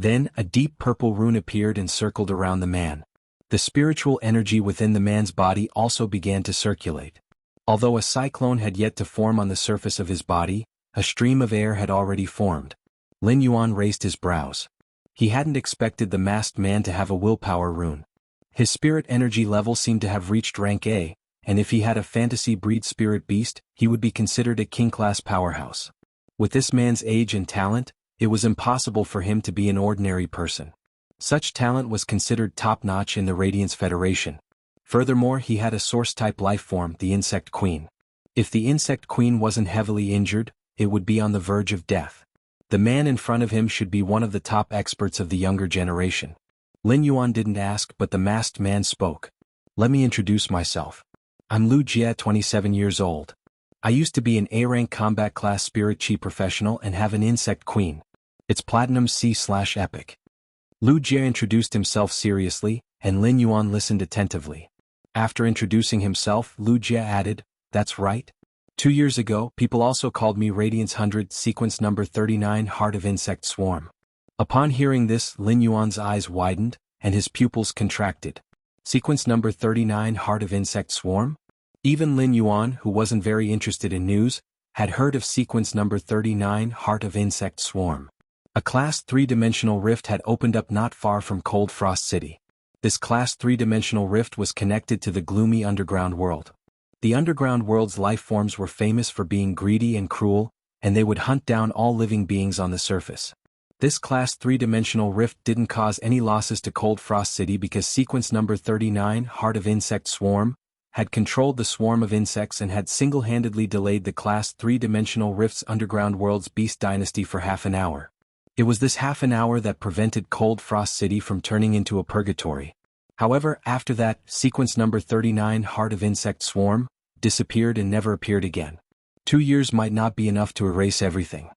Then, a deep purple rune appeared and circled around the man. The spiritual energy within the man's body also began to circulate. Although a cyclone had yet to form on the surface of his body, a stream of air had already formed. Lin Yuan raised his brows. He hadn't expected the masked man to have a willpower rune. His spirit energy level seemed to have reached rank A, and if he had a fantasy breed spirit beast, he would be considered a king-class powerhouse. With this man's age and talent, it was impossible for him to be an ordinary person. Such talent was considered top-notch in the Radiance Federation. Furthermore, he had a source-type life form, the Insect Queen. If the Insect Queen wasn't heavily injured, it would be on the verge of death. The man in front of him should be one of the top experts of the younger generation. Lin Yuan didn't ask, but the masked man spoke. Let me introduce myself. I'm Wuxia, 27 years old. I used to be an A-rank combat class spirit chi professional and have an Insect Queen. It's Platinum C/Epic. Wuxia introduced himself seriously, and Lin Yuan listened attentively. After introducing himself, Wuxia added, "That's right. 2 years ago, people also called me Radiance 100 Sequence Number 39 Heart of Insect Swarm." Upon hearing this, Lin Yuan's eyes widened, and his pupils contracted. Sequence Number 39 Heart of Insect Swarm? Even Lin Yuan, who wasn't very interested in news, had heard of Sequence Number 39 Heart of Insect Swarm. A Class 3-dimensional rift had opened up not far from Cold Frost City. This Class 3-dimensional rift was connected to the gloomy underground world. The underground world's life forms were famous for being greedy and cruel, and they would hunt down all living beings on the surface. This Class 3-dimensional rift didn't cause any losses to Cold Frost City because Sequence Number 39 Heart of Insect Swarm had controlled the swarm of insects and had single-handedly delayed the Class 3-dimensional rift's underground world's beast dynasty for half an hour. It was this half an hour that prevented Cold Frost City from turning into a purgatory. However, after that, Sequence Number 39 Heart of Insect Swarm disappeared and never appeared again. 2 years might not be enough to erase everything.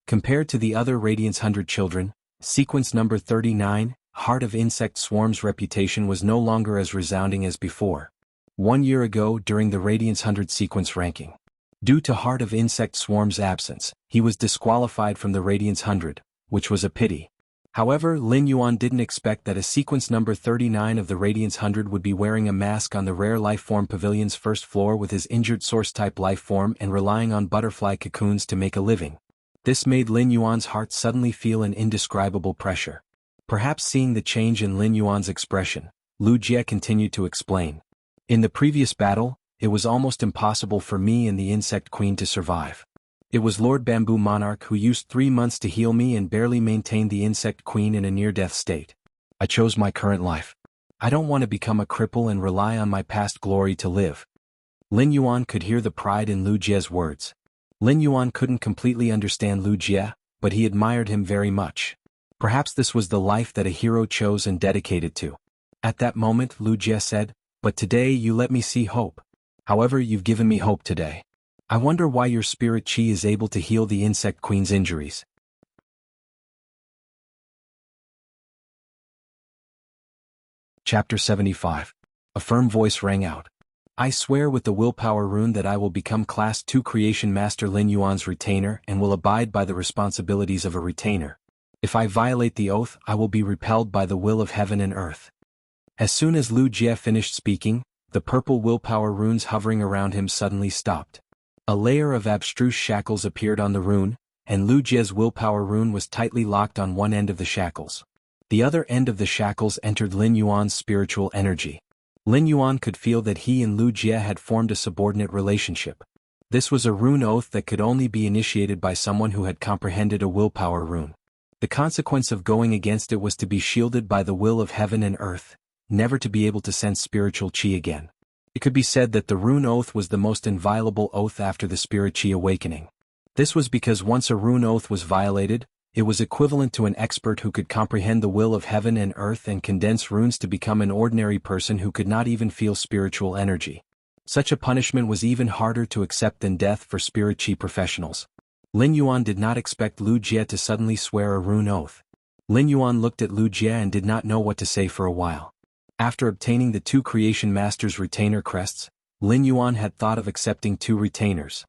Compared to the other Radiance 100 children, Sequence Number 39, Heart of Insect Swarm's reputation was no longer as resounding as before. 1 year ago, during the Radiance 100 sequence ranking, due to Heart of Insect Swarm's absence, he was disqualified from the Radiance 100, which was a pity. However, Lin Yuan didn't expect that a Sequence Number 39 of the Radiance 100 would be wearing a mask on the Rare Life Form Pavilion's first floor with his injured Source-type life form and relying on butterfly cocoons to make a living. This made Lin Yuan's heart suddenly feel an indescribable pressure. Perhaps seeing the change in Lin Yuan's expression, Wuxia continued to explain. In the previous battle, it was almost impossible for me and the Insect Queen to survive. It was Lord Bamboo Monarch who used 3 months to heal me and barely maintained the Insect Queen in a near-death state. I chose my current life. I don't want to become a cripple and rely on my past glory to live. Lin Yuan could hear the pride in Wuxia's words. Lin Yuan couldn't completely understand Wuxia, but he admired him very much. Perhaps this was the life that a hero chose and dedicated to. At that moment, Wuxia said, "But today you let me see hope. However, you've given me hope today. I wonder why your spirit chi is able to heal the Insect Queen's injuries." Chapter 75. A firm voice rang out. "I swear with the willpower rune that I will become Class 2 Creation Master Lin Yuan's retainer and will abide by the responsibilities of a retainer. If I violate the oath, I will be repelled by the will of heaven and earth." As soon as Wuxia finished speaking, the purple willpower runes hovering around him suddenly stopped. A layer of abstruse shackles appeared on the rune, and Wuxia's willpower rune was tightly locked on one end of the shackles. The other end of the shackles entered Lin Yuan's spiritual energy. Lin Yuan could feel that he and Wuxia had formed a subordinate relationship. This was a rune oath that could only be initiated by someone who had comprehended a willpower rune. The consequence of going against it was to be shielded by the will of heaven and earth, never to be able to sense spiritual chi again. It could be said that the rune oath was the most inviolable oath after the spirit chi awakening. This was because once a rune oath was violated, it was equivalent to an expert who could comprehend the will of heaven and earth and condense runes to become an ordinary person who could not even feel spiritual energy. Such a punishment was even harder to accept than death for spirit chi professionals. Lin Yuan did not expect Wuxia to suddenly swear a rune oath. Lin Yuan looked at Wuxia and did not know what to say for a while. After obtaining the 2 Creation Masters retainer crests, Lin Yuan had thought of accepting 2 retainers.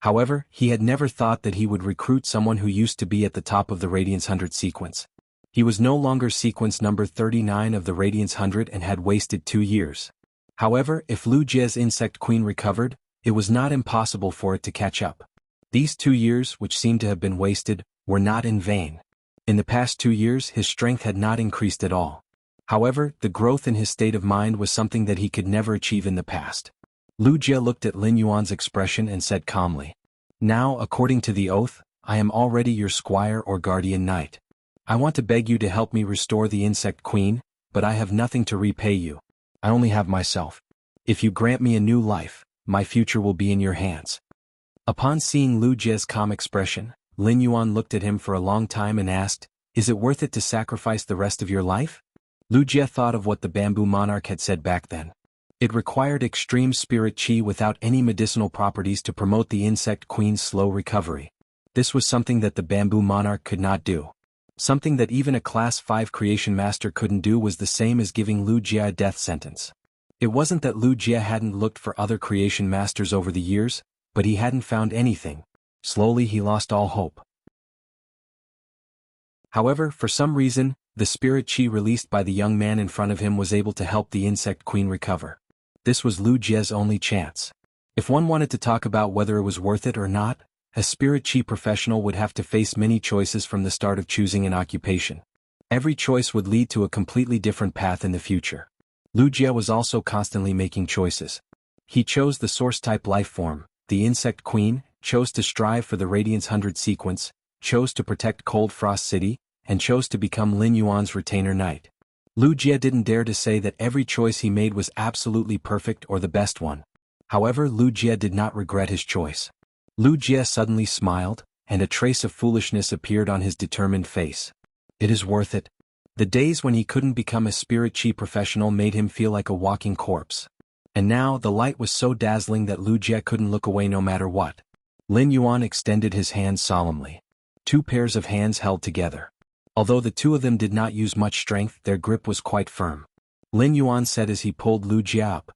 However, he had never thought that he would recruit someone who used to be at the top of the Radiance 100 sequence. He was no longer sequence number 39 of the Radiance 100 and had wasted 2 years. However, if Lu Jie's Insect Queen recovered, it was not impossible for it to catch up. These 2 years, which seemed to have been wasted, were not in vain. In the past 2 years his strength had not increased at all. However, the growth in his state of mind was something that he could never achieve in the past. Lu Jie looked at Lin Yuan's expression and said calmly, "Now, according to the oath, I am already your squire or guardian knight. I want to beg you to help me restore the Insect Queen, but I have nothing to repay you. I only have myself. If you grant me a new life, my future will be in your hands." Upon seeing Lu Jie's calm expression, Lin Yuan looked at him for a long time and asked, "Is it worth it to sacrifice the rest of your life?" Lu Jie thought of what the bamboo monarch had said back then. It required extreme spirit qi without any medicinal properties to promote the Insect Queen's slow recovery. This was something that the bamboo monarch could not do. Something that even a class 5 creation master couldn't do was the same as giving Lu Jie a death sentence. It wasn't that Lu Jie hadn't looked for other creation masters over the years, but he hadn't found anything. Slowly he lost all hope. However, for some reason, the spirit qi released by the young man in front of him was able to help the Insect Queen recover. This was Lu Jie's only chance. If one wanted to talk about whether it was worth it or not, a spirit qi professional would have to face many choices from the start of choosing an occupation. Every choice would lead to a completely different path in the future. Lu Jie was also constantly making choices. He chose the source-type life form, the Insect Queen, chose to strive for the Radiance 100 sequence, chose to protect Cold Frost City, and chose to become Lin Yuan's retainer knight. Lu Jie didn't dare to say that every choice he made was absolutely perfect or the best one. However, Lu Jie did not regret his choice. Lu Jie suddenly smiled, and a trace of foolishness appeared on his determined face. It is worth it. The days when he couldn't become a spirit qi professional made him feel like a walking corpse. And now the light was so dazzling that Lu Jie couldn't look away no matter what. Lin Yuan extended his hands solemnly. 2 pairs of hands held together. Although the 2 of them did not use much strength, their grip was quite firm. Lin Yuan said as he pulled Lu Jie up,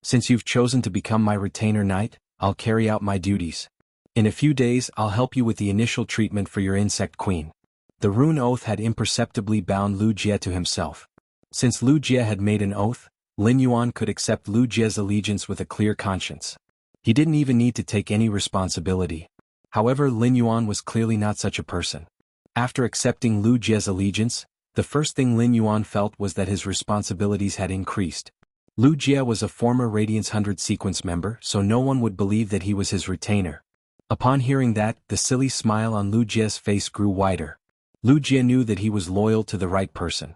"Since you've chosen to become my retainer knight, I'll carry out my duties. In a few days I'll help you with the initial treatment for your Insect Queen." The rune oath had imperceptibly bound Lu Jie to himself. Since Lu Jie had made an oath, Lin Yuan could accept Lu Jie's allegiance with a clear conscience. He didn't even need to take any responsibility. However, Lin Yuan was clearly not such a person. After accepting Lu Jie's allegiance, the first thing Lin Yuan felt was that his responsibilities had increased. Lu Jie was a former Radiance 100 sequence member, so no one would believe that he was his retainer. Upon hearing that, the silly smile on Lu Jie's face grew wider. Lu Jie knew that he was loyal to the right person.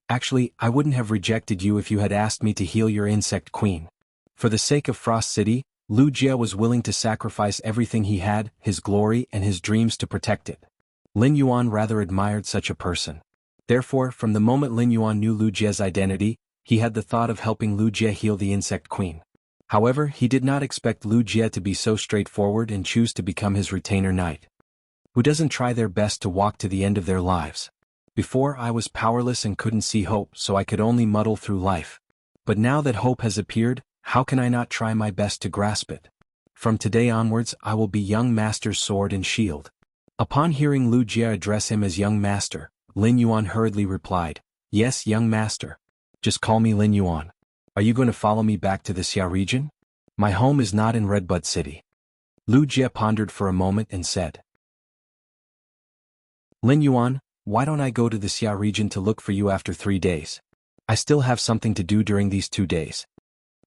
"Actually, I wouldn't have rejected you if you had asked me to heal your Insect Queen." For the sake of Frost City, Lu Jie was willing to sacrifice everything he had, his glory and his dreams to protect it. Lin Yuan rather admired such a person. Therefore, from the moment Lin Yuan knew Lu Jie's identity, he had the thought of helping Lu Jie heal the Insect Queen. However, he did not expect Lu Jie to be so straightforward and choose to become his retainer knight. Who doesn't try their best to walk to the end of their lives? Before I was powerless and couldn't see hope, so I could only muddle through life. But now that hope has appeared, how can I not try my best to grasp it? From today onwards I will be young master's sword and shield. Upon hearing Lu Jie address him as young master, Lin Yuan hurriedly replied, "Yes, young master. Just call me Lin Yuan. Are you going to follow me back to the Xia region? My home is not in Redbud City." Lu Jie pondered for a moment and said, "Lin Yuan, why don't I go to the Xia region to look for you after 3 days? I still have something to do during these 2 days."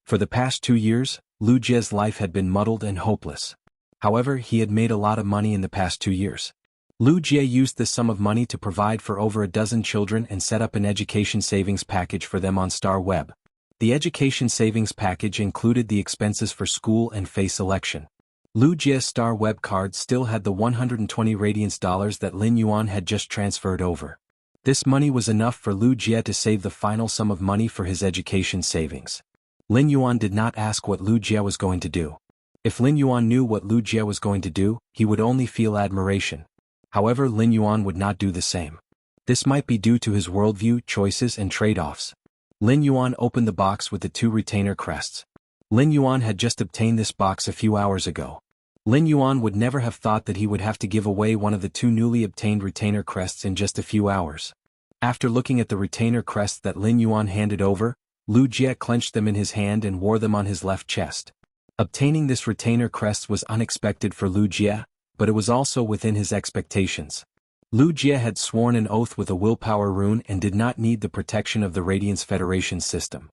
For the past 2 years, Lu Jie's life had been muddled and hopeless. However, he had made a lot of money in the past 2 years. Lu Jie used this sum of money to provide for over a dozen children and set up an education savings package for them on Star Web. The education savings package included the expenses for school and face selection. Lu Jie's Star Web card still had the 120 Radiance dollars that Lin Yuan had just transferred over. This money was enough for Lu Jie to save the final sum of money for his education savings. Lin Yuan did not ask what Lu Jie was going to do. If Lin Yuan knew what Lu Jie was going to do, he would only feel admiration. However, Lin Yuan would not do the same. This might be due to his worldview, choices and trade-offs. Lin Yuan opened the box with the 2 retainer crests. Lin Yuan had just obtained this box a few hours ago. Lin Yuan would never have thought that he would have to give away one of the two newly obtained retainer crests in just a few hours. After looking at the retainer crests that Lin Yuan handed over, Lu Jie clenched them in his hand and wore them on his left chest. Obtaining this retainer crest was unexpected for Lu Jie, but it was also within his expectations. Lu Jie had sworn an oath with a willpower rune and did not need the protection of the Radiance Federation system.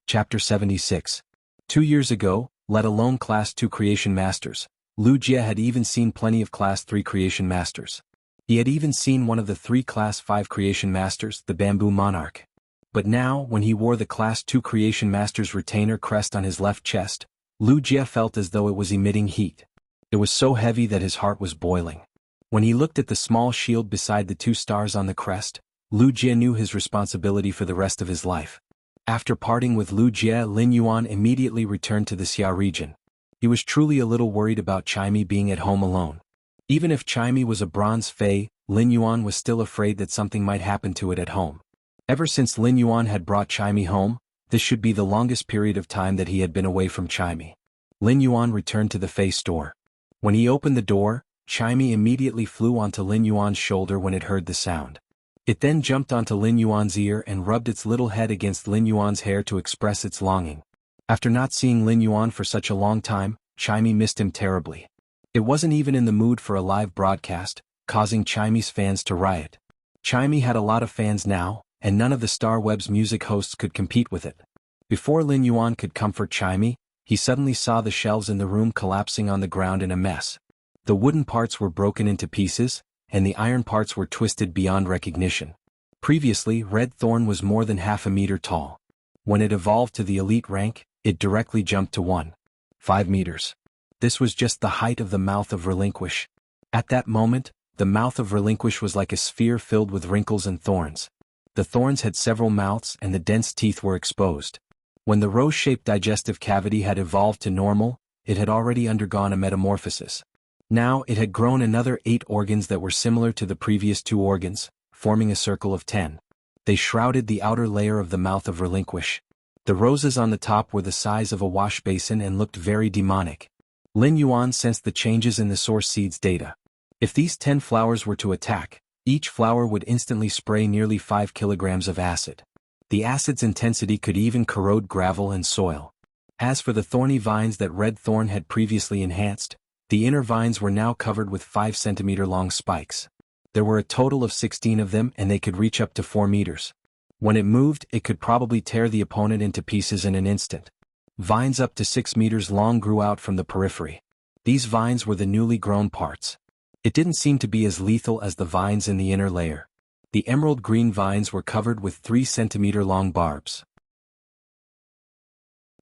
Chapter 76. 2 years ago, let alone Class 2 Creation Masters, Lu Jie had even seen plenty of Class 3 Creation Masters. He had even seen one of the 3 Class 5 Creation Masters, the Bamboo Monarch. But now, when he wore the Class 2 Creation Master's retainer crest on his left chest, Lu Jie felt as though it was emitting heat. It was so heavy that his heart was boiling. When he looked at the small shield beside the 2 stars on the crest, Lu Jie knew his responsibility for the rest of his life. After parting with Lu Jie, Lin Yuan immediately returned to the Xia region. He was truly a little worried about Chaimi being at home alone. Even if Chaimi was a bronze fae, Lin Yuan was still afraid that something might happen to it at home. Ever since Lin Yuan had brought Chaimi home, this should be the longest period of time that he had been away from Chaimi. Lin Yuan returned to the fae store. When he opened the door, Chaimi immediately flew onto Lin Yuan's shoulder when it heard the sound. It then jumped onto Lin Yuan's ear and rubbed its little head against Lin Yuan's hair to express its longing. After not seeing Lin Yuan for such a long time, Chaimi missed him terribly. It wasn't even in the mood for a live broadcast, causing Chaimi's fans to riot. Chaimi had a lot of fans now, and none of the Star Web's music hosts could compete with it. Before Lin Yuan could comfort Chaimi, he suddenly saw the shelves in the room collapsing on the ground in a mess. The wooden parts were broken into pieces, and the iron parts were twisted beyond recognition. Previously, Red Thorn was more than half a meter tall. When it evolved to the elite rank, it directly jumped to 1.5 meters. This was just the height of the mouth of Relinquish. At that moment, the mouth of Relinquish was like a sphere filled with wrinkles and thorns. The thorns had several mouths and the dense teeth were exposed. When the rose-shaped digestive cavity had evolved to normal, it had already undergone a metamorphosis. Now it had grown another 8 organs that were similar to the previous 2 organs, forming a circle of 10. They shrouded the outer layer of the mouth of Relinquish. The roses on the top were the size of a wash basin and looked very demonic. Lin Yuan sensed the changes in the source seed's data. If these 10 flowers were to attack, each flower would instantly spray nearly 5 kilograms of acid. The acid's intensity could even corrode gravel and soil. As for the thorny vines that Red Thorn had previously enhanced, the inner vines were now covered with 5-centimeter-long spikes. There were a total of 16 of them and they could reach up to 4 meters. When it moved, it could probably tear the opponent into pieces in an instant. Vines up to 6 meters long grew out from the periphery. These vines were the newly grown parts. It didn't seem to be as lethal as the vines in the inner layer. The emerald green vines were covered with 3-centimeter-long barbs.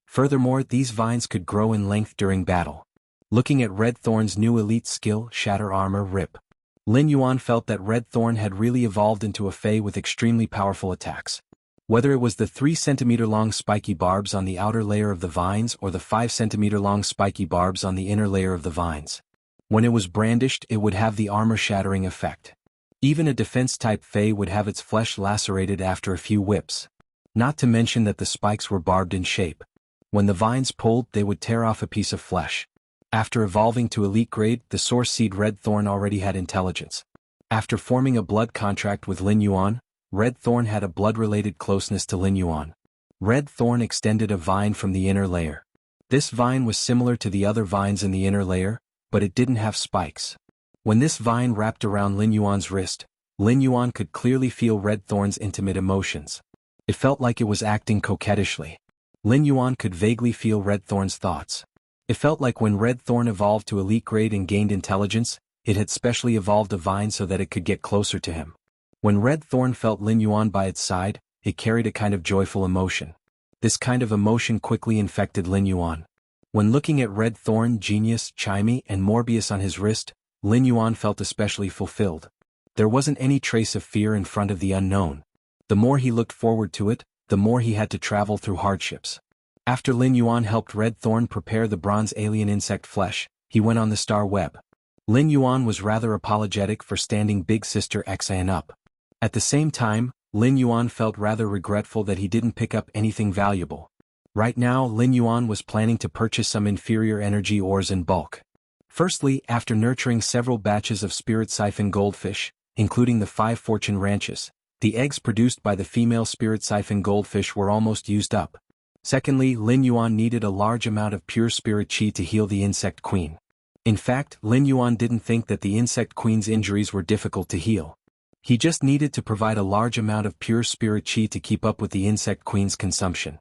Furthermore, these vines could grow in length during battle. Looking at Red Thorn's new elite skill, Shatter Armor Rip, Lin Yuan felt that Red Thorn had really evolved into a fae with extremely powerful attacks. Whether it was the 3-centimeter-long spiky barbs on the outer layer of the vines or the 5-centimeter-long spiky barbs on the inner layer of the vines. When it was brandished, it would have the armor-shattering effect. Even a defense-type fae would have its flesh lacerated after a few whips. Not to mention that the spikes were barbed in shape. When the vines pulled, they would tear off a piece of flesh. After evolving to elite grade, the source seed Red Thorn already had intelligence. After forming a blood contract with Lin Yuan, Red Thorn had a blood-related closeness to Lin Yuan. Red Thorn extended a vine from the inner layer. This vine was similar to the other vines in the inner layer, but it didn't have spikes. When this vine wrapped around Lin Yuan's wrist, Lin Yuan could clearly feel Red Thorn's intimate emotions. It felt like it was acting coquettishly. Lin Yuan could vaguely feel Red Thorn's thoughts. It felt like when Red Thorn evolved to elite grade and gained intelligence, it had specially evolved a vine so that it could get closer to him. When Red Thorn felt Lin Yuan by its side, it carried a kind of joyful emotion. This kind of emotion quickly infected Lin Yuan. When looking at Red Thorn, Genius, Chaimi, and Morbius on his wrist, Lin Yuan felt especially fulfilled. There wasn't any trace of fear in front of the unknown. The more he looked forward to it, the more he had to travel through hardships. After Lin Yuan helped Red Thorn prepare the bronze alien insect flesh, he went on the Star Web. Lin Yuan was rather apologetic for standing Big Sister Xian up. At the same time, Lin Yuan felt rather regretful that he didn't pick up anything valuable. Right now Lin Yuan was planning to purchase some inferior energy ores in bulk. Firstly, after nurturing several batches of spirit siphon goldfish, including the 5 fortune ranches, the eggs produced by the female spirit siphon goldfish were almost used up. Secondly, Lin Yuan needed a large amount of pure spirit qi to heal the insect queen. In fact, Lin Yuan didn't think that the insect queen's injuries were difficult to heal. He just needed to provide a large amount of pure spirit qi to keep up with the insect queen's consumption.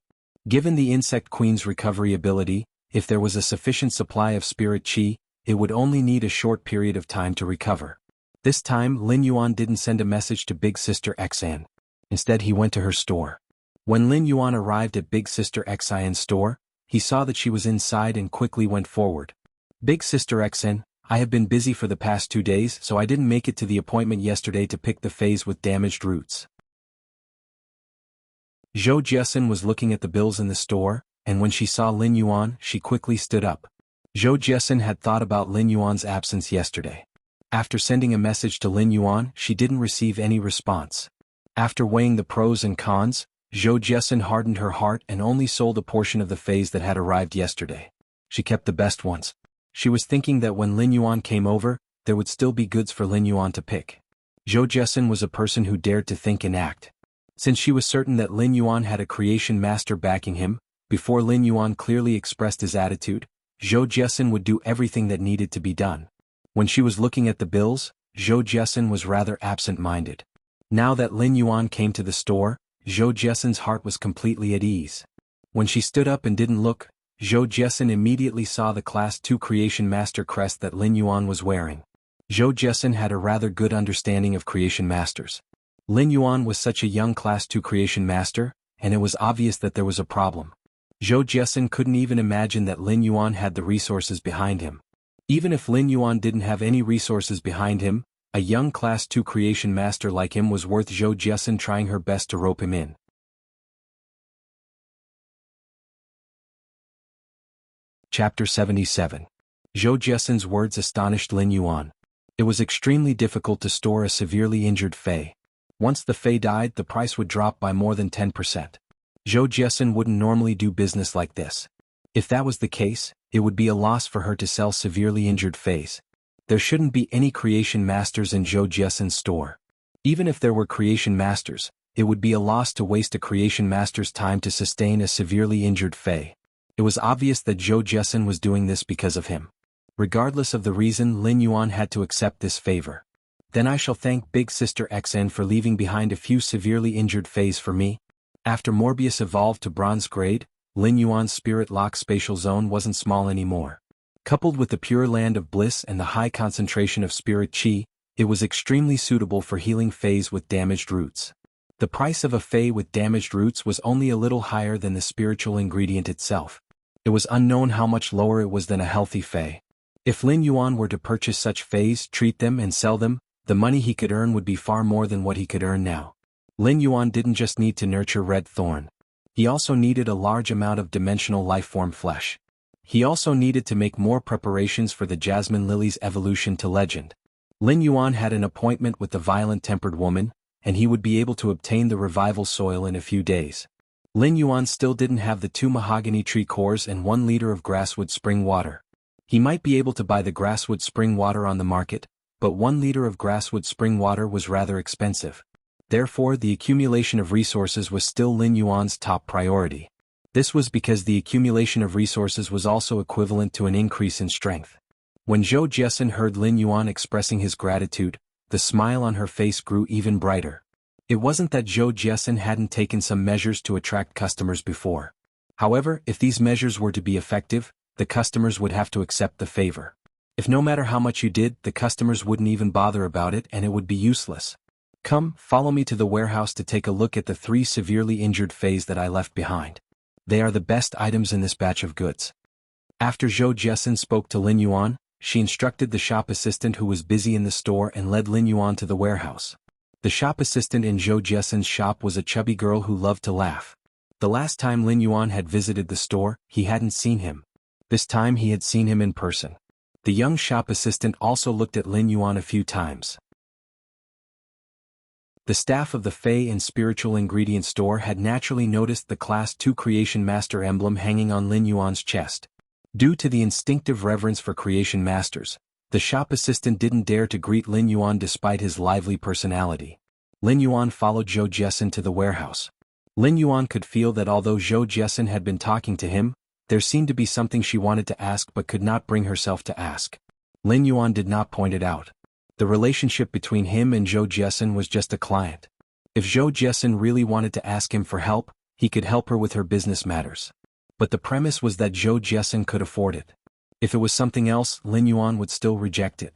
Given the insect queen's recovery ability, if there was a sufficient supply of spirit qi, it would only need a short period of time to recover. This time Lin Yuan didn't send a message to Big Sister Xan. Instead he went to her store. When Lin Yuan arrived at Big Sister Xan's store, he saw that she was inside and quickly went forward. Big Sister Xan, I have been busy for the past 2 days, so I didn't make it to the appointment yesterday to pick the phase with damaged roots. Zhou Jiesun was looking at the bills in the store, and when she saw Lin Yuan, she quickly stood up. Zhou Jiesun had thought about Lin Yuan's absence yesterday. After sending a message to Lin Yuan, she didn't receive any response. After weighing the pros and cons, Zhou Jiesun hardened her heart and only sold a portion of the phase that had arrived yesterday. She kept the best ones. She was thinking that when Lin Yuan came over, there would still be goods for Lin Yuan to pick. Zhou Jiesun was a person who dared to think and act. Since she was certain that Lin Yuan had a creation master backing him, before Lin Yuan clearly expressed his attitude, Zhou Jiesun would do everything that needed to be done. When she was looking at the bills, Zhou Jiesun was rather absent-minded. Now that Lin Yuan came to the store, Zhou Jiesun's heart was completely at ease. When she stood up and didn't look, Zhou Jiesun immediately saw the Class 2 Creation Master crest that Lin Yuan was wearing. Zhou Jiesun had a rather good understanding of Creation Masters. Lin Yuan was such a young Class 2 Creation Master, and it was obvious that there was a problem. Zhou Jiesun couldn't even imagine that Lin Yuan had the resources behind him. Even if Lin Yuan didn't have any resources behind him, a young Class 2 Creation Master like him was worth Zhou Jiesun trying her best to rope him in. Chapter 77. Zhou Jiesun's words astonished Lin Yuan. It was extremely difficult to store a severely injured Fei. Once the Fei died, the price would drop by more than 10%. Zhou Jiesun wouldn't normally do business like this. If that was the case, it would be a loss for her to sell severely injured Feis. There shouldn't be any creation masters in Zhou Jiesun's store. Even if there were creation masters, it would be a loss to waste a creation master's time to sustain a severely injured Fei. It was obvious that Zhou Jiesun was doing this because of him. Regardless of the reason, Lin Yuan had to accept this favor. Then I shall thank Big Sister Xn for leaving behind a few severely injured Feis for me. After Morbius evolved to bronze grade, Lin Yuan's spirit lock spatial zone wasn't small anymore. Coupled with the pure land of bliss and the high concentration of spirit qi, it was extremely suitable for healing Feis with damaged roots. The price of a Fei with damaged roots was only a little higher than the spiritual ingredient itself. It was unknown how much lower it was than a healthy Fei. If Lin Yuan were to purchase such Feis, treat them and sell them, the money he could earn would be far more than what he could earn now. Lin Yuan didn't just need to nurture Red Thorn. He also needed a large amount of dimensional lifeform flesh. He also needed to make more preparations for the Jasmine Lily's evolution to legend. Lin Yuan had an appointment with the violent-tempered woman, and he would be able to obtain the revival soil in a few days. Lin Yuan still didn't have the 2 mahogany tree cores and 1 liter of grasswood spring water. He might be able to buy the grasswood spring water on the market, but 1 liter of grasswood spring water was rather expensive. Therefore, the accumulation of resources was still Lin Yuan's top priority. This was because the accumulation of resources was also equivalent to an increase in strength. When Zhou Jiesun heard Lin Yuan expressing his gratitude, the smile on her face grew even brighter. It wasn't that Zhou Jiesun hadn't taken some measures to attract customers before. However, if these measures were to be effective, the customers would have to accept the favor. If no matter how much you did, the customers wouldn't even bother about it and it would be useless. Come, follow me to the warehouse to take a look at the 3 severely injured Feis that I left behind. They are the best items in this batch of goods. After Zhou Jiesun spoke to Lin Yuan, she instructed the shop assistant who was busy in the store and led Lin Yuan to the warehouse. The shop assistant in Zhou Jiesun's shop was a chubby girl who loved to laugh. The last time Lin Yuan had visited the store, he hadn't seen him. This time he had seen him in person. The young shop assistant also looked at Lin Yuan a few times. The staff of the Fey and Spiritual Ingredient Store had naturally noticed the Class 2 Creation Master emblem hanging on Lin Yuan's chest. Due to the instinctive reverence for Creation Masters, the shop assistant didn't dare to greet Lin Yuan despite his lively personality. Lin Yuan followed Zhou Jiesin to the warehouse. Lin Yuan could feel that although Zhou Jiesin had been talking to him, there seemed to be something she wanted to ask but could not bring herself to ask. Lin Yuan did not point it out. The relationship between him and Zhou Jiesin was just a client. If Zhou Jiesin really wanted to ask him for help, he could help her with her business matters. But the premise was that Zhou Jiesin could afford it. If it was something else, Lin Yuan would still reject it.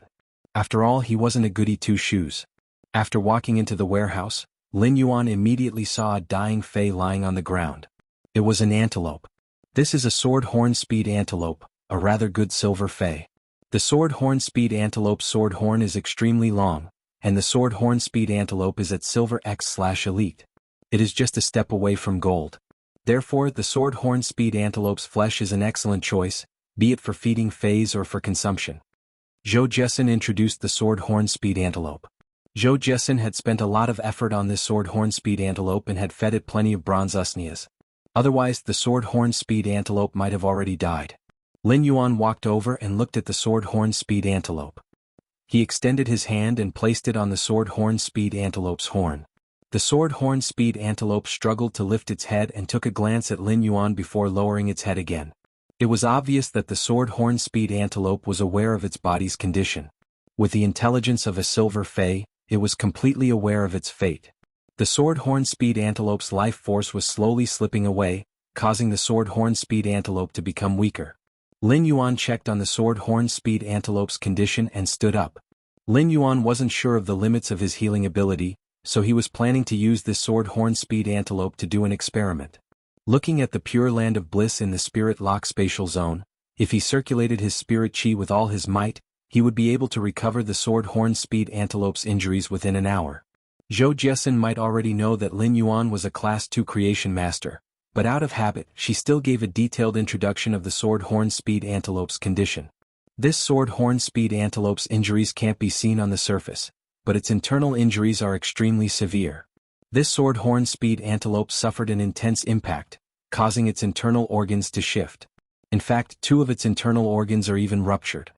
After all, he wasn't a goody two-shoes. After walking into the warehouse, Lin Yuan immediately saw a dying Fey lying on the ground. It was an antelope. This is a sword-horn speed antelope, a rather good silver Fey. The sword-horn speed antelope sword horn is extremely long, and the sword-horn speed antelope is at silver X/elite. It is just a step away from gold. Therefore, the sword-horn speed antelope's flesh is an excellent choice, be it for feeding Feys or for consumption. Zhou Jiesin introduced the sword-horn speed antelope. Zhou Jiesin had spent a lot of effort on this sword-horn speed antelope and had fed it plenty of bronze usnias. Otherwise, the sword-horn speed antelope might have already died. Lin Yuan walked over and looked at the sword-horn speed antelope. He extended his hand and placed it on the sword-horn speed antelope's horn. The sword-horn speed antelope struggled to lift its head and took a glance at Lin Yuan before lowering its head again. It was obvious that the sword-horn speed antelope was aware of its body's condition. With the intelligence of a silver Fey, it was completely aware of its fate. The sword-horn speed antelope's life force was slowly slipping away, causing the sword-horn speed antelope to become weaker. Lin Yuan checked on the sword-horn speed antelope's condition and stood up. Lin Yuan wasn't sure of the limits of his healing ability, so he was planning to use this sword-horn speed antelope to do an experiment. Looking at the pure land of bliss in the spirit lock spatial zone, if he circulated his spirit chi with all his might, he would be able to recover the sword-horn speed antelope's injuries within an hour. Zhou Jiesin might already know that Lin Yuan was a Class 2 Creation Master, but out of habit, she still gave a detailed introduction of the sword-horn speed antelope's condition. This sword-horn speed antelope's injuries can't be seen on the surface, but its internal injuries are extremely severe. This sword-horn speed antelope suffered an intense impact, causing its internal organs to shift. In fact, 2 of its internal organs are even ruptured.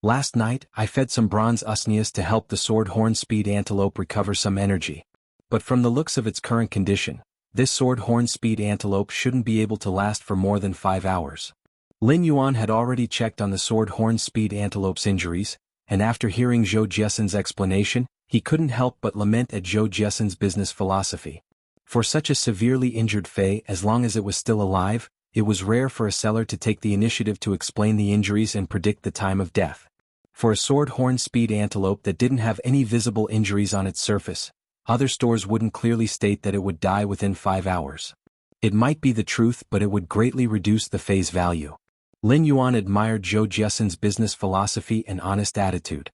Last night, I fed some bronze usnias to help the sword-horn speed antelope recover some energy. But from the looks of its current condition, this sword-horn speed antelope shouldn't be able to last for more than 5 hours. Lin Yuan had already checked on the sword-horn speed antelope's injuries, and after hearing Zhou Jiesin's explanation, he couldn't help but lament at Zhou Jiesin's business philosophy. For such a severely injured Fey, as long as it was still alive, it was rare for a seller to take the initiative to explain the injuries and predict the time of death. For a sword-horn speed antelope that didn't have any visible injuries on its surface, other stores wouldn't clearly state that it would die within 5 hours. It might be the truth, but it would greatly reduce the Fey's value. Lin Yuan admired Zhou Jiesin's business philosophy and honest attitude.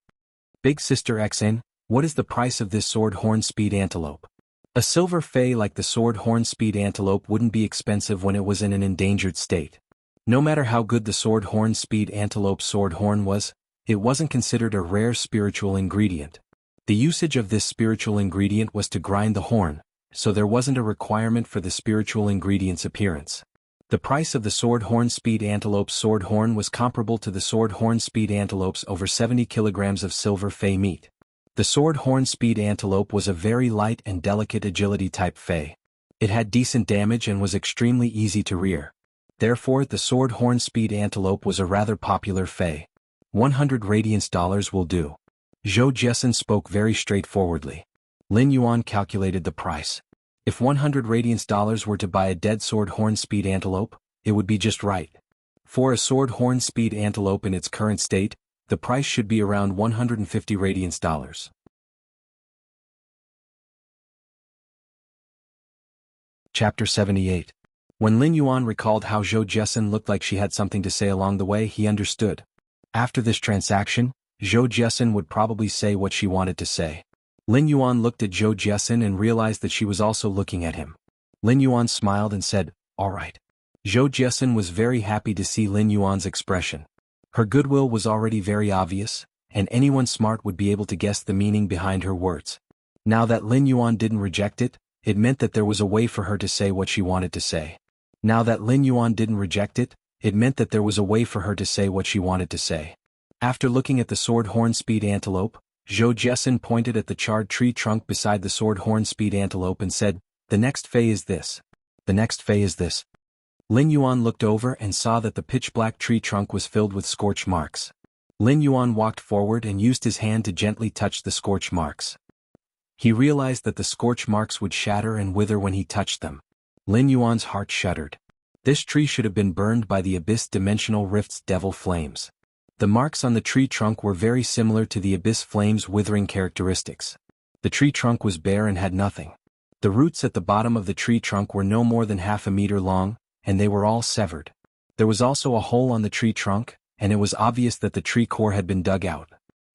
Big Sister XN, what is the price of this sword-horn speed antelope? A silver Fey like the sword-horn speed antelope wouldn't be expensive when it was in an endangered state. No matter how good the sword-horn speed antelope's sword horn was, it wasn't considered a rare spiritual ingredient. The usage of this spiritual ingredient was to grind the horn, so there wasn't a requirement for the spiritual ingredient's appearance. The price of the sword-horn speed antelope's sword horn was comparable to the sword-horn speed antelope's over 70 kilograms of silver Fey meat. The sword-horn speed antelope was a very light and delicate agility type Fey. It had decent damage and was extremely easy to rear. Therefore, the sword-horn speed antelope was a rather popular Fey. 100 radiance dollars will do. Zhou Jiesin spoke very straightforwardly. Lin Yuan calculated the price. If 100 radiance dollars were to buy a dead sword-horn speed antelope, it would be just right. For a sword-horn speed antelope in its current state, the price should be around 150 radiance dollars. Chapter 78. When Lin Yuan recalled how Zhou Jiesin looked like she had something to say along the way, he understood. After this transaction, Zhou Jiesin would probably say what she wanted to say. Lin Yuan looked at Zhou Jiesin and realized that she was also looking at him. Lin Yuan smiled and said, "All right." Zhou Jiesin was very happy to see Lin Yuan's expression. Her goodwill was already very obvious, and anyone smart would be able to guess the meaning behind her words. Now that Lin Yuan didn't reject it, it meant that there was a way for her to say what she wanted to say. Now that Lin Yuan didn't reject it, it meant that there was a way for her to say what she wanted to say. After looking at the sword horn-speed antelope, Zhou Jiesin pointed at the charred tree trunk beside the sword horn-speed antelope and said, "The next fei is this. The next fei is this." Lin Yuan looked over and saw that the pitch-black tree trunk was filled with scorch marks. Lin Yuan walked forward and used his hand to gently touch the scorch marks. He realized that the scorch marks would shatter and wither when he touched them. Lin Yuan's heart shuddered. This tree should have been burned by the Abyss Dimensional Rift's devil flames. The marks on the tree trunk were very similar to the Abyss Flame's withering characteristics. The tree trunk was bare and had nothing. The roots at the bottom of the tree trunk were no more than half a meter long, and they were all severed. There was also a hole on the tree trunk, and it was obvious that the tree core had been dug out.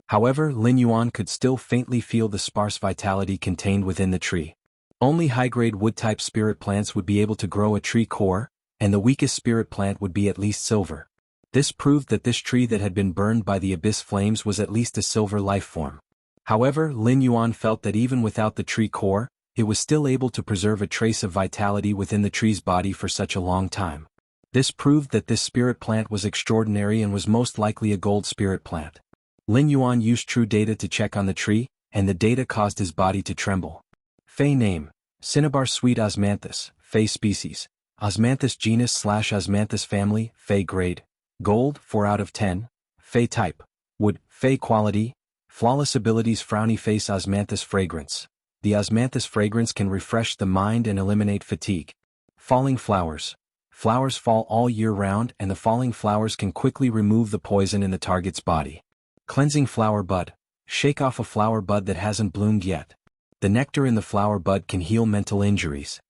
However, Lin Yuan could still faintly feel the sparse vitality contained within the tree. Only high-grade wood-type spirit plants would be able to grow a tree core, and the weakest spirit plant would be at least silver. This proved that this tree that had been burned by the abyss flames was at least a silver life form. However, Lin Yuan felt that even without the tree core, it was still able to preserve a trace of vitality within the tree's body for such a long time. This proved that this spirit plant was extraordinary and was most likely a gold spirit plant. Lin Yuan used true data to check on the tree, and the data caused his body to tremble. Fei name: Cinnabar Sweet Osmanthus, Fei species, Osmanthus genus/Osmanthus family, Fei grade, Gold, 4 out of 10, Fei type, Wood, Fei quality, Flawless abilities Frowny face Osmanthus fragrance. The Osmanthus fragrance can refresh the mind and eliminate fatigue. Falling flowers. Flowers fall all year round and the falling flowers can quickly remove the poison in the target's body. Cleansing flower bud. Shake off a flower bud that hasn't bloomed yet. The nectar in the flower bud can heal mental injuries.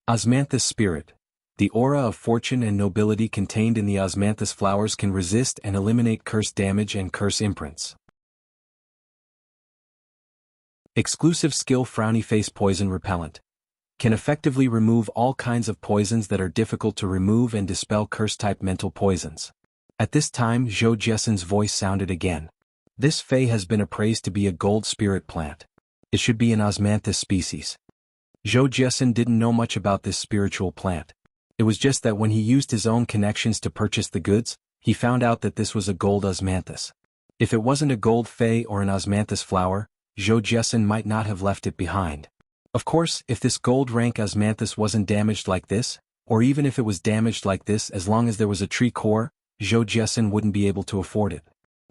Osmanthus spirit. The aura of fortune and nobility contained in the osmanthus flowers can resist and eliminate curse damage and curse imprints. Exclusive skill Frowny face poison repellent. Can effectively remove all kinds of poisons that are difficult to remove and dispel curse-type mental poisons. At this time Zhou Jiesin's voice sounded again. This fei has been appraised to be a gold spirit plant. It should be an osmanthus species. Zhou Jiesin didn't know much about this spiritual plant. It was just that when he used his own connections to purchase the goods, he found out that this was a gold osmanthus. If it wasn't a gold fei or an osmanthus flower, Zhou Jiesin might not have left it behind. Of course, if this gold rank osmanthus wasn't damaged like this, or even if it was damaged like this, as long as there was a tree core, Zhou Jiesin wouldn't be able to afford it.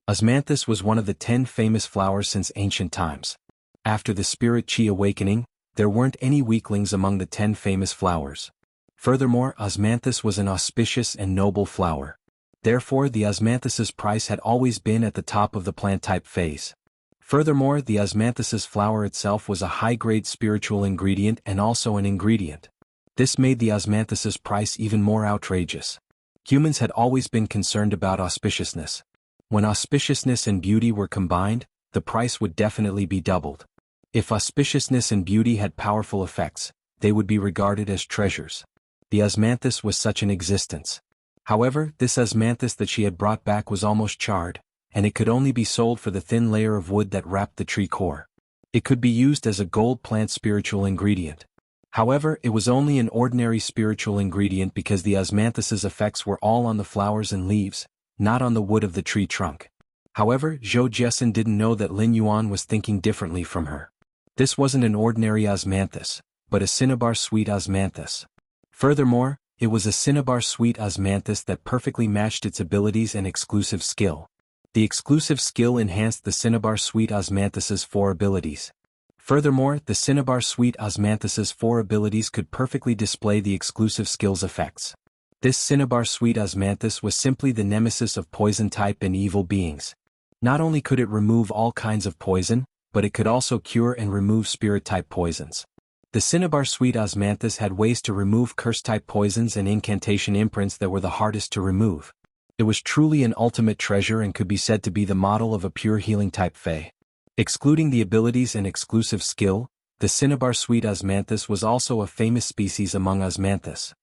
Osmanthus was one of the 10 famous flowers since ancient times. After the spirit chi awakening, there weren't any weaklings among the 10 famous flowers. Furthermore, osmanthus was an auspicious and noble flower. Therefore, the osmanthus's price had always been at the top of the plant-type phase. Furthermore, the osmanthus's flower itself was a high-grade spiritual ingredient and also an ingredient. This made the osmanthus's price even more outrageous. Humans had always been concerned about auspiciousness. When auspiciousness and beauty were combined, the price would definitely be doubled. If auspiciousness and beauty had powerful effects, they would be regarded as treasures. The osmanthus was such an existence. However, this osmanthus that she had brought back was almost charred, and it could only be sold for the thin layer of wood that wrapped the tree core. It could be used as a gold plant spiritual ingredient. However, it was only an ordinary spiritual ingredient because the osmanthus's effects were all on the flowers and leaves, not on the wood of the tree trunk. However, Zhou Jiesin didn't know that Lin Yuan was thinking differently from her. This wasn't an ordinary osmanthus, but a cinnabar sweet osmanthus. Furthermore, it was a cinnabar sweet osmanthus that perfectly matched its abilities and exclusive skill. The exclusive skill enhanced the cinnabar sweet osmanthus's 4 abilities. Furthermore, the cinnabar sweet osmanthus's 4 abilities could perfectly display the exclusive skill's effects. This cinnabar sweet osmanthus was simply the nemesis of poison type and evil beings. Not only could it remove all kinds of poison, but it could also cure and remove spirit type poisons. The cinnabar sweet osmanthus had ways to remove curse-type poisons and incantation imprints that were the hardest to remove. It was truly an ultimate treasure and could be said to be the model of a pure healing-type fei. Excluding the abilities and exclusive skill, the cinnabar sweet osmanthus was also a famous species among osmanthus.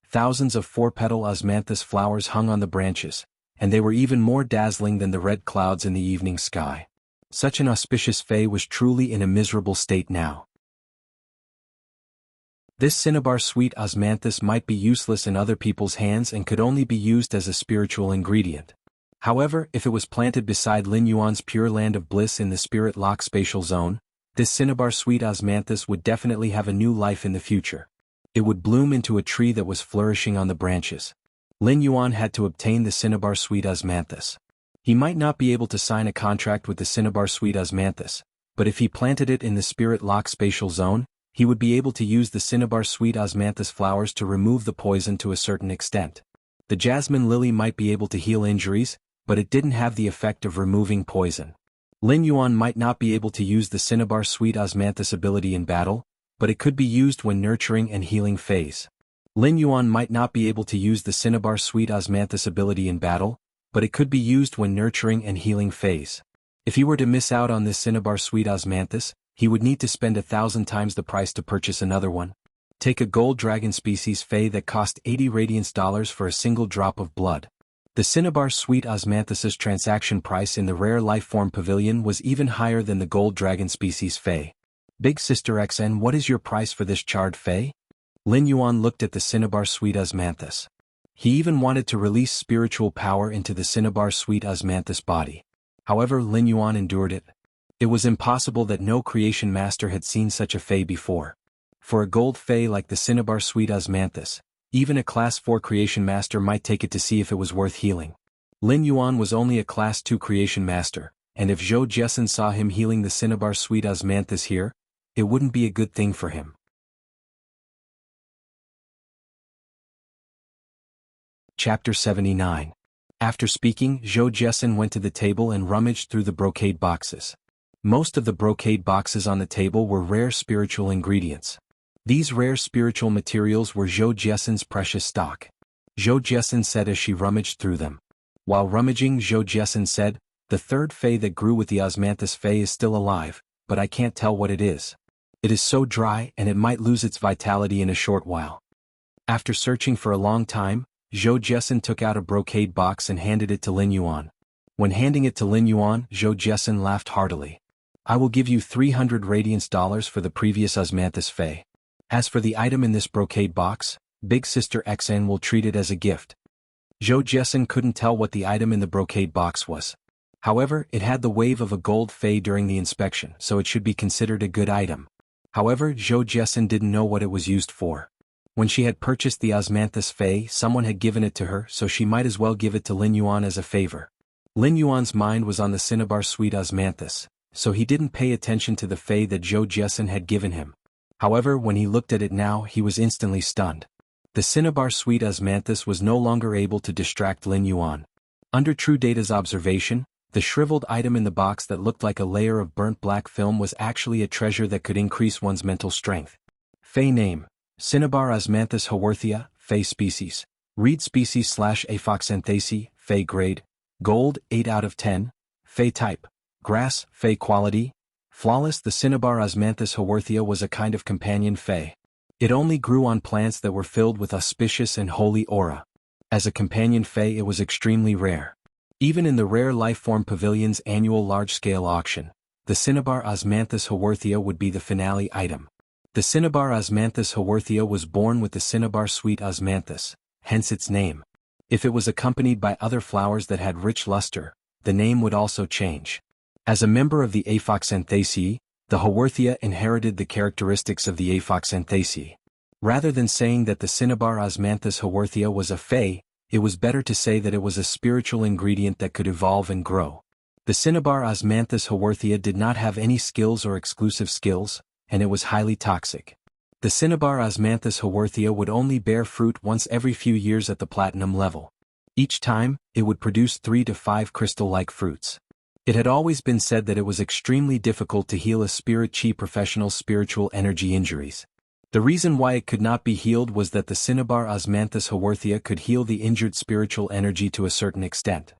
Thousands of 4-petal osmanthus flowers hung on the branches, and they were even more dazzling than the red clouds in the evening sky. Such an auspicious Fae was truly in a miserable state now. This cinnabar sweet osmanthus might be useless in other people's hands and could only be used as a spiritual ingredient. However, if it was planted beside Lin Yuan's pure land of bliss in the spirit lock spatial zone, this cinnabar sweet osmanthus would definitely have a new life in the future. It would bloom into a tree that was flourishing on the branches. Lin Yuan had to obtain the cinnabar sweet osmanthus. He might not be able to sign a contract with the cinnabar sweet osmanthus, but if he planted it in the spirit lock spatial zone, he would be able to use the cinnabar sweet osmanthus flowers to remove the poison to a certain extent. The jasmine lily might be able to heal injuries, but it didn't have the effect of removing poison. Lin Yuan might not be able to use the cinnabar sweet osmanthus ability in battle, but it could be used when nurturing and healing phase. Lin Yuan might not be able to use the cinnabar sweet osmanthus ability in battle, but it could be used when nurturing and healing phase. If he were to miss out on this cinnabar sweet osmanthus, he would need to spend 1,000 times the price to purchase another one. Take a gold dragon species Fae that cost 80 radiance dollars for a single drop of blood. The cinnabar sweet osmanthus's transaction price in the rare lifeform pavilion was even higher than the gold dragon species Fae. Big Sister XN, what is your price for this charred Fae? Lin Yuan looked at the cinnabar sweet osmanthus. He even wanted to release spiritual power into the cinnabar sweet osmanthus body. However, Lin Yuan endured it. It was impossible that no creation master had seen such a Fae before. For a gold Fae like the cinnabar sweet osmanthus, even a Class 4 creation master might take it to see if it was worth healing. Lin Yuan was only a Class 2 creation master, and if Zhou Jessen saw him healing the cinnabar sweet osmanthus here, it wouldn't be a good thing for him. Chapter 79. After speaking, Zhou Jessen went to the table and rummaged through the brocade boxes. Most of the brocade boxes on the table were rare spiritual ingredients. These rare spiritual materials were Zhou Jessen's precious stock. Zhou Jessen said as she rummaged through them. While rummaging, Zhou Jessen said, "The third Fae that grew with the osmanthus Fae is still alive, but I can't tell what it is. It is so dry and it might lose its vitality in a short while." After searching for a long time, Zhou Jessen took out a brocade box and handed it to Lin Yuan. When handing it to Lin Yuan, Zhou Jessen laughed heartily. "I will give you 300 radiance dollars for the previous osmanthus Fae. As for the item in this brocade box, Big Sister XN will treat it as a gift." Zhou Jessen couldn't tell what the item in the brocade box was. However, it had the wave of a gold Fae during the inspection, so it should be considered a good item. However, Zhou Jessen didn't know what it was used for. When she had purchased the osmanthus Fae, someone had given it to her, so she might as well give it to Lin Yuan as a favor. Lin Yuan's mind was on the cinnabar sweet osmanthus, so he didn't pay attention to the Fae that Zhou Jessen had given him. However, when he looked at it now, he was instantly stunned. The cinnabar sweet osmanthus was no longer able to distract Lin Yuan. Under True Data's observation, the shriveled item in the box that looked like a layer of burnt black film was actually a treasure that could increase one's mental strength. Fae name: Cinnabar osmanthus haworthia, Fae species. Reed species /Aphoxanthaceae, Fae grade. Gold, 8 out of 10. Fae type: grass, Fae quality. Flawless. The cinnabar osmanthus haworthia was a kind of companion Fae. It only grew on plants that were filled with auspicious and holy aura. As a companion Fae, it was extremely rare. Even in the Rare Lifeform Pavilion's annual large-scale auction, the cinnabar osmanthus haworthia would be the finale item. The cinnabar osmanthus haworthia was born with the cinnabar sweet osmanthus, hence its name. If it was accompanied by other flowers that had rich luster, the name would also change. As a member of the Aphoxanthaceae, the haworthia inherited the characteristics of the Aphoxanthaceae. Rather than saying that the cinnabar osmanthus haworthia was a Fae, it was better to say that it was a spiritual ingredient that could evolve and grow. The cinnabar osmanthus haworthia did not have any skills or exclusive skills, and it was highly toxic. The cinnabar osmanthus haworthia would only bear fruit once every few years at the platinum level. Each time, it would produce 3 to 5 crystal-like fruits. It had always been said that it was extremely difficult to heal a spirit chi professional's spiritual energy injuries. The reason why it could not be healed was that the cinnabar osmanthus haworthia could heal the injured spiritual energy to a certain extent.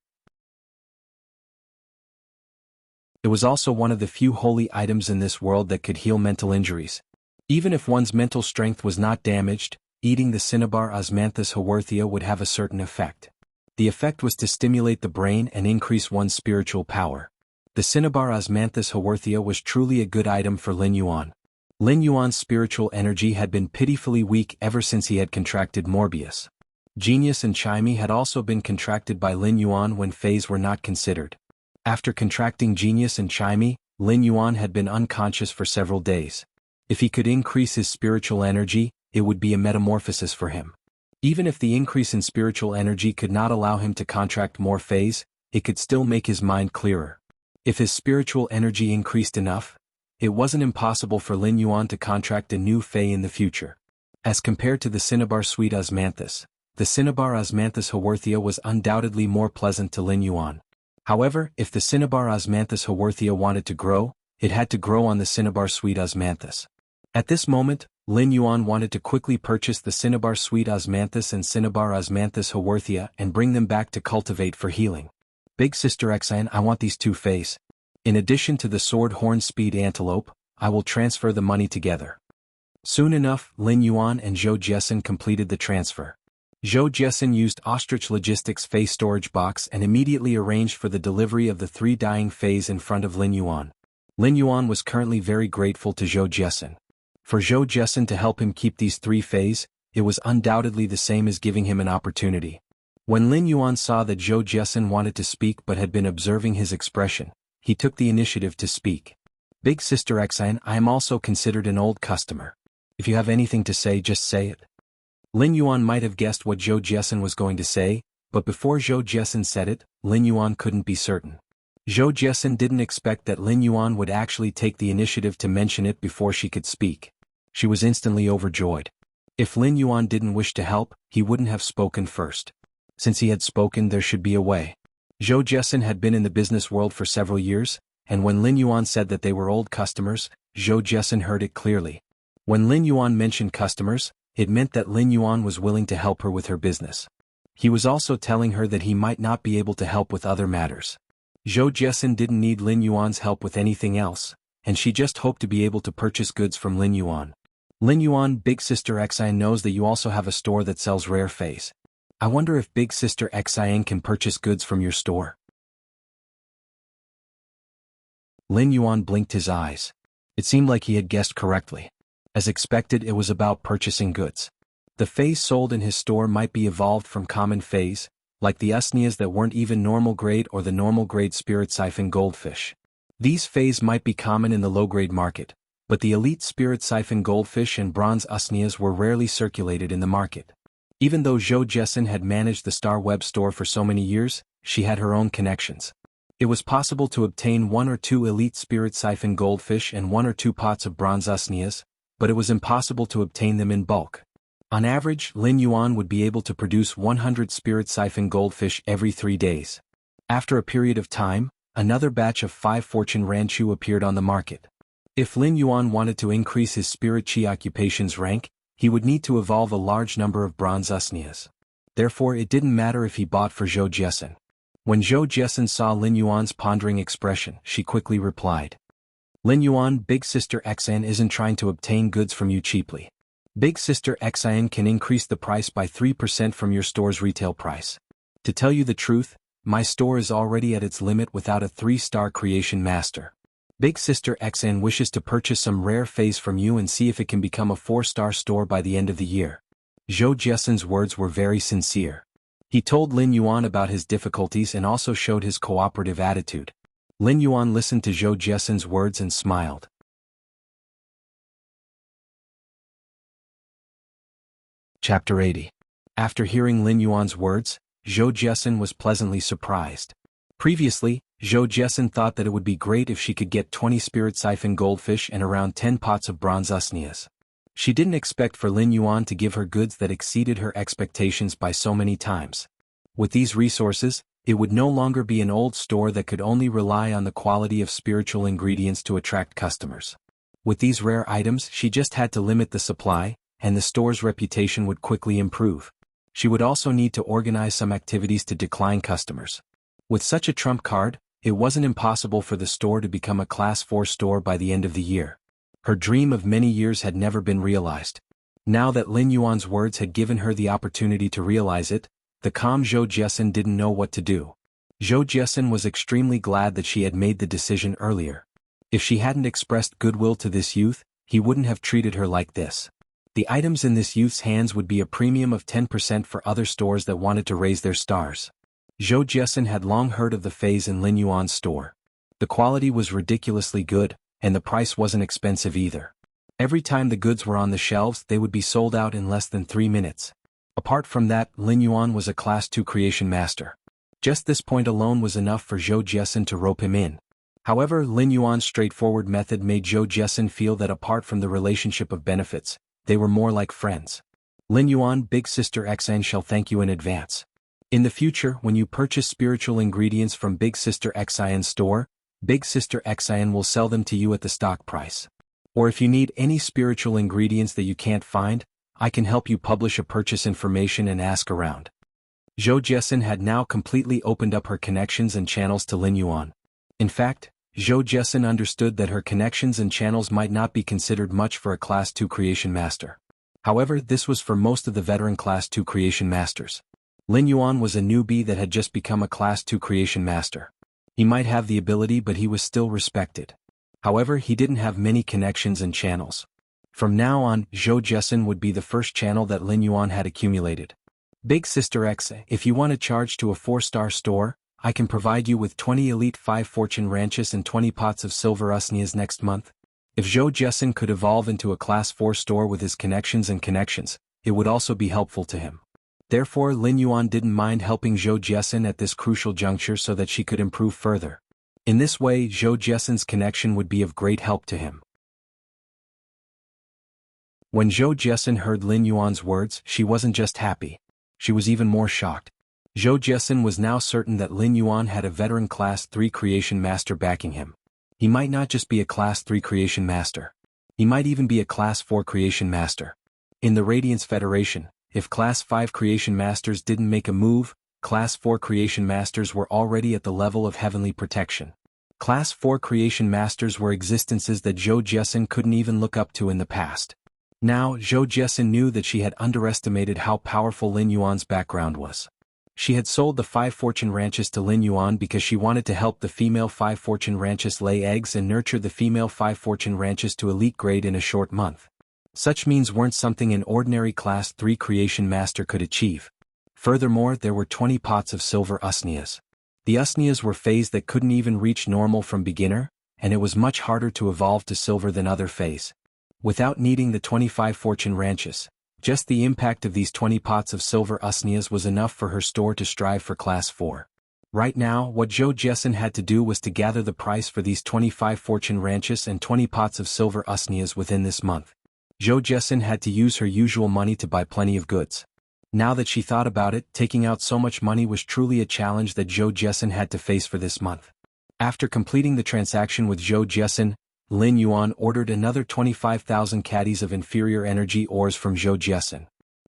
It was also one of the few holy items in this world that could heal mental injuries. Even if one's mental strength was not damaged, eating the cinnabar osmanthus haworthia would have a certain effect. The effect was to stimulate the brain and increase one's spiritual power. The cinnabar Osmanthus haworthia was truly a good item for Lin Yuan. Lin Yuan's spiritual energy had been pitifully weak ever since he had contracted Morbius. Genius and Chimey had also been contracted by Lin Yuan when Fays were not considered. After contracting Genius and Chimey, Lin Yuan had been unconscious for several days. If he could increase his spiritual energy, it would be a metamorphosis for him. Even if the increase in spiritual energy could not allow him to contract more Fays, it could still make his mind clearer. If his spiritual energy increased enough, it wasn't impossible for Lin Yuan to contract a new Fey in the future. As compared to the cinnabar sweet Osmanthus, the cinnabar Osmanthus haworthia was undoubtedly more pleasant to Lin Yuan. However, if the cinnabar Osmanthus haworthia wanted to grow, it had to grow on the cinnabar sweet Osmanthus. At this moment, Lin Yuan wanted to quickly purchase the cinnabar sweet Osmanthus and cinnabar Osmanthus haworthia and bring them back to cultivate for healing. Big Sister Xian, I want these two Fays. In addition to the sword horn speed antelope, I will transfer the money together. Soon enough, Lin Yuan and Zhou Jiesin completed the transfer. Zhou Jiesin used Ostrich Logistics' Fey storage box and immediately arranged for the delivery of the 3 dying Fays in front of Lin Yuan. Lin Yuan was currently very grateful to Zhou Jiesin. For Zhou Jiesin to help him keep these 3 Fays, it was undoubtedly the same as giving him an opportunity. When Lin Yuan saw that Zhou Jiesin wanted to speak but had been observing his expression, he took the initiative to speak. Big Sister Xian, I am also considered an old customer. If you have anything to say, just say it. Lin Yuan might have guessed what Zhou Jiesin was going to say, but before Zhou Jiesin said it, Lin Yuan couldn't be certain. Zhou Jiesin didn't expect that Lin Yuan would actually take the initiative to mention it before she could speak. She was instantly overjoyed. If Lin Yuan didn't wish to help, he wouldn't have spoken first. Since he had spoken, there should be a way. Zhou Jiesin had been in the business world for several years, and when Lin Yuan said that they were old customers, Zhou Jiesin heard it clearly. When Lin Yuan mentioned customers, it meant that Lin Yuan was willing to help her with her business. He was also telling her that he might not be able to help with other matters. Zhou Jiesin didn't need Lin Yuan's help with anything else, and she just hoped to be able to purchase goods from Lin Yuan. Lin Yuan, Big Sister Xian knows that you also have a store that sells rare Fays. I wonder if Big Sister Xian can purchase goods from your store. Lin Yuan blinked his eyes. It seemed like he had guessed correctly. As expected, it was about purchasing goods. The Fays sold in his store might be evolved from common Fays, like the Usnias that weren't even normal grade or the normal grade spirit siphon goldfish. These Fays might be common in the low-grade market, but the elite spirit siphon goldfish and bronze Usnias were rarely circulated in the market. Even though Zhou Jiesin had managed the Star Web store for so many years, she had her own connections. It was possible to obtain 1 or 2 elite spirit siphon goldfish and 1 or 2 pots of bronze Usnias, but it was impossible to obtain them in bulk. On average, Lin Yuan would be able to produce 100 spirit siphon goldfish every 3 days. After a period of time, another batch of 5 fortune ranchu appeared on the market. If Lin Yuan wanted to increase his spirit chi occupation's rank, he would need to evolve a large number of bronze Usnias. Therefore, it didn't matter if he bought for Zhou Jiesin. When Zhou Jiesin saw Lin Yuan's pondering expression, she quickly replied. Lin Yuan, Big Sister Xian isn't trying to obtain goods from you cheaply. Big Sister Xian can increase the price by 3% from your store's retail price. To tell you the truth, my store is already at its limit without a 3-star creation master. Big Sister Xian wishes to purchase some rare Fays from you and see if it can become a 4-star store by the end of the year. Zhou Jiesin's words were very sincere. He told Lin Yuan about his difficulties and also showed his cooperative attitude. Lin Yuan listened to Zhou Jiesin's words and smiled. Chapter 80. After hearing Lin Yuan's words, Zhou Jiesin was pleasantly surprised. Previously, Zhou Jiesin thought that it would be great if she could get 20 spirit siphon goldfish and around 10 pots of bronze Usnias. She didn't expect for Lin Yuan to give her goods that exceeded her expectations by so many times. With these resources, it would no longer be an old store that could only rely on the quality of spiritual ingredients to attract customers. With these rare items, she just had to limit the supply, and the store's reputation would quickly improve. She would also need to organize some activities to decline customers. With such a trump card, it wasn't impossible for the store to become a Class 4 store by the end of the year. Her dream of many years had never been realized. Now that Lin Yuan's words had given her the opportunity to realize it, the calm Zhou Jiesin didn't know what to do. Zhou Jiesin was extremely glad that she had made the decision earlier. If she hadn't expressed goodwill to this youth, he wouldn't have treated her like this. The items in this youth's hands would be a premium of 10% for other stores that wanted to raise their stars. Zhou Jiesin had long heard of the phase in Lin Yuan's store. The quality was ridiculously good, and the price wasn't expensive either. Every time the goods were on the shelves, they would be sold out in less than 3 minutes. Apart from that, Lin Yuan was a Class 2 creation master. Just this point alone was enough for Zhou Jiesin to rope him in. However, Lin Yuan's straightforward method made Zhou Jiesin feel that apart from the relationship of benefits, they were more like friends. Lin Yuan, Big Sister XN shall thank you in advance. In the future, when you purchase spiritual ingredients from Big Sister XIN's store, Big Sister XIN will sell them to you at the stock price. Or if you need any spiritual ingredients that you can't find, I can help you publish a purchase information and ask around. Zhou Jiesin had now completely opened up her connections and channels to Lin Yuan. In fact, Zhou Jiesin understood that her connections and channels might not be considered much for a Class 2 creation master. However, this was for most of the veteran Class 2 creation masters. Lin Yuan was a newbie that had just become a Class 2 creation master. He might have the ability, but he was still respected. However, he didn't have many connections and channels. From now on, Zhou Jiesin would be the first channel that Lin Yuan had accumulated. Big Sister X, if you want to charge to a 4-star store, I can provide you with 20 Elite 5 Fortune Ranches and 20 pots of silver usnias next month. If Zhou Jiesin could evolve into a Class 4 store with his connections, it would also be helpful to him. Therefore, Lin Yuan didn't mind helping Zhou Jiesin at this crucial juncture so that she could improve further. In this way, Zhou Jiesin's connection would be of great help to him. When Zhou Jiesin heard Lin Yuan's words, she wasn't just happy. She was even more shocked. Zhou Jiesin was now certain that Lin Yuan had a veteran Class 3 creation master backing him. He might not just be a Class 3 creation master. He might even be a Class 4 creation master. In the Radiance Federation, if Class 5 creation masters didn't make a move, Class 4 creation masters were already at the level of heavenly protection. Class 4 creation masters were existences that Zhou Jiesin couldn't even look up to in the past. Now, Zhou Jiesin knew that she had underestimated how powerful Lin Yuan's background was. She had sold the 5 fortune ranches to Lin Yuan because she wanted to help the female 5 fortune ranches lay eggs and nurture the female 5 fortune ranches to elite grade in a short month. Such means weren't something an ordinary Class 3 creation master could achieve. Furthermore, there were 20 pots of silver usnias. The usnias were phase that couldn't even reach normal from beginner, and it was much harder to evolve to silver than other phase. Without needing the 25 fortune ranches, just the impact of these 20 pots of silver usnias was enough for her store to strive for Class 4. Right now, what Zhou Jiesin had to do was to gather the price for these 25 fortune ranches and 20 pots of silver usnias within this month. Zhou Jiesin had to use her usual money to buy plenty of goods. Now that she thought about it, taking out so much money was truly a challenge that Zhou Jiesin had to face for this month. After completing the transaction with Zhou Jiesin, Lin Yuan ordered another 25,000 caddies of inferior energy ores from Zhou Jiesin.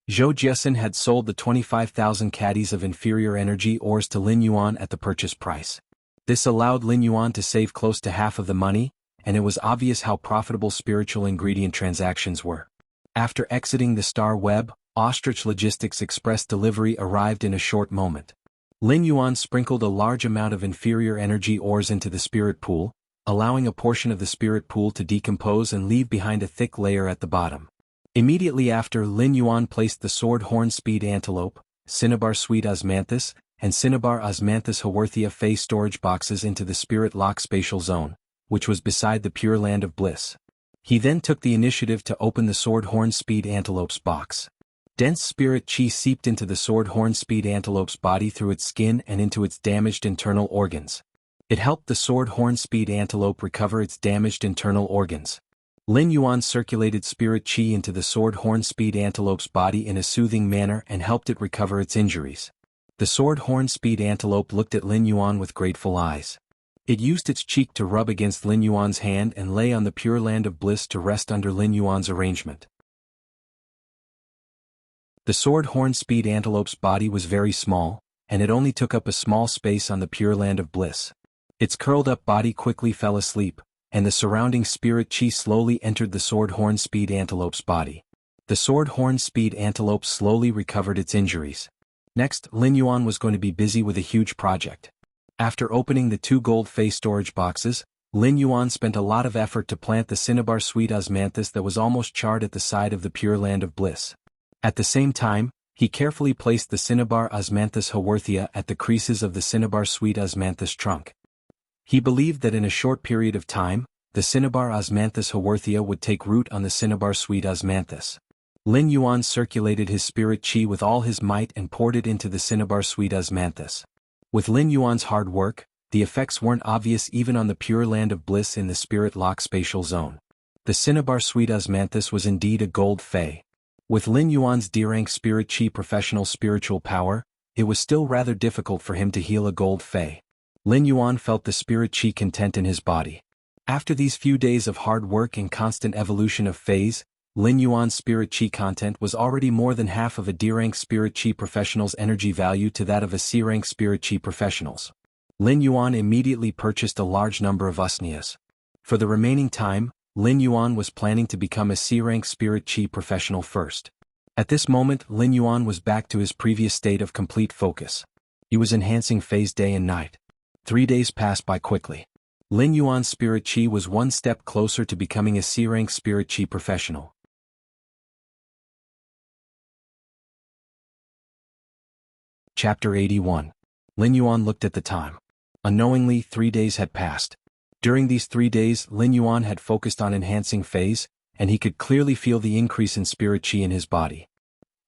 Zhou Jiesin had sold the 25,000 caddies of inferior energy ores to Lin Yuan at the purchase price. This allowed Lin Yuan to save close to half of the money, and it was obvious how profitable spiritual ingredient transactions were. After exiting the Star Web, Ostrich Logistics Express delivery arrived in a short moment. Lin Yuan sprinkled a large amount of inferior energy ores into the spirit pool, allowing a portion of the spirit pool to decompose and leave behind a thick layer at the bottom. Immediately after, Lin Yuan placed the Sword Horn Speed Antelope, Cinnabar Sweet Osmanthus, and Cinnabar Osmanthus Haworthia phase storage boxes into the Spirit Lock Spatial Zone, which was beside the Pure Land of Bliss. He then took the initiative to open the Sword Horn Speed Antelope's box. Dense spirit chi seeped into the Sword Horn Speed Antelope's body through its skin and into its damaged internal organs. It helped the Sword Horn Speed Antelope recover its damaged internal organs. Lin Yuan circulated spirit chi into the Sword Horn Speed Antelope's body in a soothing manner and helped it recover its injuries. The Sword Horn Speed Antelope looked at Lin Yuan with grateful eyes. It used its cheek to rub against Lin Yuan's hand and lay on the Pure Land of Bliss to rest under Lin Yuan's arrangement. The Sword Horn Speed Antelope's body was very small, and it only took up a small space on the Pure Land of Bliss. Its curled-up body quickly fell asleep, and the surrounding spirit chi slowly entered the Sword Horn Speed Antelope's body. The Sword Horn Speed Antelope slowly recovered its injuries. Next, Lin Yuan was going to be busy with a huge project. After opening the 2 gold face storage boxes, Lin Yuan spent a lot of effort to plant the cinnabar sweet osmanthus that was almost charred at the side of the Pure Land of Bliss. At the same time, he carefully placed the cinnabar osmanthus haworthia at the creases of the cinnabar sweet osmanthus trunk. He believed that in a short period of time, the cinnabar osmanthus haworthia would take root on the cinnabar sweet osmanthus. Lin Yuan circulated his spirit chi with all his might and poured it into the cinnabar sweet osmanthus. With Lin Yuan's hard work, the effects weren't obvious even on the Pure Land of Bliss in the spirit lock spatial zone. The cinnabar sweet osmanthus was indeed a gold fey. With Lin Yuan's D-rank spirit chi professional spiritual power, it was still rather difficult for him to heal a gold fey. Lin Yuan felt the spirit chi content in his body. After these few days of hard work and constant evolution of feys, Lin Yuan's spirit chi content was already more than half of a D-rank spirit chi professional's energy value to that of a C-rank spirit chi professional's. Lin Yuan immediately purchased a large number of usnias. For the remaining time, Lin Yuan was planning to become a C-rank spirit chi professional first. At this moment, Lin Yuan was back to his previous state of complete focus. He was enhancing phase day and night. 3 days passed by quickly. Lin Yuan's spirit chi was one step closer to becoming a C-rank spirit chi professional. Chapter 81. Lin Yuan looked at the time. Unknowingly, 3 days had passed. During these 3 days, Lin Yuan had focused on enhancing phase, and he could clearly feel the increase in spirit chi in his body.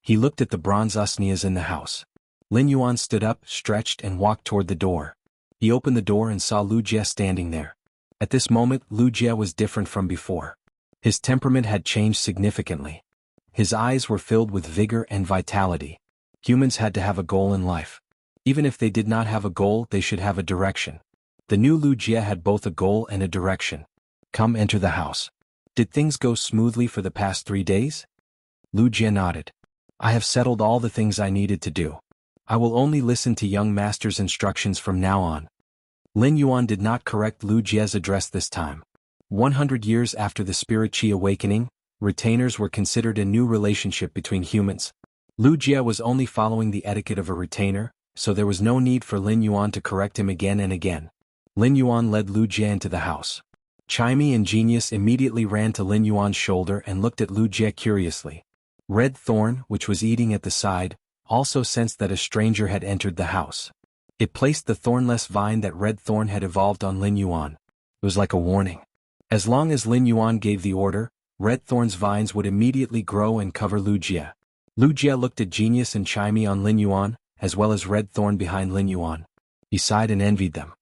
He looked at the bronze usnias in the house. Lin Yuan stood up, stretched, and walked toward the door. He opened the door and saw Lu Jie standing there. At this moment, Lu Jie was different from before. His temperament had changed significantly. His eyes were filled with vigor and vitality. Humans had to have a goal in life. Even if they did not have a goal, they should have a direction. The new Lu Jie had both a goal and a direction. Come, enter the house. Did things go smoothly for the past 3 days? Lu Jie nodded. I have settled all the things I needed to do. I will only listen to young master's instructions from now on. Lin Yuan did not correct Lu Jie's address this time. 100 years after the spirit chi awakening, retainers were considered a new relationship between humans. Lu Jie was only following the etiquette of a retainer, so there was no need for Lin Yuan to correct him again and again. Lin Yuan led Lu Jie into the house. Chimey and Genius immediately ran to Lin Yuan's shoulder and looked at Lu Jie curiously. Red Thorn, which was eating at the side, also sensed that a stranger had entered the house. It placed the thornless vine that Red Thorn had evolved on Lin Yuan. It was like a warning. As long as Lin Yuan gave the order, Red Thorn's vines would immediately grow and cover Lu Jie. Lu Jie looked at Genius and Chimey on Lin Yuan, as well as Red Thorn behind Lin Yuan. He sighed and envied them.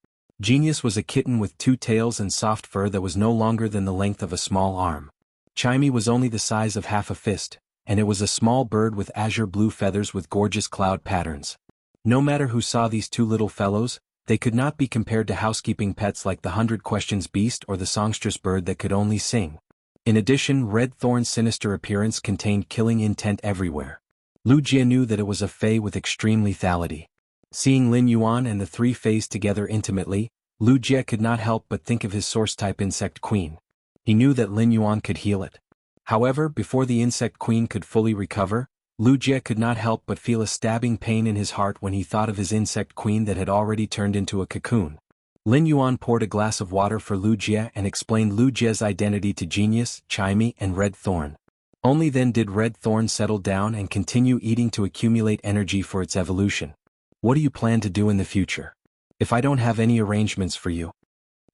Genius was a kitten with 2 tails and soft fur that was no longer than the length of a small arm. Chimey was only the size of half a fist, and it was a small bird with azure blue feathers with gorgeous cloud patterns. No matter who saw these 2 little fellows, they could not be compared to housekeeping pets like the 100 Questions beast or the songstress bird that could only sing. In addition, Red Thorn's sinister appearance contained killing intent everywhere. Lu Jie knew that it was a fey with extreme lethality. Seeing Lin Yuan and the 3 feys together intimately, Lu Jie could not help but think of his source-type insect queen. He knew that Lin Yuan could heal it. However, before the insect queen could fully recover, Lu Jie could not help but feel a stabbing pain in his heart when he thought of his insect queen that had already turned into a cocoon. Lin Yuan poured a glass of water for Lu Jie and explained Lu Jie's identity to Genius, Chimey, and Red Thorn. Only then did Red Thorn settle down and continue eating to accumulate energy for its evolution. What do you plan to do in the future? If I don't have any arrangements for you.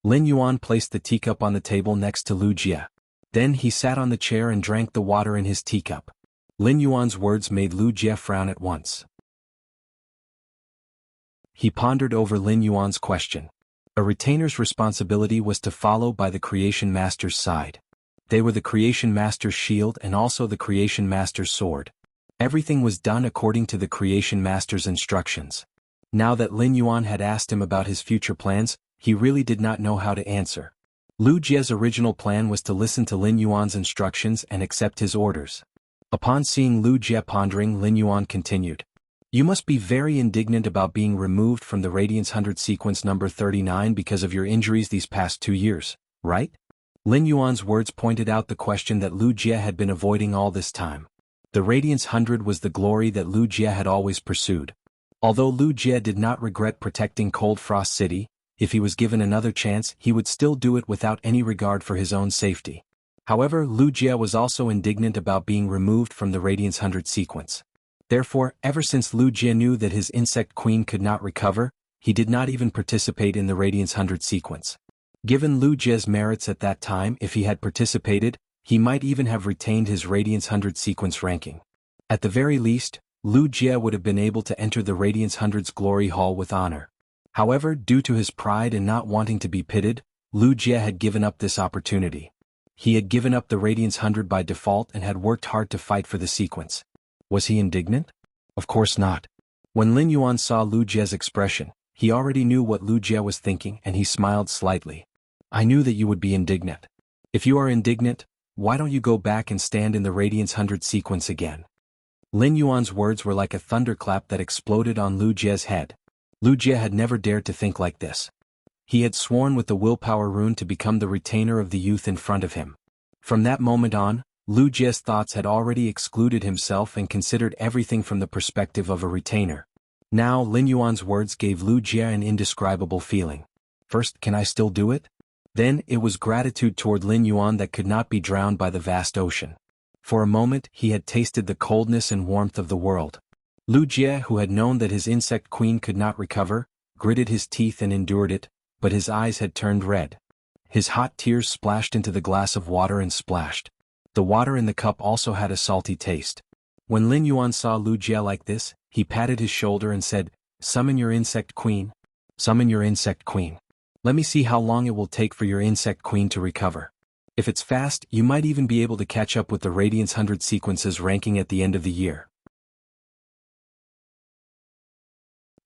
Lin Yuan placed the teacup on the table next to Lu Jie. Then he sat on the chair and drank the water in his teacup. Lin Yuan's words made Lu Jie frown at once. He pondered over Lin Yuan's question. A retainer's responsibility was to follow by the Creation Master's side. They were the Creation Master's shield and also the Creation Master's sword. Everything was done according to the Creation Master's instructions. Now that Lin Yuan had asked him about his future plans, he really did not know how to answer. Lu Jie's original plan was to listen to Lin Yuan's instructions and accept his orders. Upon seeing Lu Jie pondering, Lin Yuan continued. You must be very indignant about being removed from the Radiance 100 sequence number 39 because of your injuries these past 2 years, right? Lin Yuan's words pointed out the question that Lu Jie had been avoiding all this time. The Radiance 100 was the glory that Lu Jie had always pursued. Although Lu Jie did not regret protecting Cold Frost City, if he was given another chance he would still do it without any regard for his own safety. However, Lu Jie was also indignant about being removed from the Radiance 100 sequence. Therefore, ever since Lu Jie knew that his insect queen could not recover, he did not even participate in the Radiance 100 sequence. Given Lu Jie's merits at that time, if he had participated, he might even have retained his Radiance 100 sequence ranking. At the very least, Lu Jie would have been able to enter the Radiance 100's glory hall with honor. However, due to his pride and not wanting to be pitted, Lu Jie had given up this opportunity. He had given up the Radiance 100 by default and had worked hard to fight for the sequence. Was he indignant? Of course not. When Lin Yuan saw Lu Jie's expression, he already knew what Lu Jie was thinking and he smiled slightly. I knew that you would be indignant. If you are indignant, why don't you go back and stand in the Radiance 100 sequence again? Lin Yuan's words were like a thunderclap that exploded on Lu Jie's head. Lu Jie had never dared to think like this. He had sworn with the willpower rune to become the retainer of the youth in front of him. From that moment on, Lu Jie's thoughts had already excluded himself and considered everything from the perspective of a retainer. Now Lin Yuan's words gave Lu Jie an indescribable feeling. First, can I still do it? Then, it was gratitude toward Lin Yuan that could not be drowned by the vast ocean. For a moment, he had tasted the coldness and warmth of the world. Lu Jie, who had known that his insect queen could not recover, gritted his teeth and endured it, but his eyes had turned red. His hot tears splashed into the glass of water and splashed. The water in the cup also had a salty taste. When Lin Yuan saw Lu Jie like this, he patted his shoulder and said, "Summon your insect queen. Summon your insect queen. Let me see how long it will take for your insect queen to recover. If it's fast, you might even be able to catch up with the Radiance 100 sequences ranking at the end of the year.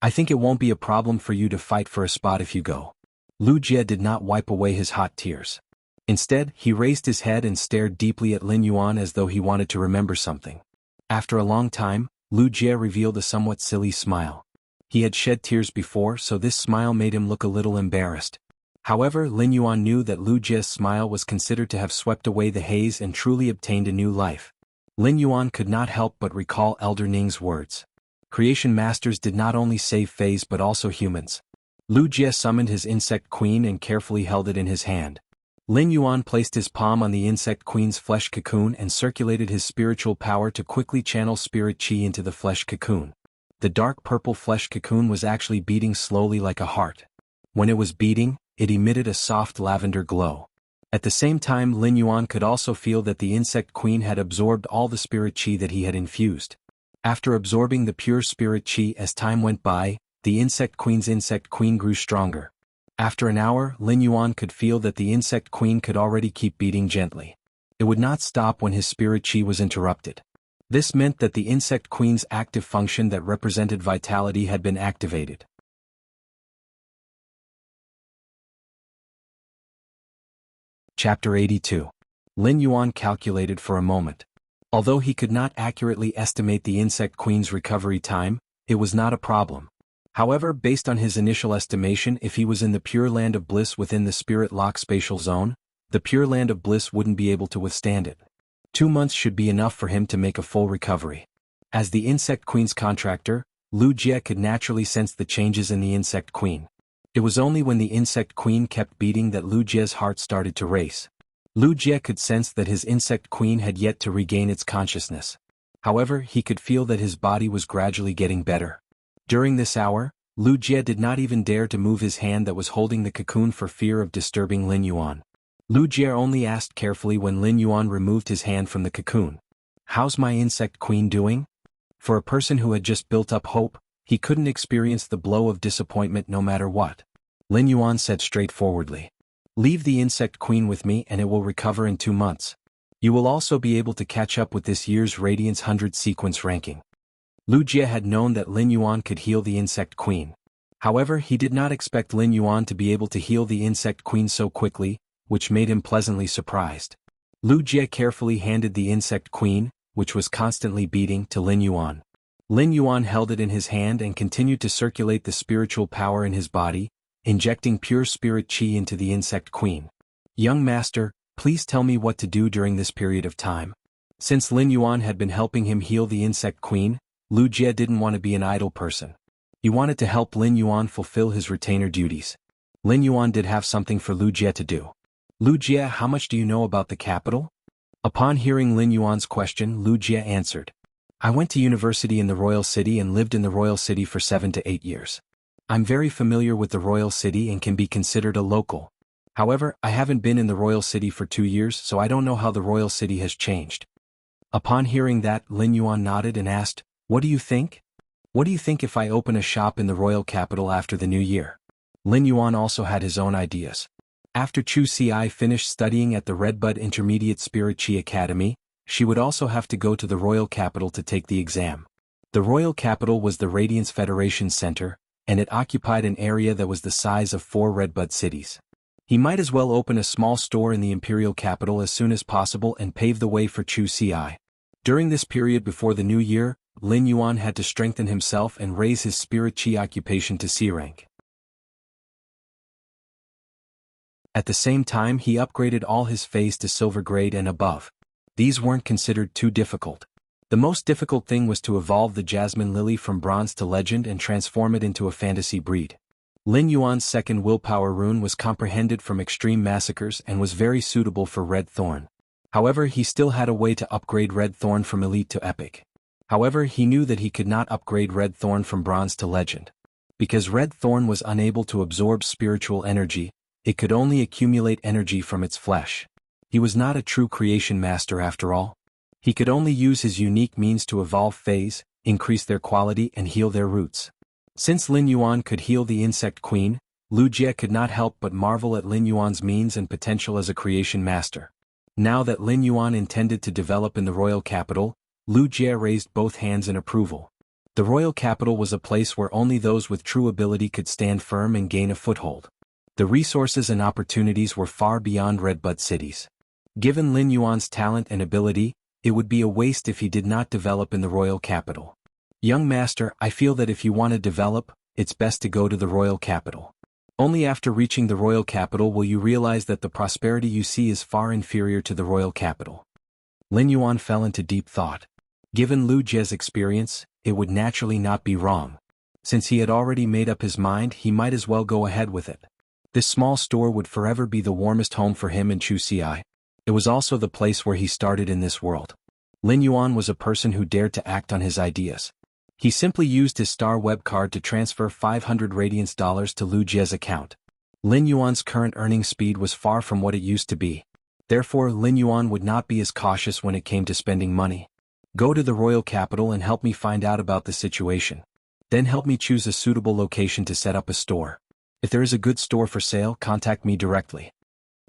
I think it won't be a problem for you to fight for a spot if you go." Lu Jie did not wipe away his hot tears. Instead, he raised his head and stared deeply at Lin Yuan as though he wanted to remember something. After a long time, Lu Jie revealed a somewhat silly smile. He had shed tears before, so this smile made him look a little embarrassed. However, Lin Yuan knew that Lu Jie's smile was considered to have swept away the haze and truly obtained a new life. Lin Yuan could not help but recall Elder Ning's words. Creation masters did not only save Fays but also humans. Lu Jie summoned his insect queen and carefully held it in his hand. Lin Yuan placed his palm on the insect queen's flesh cocoon and circulated his spiritual power to quickly channel spirit qi into the flesh cocoon. The dark purple flesh cocoon was actually beating slowly like a heart. When it was beating, it emitted a soft lavender glow. At the same time, Lin Yuan could also feel that the insect queen had absorbed all the spirit qi that he had infused. After absorbing the pure spirit qi as time went by, the insect queen grew stronger. After an hour, Lin Yuan could feel that the insect queen could already keep beating gently. It would not stop when his spirit qi was interrupted. This meant that the insect queen's active function that represented vitality had been activated. Chapter 82. Lin Yuan calculated for a moment. Although he could not accurately estimate the insect queen's recovery time, it was not a problem. However, based on his initial estimation, if he was in the Pure Land of Bliss within the Spirit Lock spatial zone, the Pure Land of Bliss wouldn't be able to withstand it. 2 months should be enough for him to make a full recovery. As the insect queen's contractor, Lu Jie could naturally sense the changes in the insect queen. It was only when the insect queen kept beating that Lu Jie's heart started to race. Lu Jie could sense that his insect queen had yet to regain its consciousness. However, he could feel that his body was gradually getting better. During this hour, Lu Jie did not even dare to move his hand that was holding the cocoon for fear of disturbing Lin Yuan. Lu Jie only asked carefully when Lin Yuan removed his hand from the cocoon. "How's my insect queen doing?" For a person who had just built up hope, he couldn't experience the blow of disappointment no matter what. Lin Yuan said straightforwardly. "Leave the insect queen with me and it will recover in 2 months. You will also be able to catch up with this year's Radiance 100 sequence ranking." Lu Jie had known that Lin Yuan could heal the insect queen. However, he did not expect Lin Yuan to be able to heal the insect queen so quickly, which made him pleasantly surprised. Lu Jie carefully handed the insect queen, which was constantly beating, to Lin Yuan. Lin Yuan held it in his hand and continued to circulate the spiritual power in his body, injecting pure spirit qi into the insect queen. "Young master, please tell me what to do during this period of time." Since Lin Yuan had been helping him heal the insect queen, Lu Jie didn't want to be an idle person. He wanted to help Lin Yuan fulfill his retainer duties. Lin Yuan did have something for Lu Jie to do. Lu Jie, how much do you know about the capital? Upon hearing Lin Yuan's question, Lu Jie answered. I went to university in the royal city and lived in the royal city for 7 to 8 years. I'm very familiar with the royal city and can be considered a local. However, I haven't been in the royal city for 2 years, so I don't know how the royal city has changed. Upon hearing that, Lin Yuan nodded and asked, What do you think? What do you think if I open a shop in the royal capital after the new year? Lin Yuan also had his own ideas. After Chu Xi finished studying at the Redbud Intermediate Spirit Chi Academy, she would also have to go to the royal capital to take the exam. The royal capital was the Radiance Federation Center, and it occupied an area that was the size of 4 Redbud cities. He might as well open a small store in the imperial capital as soon as possible and pave the way for Chu Xi. During this period before the new year, Lin Yuan had to strengthen himself and raise his spirit chi occupation to C rank. At the same time, he upgraded all his phase to silver grade and above. These weren't considered too difficult. The most difficult thing was to evolve the Jasmine Lily from bronze to legend and transform it into a fantasy breed. Lin Yuan's second willpower rune was comprehended from extreme massacres and was very suitable for Red Thorn. However, he still had a way to upgrade Red Thorn from elite to epic. However, he knew that he could not upgrade Red Thorn from bronze to legend. Because Red Thorn was unable to absorb spiritual energy, it could only accumulate energy from its flesh. He was not a true creation master after all. He could only use his unique means to evolve phase, increase their quality and heal their roots. Since Lin Yuan could heal the Insect Queen, Lu Jie could not help but marvel at Lin Yuan's means and potential as a creation master. Now that Lin Yuan intended to develop in the royal capital, Lu Jie raised both hands in approval. The royal capital was a place where only those with true ability could stand firm and gain a foothold. The resources and opportunities were far beyond Redbud cities. Given Lin Yuan's talent and ability, it would be a waste if he did not develop in the royal capital. Young master, I feel that if you want to develop, it's best to go to the royal capital. Only after reaching the royal capital will you realize that the prosperity you see is far inferior to the royal capital. Lin Yuan fell into deep thought. Given Lu Jie's experience, it would naturally not be wrong. Since he had already made up his mind, he might as well go ahead with it. This small store would forever be the warmest home for him and Chu Xi. It was also the place where he started in this world. Lin Yuan was a person who dared to act on his ideas. He simply used his star web card to transfer 500 Radiance dollars to Lu Jie's account. Lin Yuan's current earning speed was far from what it used to be. Therefore, Lin Yuan would not be as cautious when it came to spending money. Go to the royal capital and help me find out about the situation. Then help me choose a suitable location to set up a store. If there is a good store for sale, contact me directly.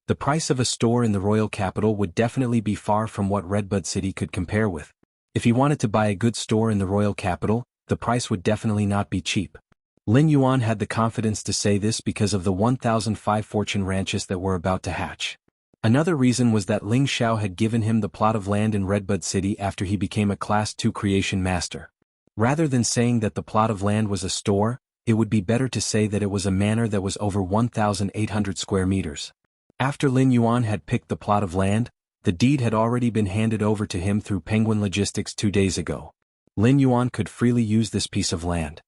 The price of a store in the royal capital would definitely be far from what Redbud City could compare with. If he wanted to buy a good store in the royal capital, the price would definitely not be cheap. Lin Yuan had the confidence to say this because of the 1005 fortune ranches that were about to hatch. Another reason was that Ling Xiao had given him the plot of land in Redbud City after he became a Class 2 creation master. Rather than saying that the plot of land was a store, it would be better to say that it was a manor that was over 1,800 square meters. After Lin Yuan had picked the plot of land, the deed had already been handed over to him through Penguin Logistics 2 days ago. Lin Yuan could freely use this piece of land.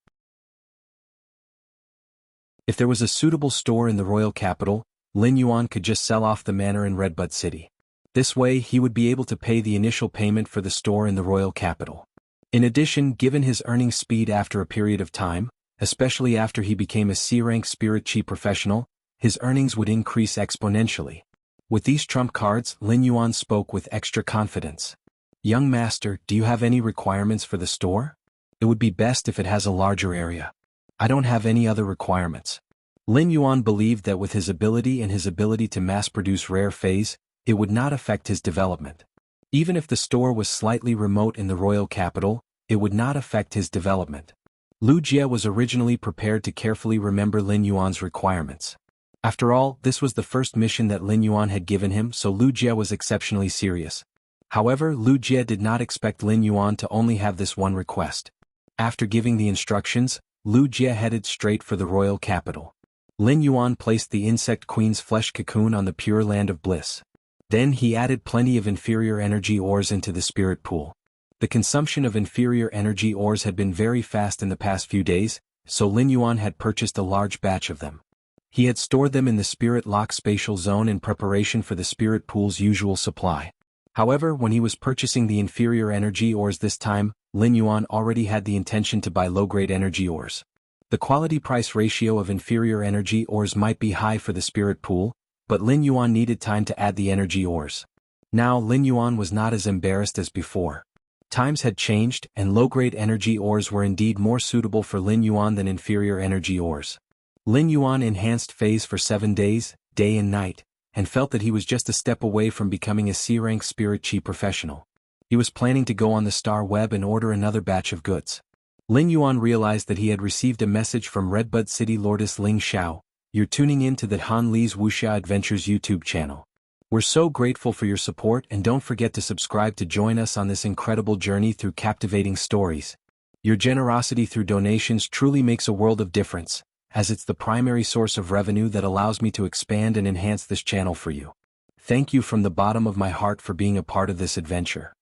If there was a suitable store in the royal capital, Lin Yuan could just sell off the manor in Redbud City. This way he would be able to pay the initial payment for the store in the royal capital. In addition, given his earning speed after a period of time, especially after he became a C-rank Spirit Chi professional, his earnings would increase exponentially. With these trump cards, Lin Yuan spoke with extra confidence. Young master, do you have any requirements for the store? It would be best if it has a larger area. I don't have any other requirements. Lin Yuan believed that with his ability and his ability to mass-produce rare phase, it would not affect his development. Even if the store was slightly remote in the royal capital, it would not affect his development. Lu Jie was originally prepared to carefully remember Lin Yuan's requirements. After all, this was the first mission that Lin Yuan had given him, so Lu Jie was exceptionally serious. However, Lu Jie did not expect Lin Yuan to only have this one request. After giving the instructions, Lu Jie headed straight for the royal capital. Lin Yuan placed the Insect Queen's flesh cocoon on the pure land of bliss. Then he added plenty of inferior energy ores into the spirit pool. The consumption of inferior energy ores had been very fast in the past few days, so Lin Yuan had purchased a large batch of them. He had stored them in the Spirit Lock spatial zone in preparation for the Spirit Pool's usual supply. However, when he was purchasing the inferior energy ores this time, Lin Yuan already had the intention to buy low-grade energy ores. The quality-price ratio of inferior energy ores might be high for the Spirit Pool, but Lin Yuan needed time to add the energy ores. Now Lin Yuan was not as embarrassed as before. Times had changed, and low-grade energy ores were indeed more suitable for Lin Yuan than inferior energy ores. Lin Yuan enhanced phase for 7 days, day and night, and felt that he was just a step away from becoming a C-rank Spirit Chi professional. He was planning to go on the Star Web and order another batch of goods. Lin Yuan realized that he had received a message from Redbud City Lordess Ling Xiao. "You're tuning in to the Han Li's Wuxia Adventures YouTube channel. We're so grateful for your support, and don't forget to subscribe to join us on this incredible journey through captivating stories. Your generosity through donations truly makes a world of difference, as it's the primary source of revenue that allows me to expand and enhance this channel for you. Thank you from the bottom of my heart for being a part of this adventure."